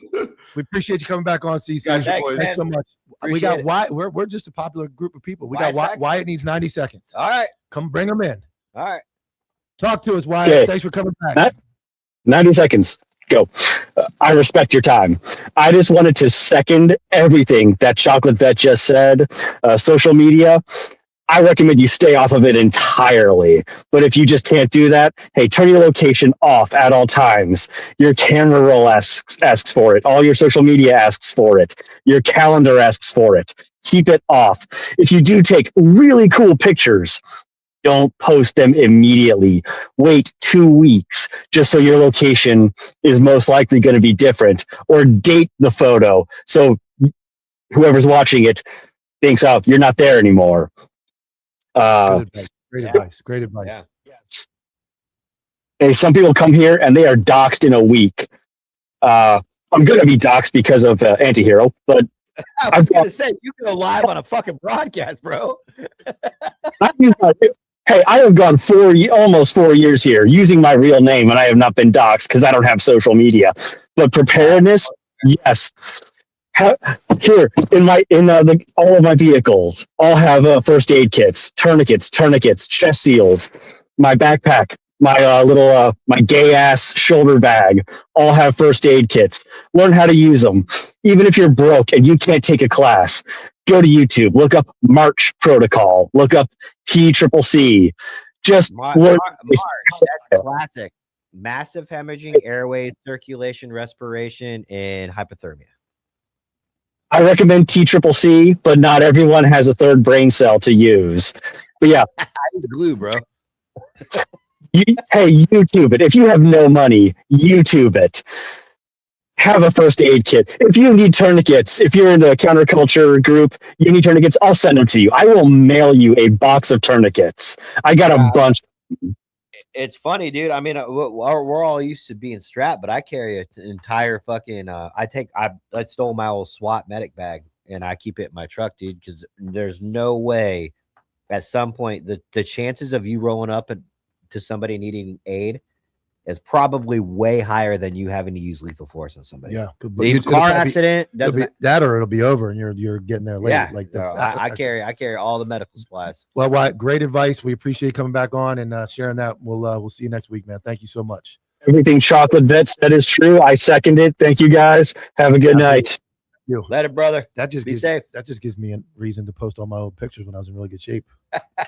We appreciate you coming back on, CC. Thanks so much. We got Wyatt. We're just a popular group of people. We got Wyatt needs 90 seconds. All right. Come bring him in. All right. Talk to us, Wyatt. Okay. Thanks for coming back. 90 seconds. Go. I respect your time. I just wanted to second everything that Chocolate Vet just said. Social media, I recommend you stay off of it entirely. But if you just can't do that, hey, turn your location off at all times. Your camera roll asks for it. All your social media asks for it. Your calendar asks for it. Keep it off. If you do take really cool pictures, don't post them immediately. Wait 2 weeks just so your location is most likely going to be different, or date the photo so whoever's watching it thinks, oh, you're not there anymore. Great advice. Great advice. Yeah. Hey, some people come here and they are doxxed in a week. I'm going to be doxxed because of Antihero, but I was going to say, you go live on a fucking broadcast, bro. Hey, I have gone almost 4 years here using my real name, and I have not been doxxed because I don't have social media. But preparedness, yes. Here in all of my vehicles, all have first aid kits, tourniquets, chest seals. My backpack, my my gay ass shoulder bag, all have first aid kits. Learn how to use them. Even if you're broke and you can't take a class, go to YouTube, look up March Protocol, look up TCCC. Just learn. That's classic. Massive hemorrhaging, airways, circulation, respiration, and hypothermia. I recommend TCCC, but not everyone has a third brain cell to use. But yeah. It's glue, bro. Hey, YouTube it. If you have no money, YouTube it. Have a first aid kit. If you need tourniquets, if you're in the counterculture group, you need tourniquets, I'll send them to you. I will mail you a box of tourniquets. I got a bunch. It's funny, dude. I mean, we're all used to being strapped, but I carry an entire fucking. I stole my old SWAT medic bag and I keep it in my truck, dude, because there's no way at some point the chances of you rolling up to somebody needing aid is probably way higher than you having to use lethal force on somebody. Yeah, Even car accident, it'll be that, or it'll be over, and you're getting there late. Yeah, like I carry all the medical supplies. Well, Wyatt, great advice. We appreciate you coming back on and sharing that. We'll see you next week, man. Thank you so much. Everything Chocolate Vet said is true. I second it. Thank you guys. Have a good night. You. Later, brother. That just be safe. That just gives me a reason to post all my old pictures when I was in really good shape.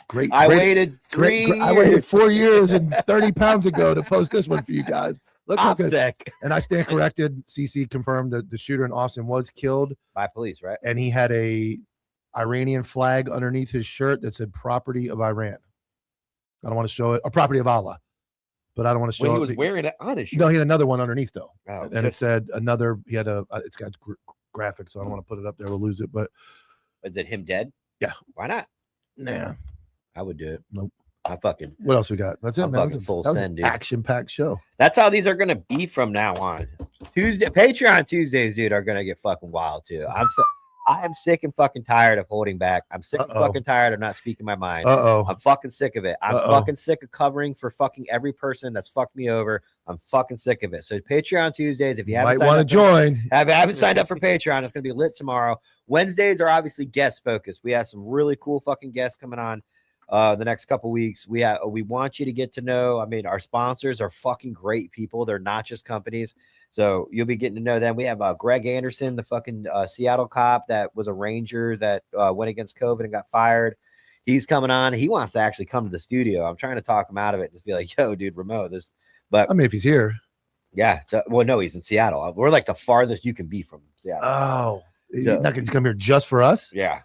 Great. I waited 3 years. I waited 4 years and 30 pounds ago to post this one for you guys. Look how good. And I stand corrected. CC confirmed that the shooter in Austin was killed by police, right? And he had a Iranian flag underneath his shirt that said "Property of Iran." I don't want to show it. Or "Property of Allah," but I don't want to show it. He was wearing it on his shirt. No, he had another one underneath though, and it said another. He had it's got graphics, so I don't want to put it up there. We'll lose it. But is it him dead? Yeah. Why not? Nah, I would do it. Nope. I fucking. What else we got? That's it, man. Full that was send, dude. Action-packed show. That's how these are gonna be from now on. Patreon Tuesdays, dude, are gonna get fucking wild too. I am sick and fucking tired of holding back. I'm sick and fucking tired of not speaking my mind. I'm fucking sick of it. I'm fucking sick of covering for fucking every person that's fucked me over. I'm fucking sick of it. So Patreon Tuesdays, if you haven't might want to join, haven't signed up for Patreon, it's gonna be lit tomorrow. Wednesdays are obviously guest focused. We have some really cool fucking guests coming on the next couple weeks. We want you to get to know. I mean, our sponsors are fucking great people. They're not just companies. So you'll be getting to know them. We have Greg Anderson, the fucking Seattle cop that was a ranger that went against COVID and got fired. He's coming on. He wants to actually come to the studio. I'm trying to talk him out of it. Just be like, yo, dude, remote this. But I mean, if he's here. Yeah. So, well, no, he's in Seattle. We're like the farthest you can be from Seattle. Oh, he's not going to come here just for us? Yeah.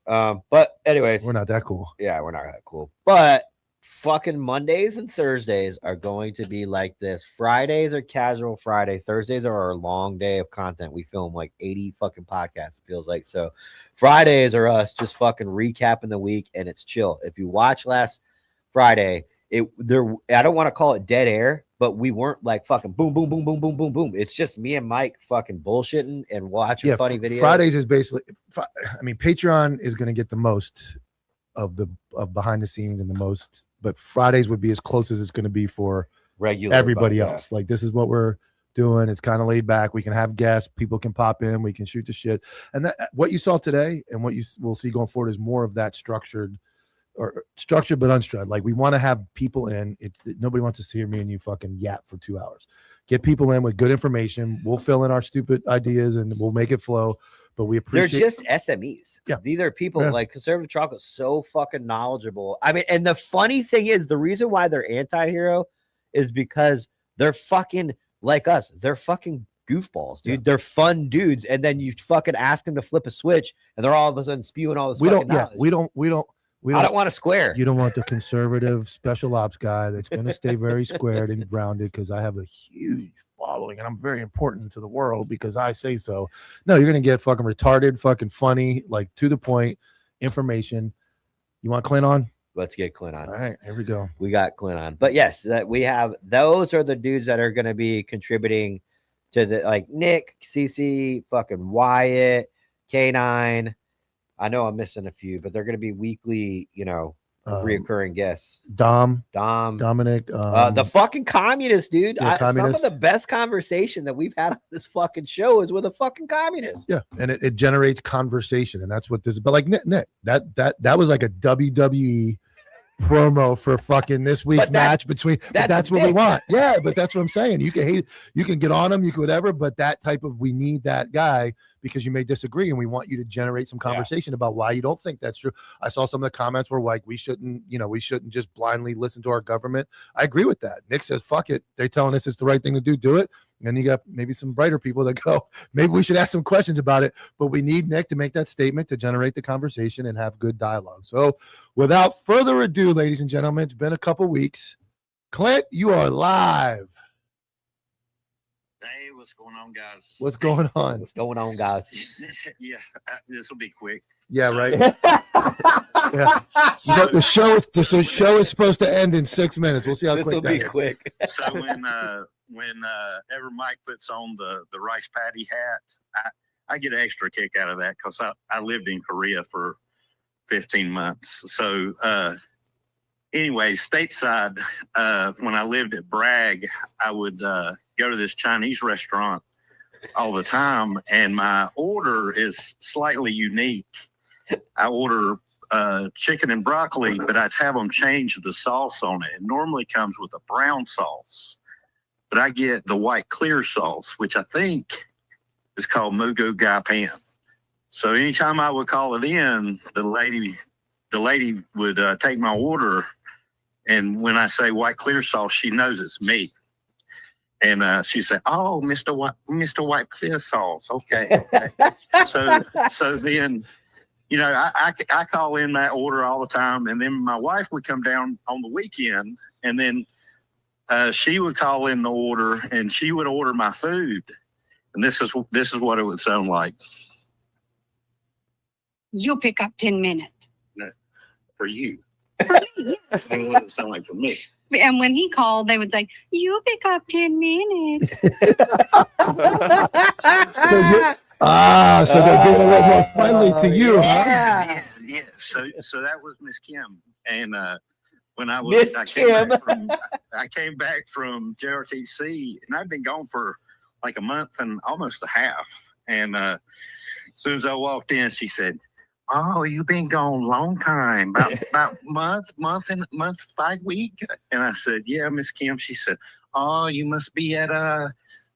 But anyways, we're not that cool. Yeah, we're not that cool. But fucking Mondays and Thursdays are going to be like this. Fridays are casual Friday. Thursdays are our long day of content. We film like 80 fucking podcasts, it feels like. So Fridays are us just fucking recapping the week, and it's chill. If you watch last Friday, I don't want to call it dead air, but we weren't like fucking boom, boom, boom, boom, boom, boom, boom. It's just me and Mike fucking bullshitting and watching funny videos. Fridays is basically, I mean, Patreon is going to get the most of behind the scenes and the most, but Fridays would be as close as it's going to be for regular everybody else. Like, this is what we're doing. It's kind of laid back. We can have guests. People can pop in. We can shoot the shit. And that what you saw today and what you will see going forward is more of that structured but unstructured. Like, we want to have people in. Nobody wants to hear me and you fucking yap for 2 hours. Get people in with good information. We'll fill in our stupid ideas and we'll make it flow. But we appreciate. They're just SMEs. Yeah, these are people like Conservative Chocolate, so fucking knowledgeable. I mean, and the funny thing is, the reason why they're anti-hero is because they're fucking like us. They're fucking goofballs, dude. Yeah. They're fun dudes, and then you fucking ask them to flip a switch, and they're all of a sudden spewing all this. We don't want to square. You don't want the conservative special ops guy that's going to stay very squared and grounded because I have a huge following and I'm very important to the world because I say so. No, you're going to get fucking retarded, fucking funny, like to the point information. You want Clint on? Let's get Clint on. All right, here we go. We got Clint on. But yes, that we have, those are the dudes that are going to be contributing to the, like Nick, CC, fucking Wyatt, K9. I know I'm missing a few, but they're going to be weekly, reoccurring guests. Dominic, the fucking communist, dude. Some of the best conversation that we've had on this fucking show is with a fucking communist. Yeah, and it generates conversation, and that's what this is. But like Nick, that was like a WWE promo for fucking this week's match between. That's what we want. Yeah, but that's what I'm saying. You can hate, you can get on him, you can whatever, but that type of, we need that guy because you may disagree, and we want you to generate some conversation about why you don't think that's true. I saw some of the comments were like, we shouldn't just blindly listen to our government. I agree with that. Nick says, fuck it. They're telling us it's the right thing to do it. And then you got maybe some brighter people that go, maybe we should ask some questions about it, but we need Nick to make that statement to generate the conversation and have good dialogue. So without further ado, ladies and gentlemen, it's been a couple weeks. Clint, you are live. Hey, what's going on, guys? What's going on? What's going on, guys? Yeah, this will be quick. Yeah, right. Yeah. So, the show is supposed to end in 6 minutes. We'll see how quick that is. Quick. So whenever Mike puts on the rice patty hat, I get an extra kick out of that because I lived in Korea for 15 months. So anyway, stateside, when I lived at Bragg, I would go to this Chinese restaurant all the time, and my order is slightly unique. I order chicken and broccoli, but I'd have them change the sauce on it. It normally comes with a brown sauce, but I get the white clear sauce, which I think is called Mugu Gai Pan. So anytime I would call it in, the lady would take my order, and when I say white clear sauce, she knows it's me. And she said, "Oh, Mr. White Clear Sauce." Okay. So then, you know, I call in that order all the time, and then my wife would come down on the weekend, and then she would call in the order, and she would order my food, and this is what it would sound like. You'll pick up 10 minutes. No, for you. For me. That's what it would sound like for me. And when he called, they would say, "You'll pick up 10 minutes." So they're being a little more friendly to you, huh? Yeah. So that was Miss Kim, and when I came back from JRTC, and I'd been gone for like a month and almost a half, and as soon as I walked in, she said, "Oh, you've been gone a long time, about month, 5 weeks." And I said, "Yeah, Miss Kim." She said, "Oh, you must be at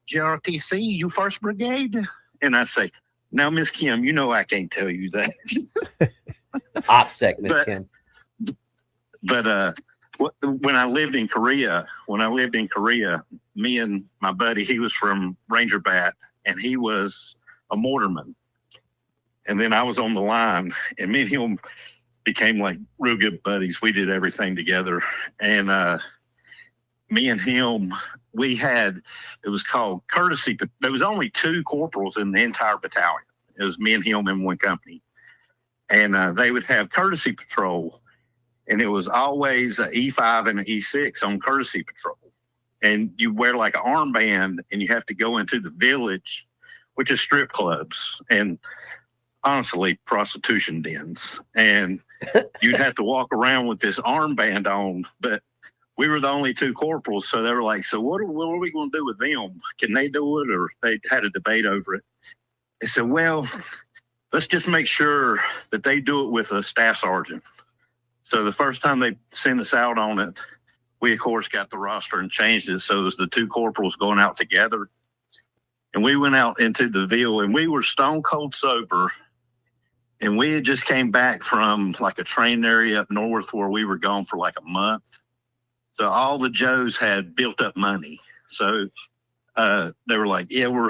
JRTC, you First Brigade." And I say, "Now, Miss Kim, you know I can't tell you that." OPSEC, Miss Kim. But when I lived in Korea, me and my buddy, he was from Ranger Bat, and he was a mortarman. And then I was on the line, and me and him became like real good buddies. We did everything together. And me and him, it was called courtesy. There was only 2 corporals in the entire battalion. It was me and him in one company. And they would have courtesy patrol. And it was always an E5 and an E6 on courtesy patrol. And you wear like an armband, and you have to go into the village, which is strip clubs. And honestly, prostitution dens, and you'd have to walk around with this armband on. But we were the only 2 corporals, so they were like, "So what are we going to do with them? Can they do it?" Or they had a debate over it. They said, "Well, let's just make sure that they do it with a staff sergeant." So the first time they sent us out on it, we of course got the roster and changed it, so it was the 2 corporals going out together. And we went out into the Ville, and we were stone cold sober. And we had just came back from like a training area up north where we were gone for like a month. So all the Joes had built up money. So they were like, "Yeah, we're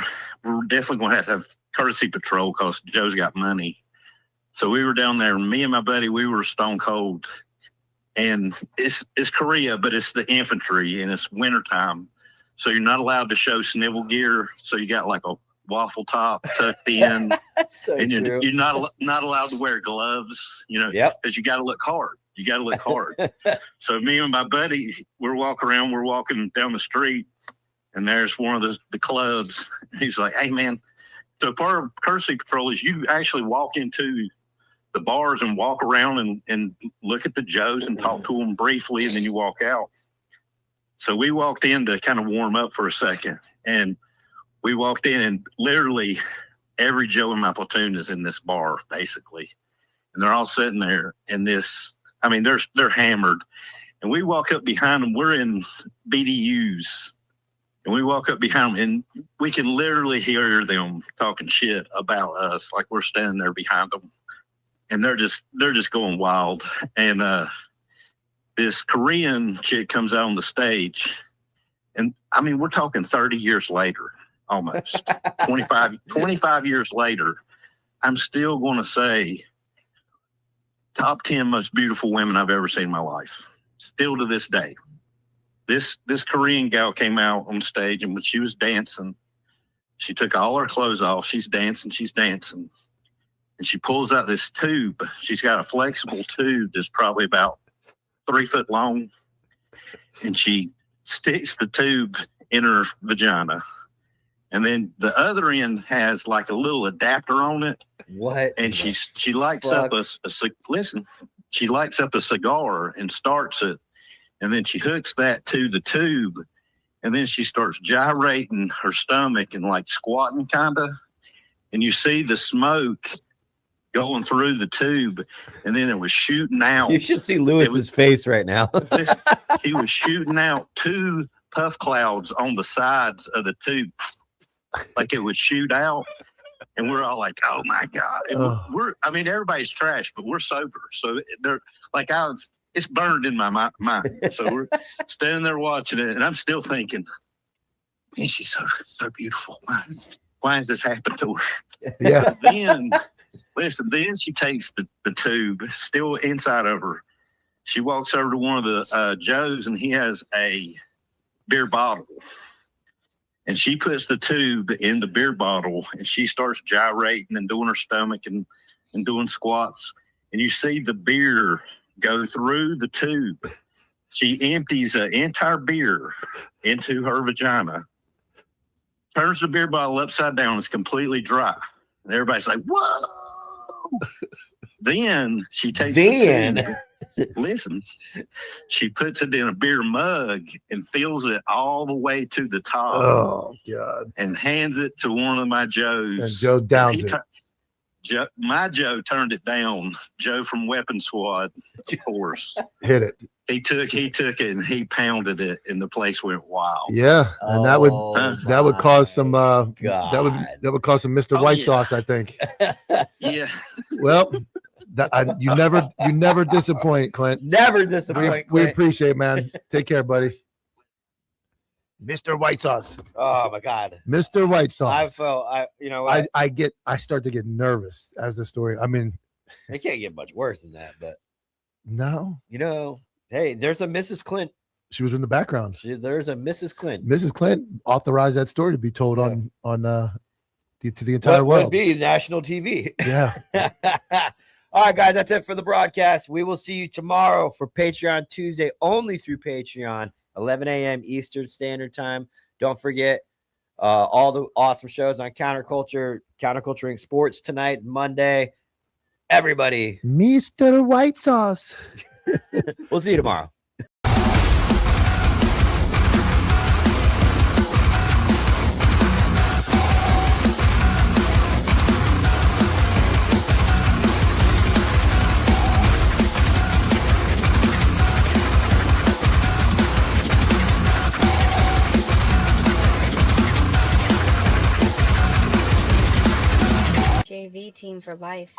definitely going to have courtesy patrol because Joe's got money." So we were down there, and me and my buddy, we were stone cold. And it's Korea, but it's the infantry, and it's wintertime. So you're not allowed to show snivel gear. So you got like a waffle top tucked in. So and true. you're not allowed to wear gloves, you know, because you got to look hard. So me and my buddy, we're walking down the street, and there's one of the clubs. He's like, "Hey man, so part of courtesy patrol is you actually walk into the bars and walk around and look at the Joes and talk to them briefly, and then you walk out." So we walked in to kind of warm up for a second, and we walked in, and literally every Joe in my platoon is in this bar, basically. And they're all sitting there in this, I mean, they're hammered. And we walk up behind them. We're in BDUs. And we walk up behind them, and we can literally hear them talking shit about us, like we're standing there behind them. And they're just going wild. And this Korean chick comes out on the stage. And I mean, we're talking 30 years later. Almost 25 years later, I'm still going to say top 10 most beautiful women I've ever seen in my life. Still to this day. This Korean gal came out on stage, and when she was dancing, she took all her clothes off. She's dancing. And she pulls out this tube. She's got a flexible tube that's probably about 3 foot long. And she sticks the tube in her vagina. and then the other end has like a little adapter on it. What? And she lights up listen. She lights up a cigar and starts it, and then she hooks that to the tube, and then she starts gyrating her stomach and like squatting kind of, and you see the smoke going through the tube, and then it was shooting out. You should see Lewis's face right now. He was shooting out 2 puff clouds on the sides of the tube, like it would shoot out. And we're all like, "Oh my God!" And I mean, everybody's trash, but we're sober, so they're like, it's burned in my mind. So we're standing there watching it, and I'm still thinking, "Man, she's so beautiful. Why has this happened to her?" Yeah. Then she takes the tube still inside of her. She walks over to one of the Joes, and he has a beer bottle. And she puts the tube in the beer bottle, and she starts gyrating and doing her stomach and doing squats. And you see the beer go through the tube. She empties an entire beer into her vagina, turns the beer bottle upside down. It's completely dry. And everybody's like, "Whoa!" Then she takes the tube. Listen, she puts it in a beer mug and fills it all the way to the top. Oh God! And hands it to one of my Joes. And Joe downs it. My Joe turned it down. Joe from Weapon Squad, of course, hit it. He took it and he pounded it, and the place went wild. Yeah, and that would cause some that would cause some Mr. White Sauce, I think. Yeah. Well. You never disappoint, Clint. Never disappoint. We appreciate it, man. Take care, buddy. Mr. White Sauce. Oh my God. Mr. White Sauce. I start to get nervous as the story. I mean, it can't get much worse than that, but no. Hey, there's a Mrs. Clint. She was in the background. There's a Mrs. Clint. Mrs. Clint authorized that story to be told on to the entire world. Would be national TV. Yeah. All right, guys, that's it for the broadcast. We will see you tomorrow for Patreon Tuesday, only through Patreon, 11 a.m. Eastern Standard Time. Don't forget all the awesome shows on Counterculturing Sports tonight, Monday. Everybody. Mr. White Sauce. We'll see you tomorrow. JV team for life.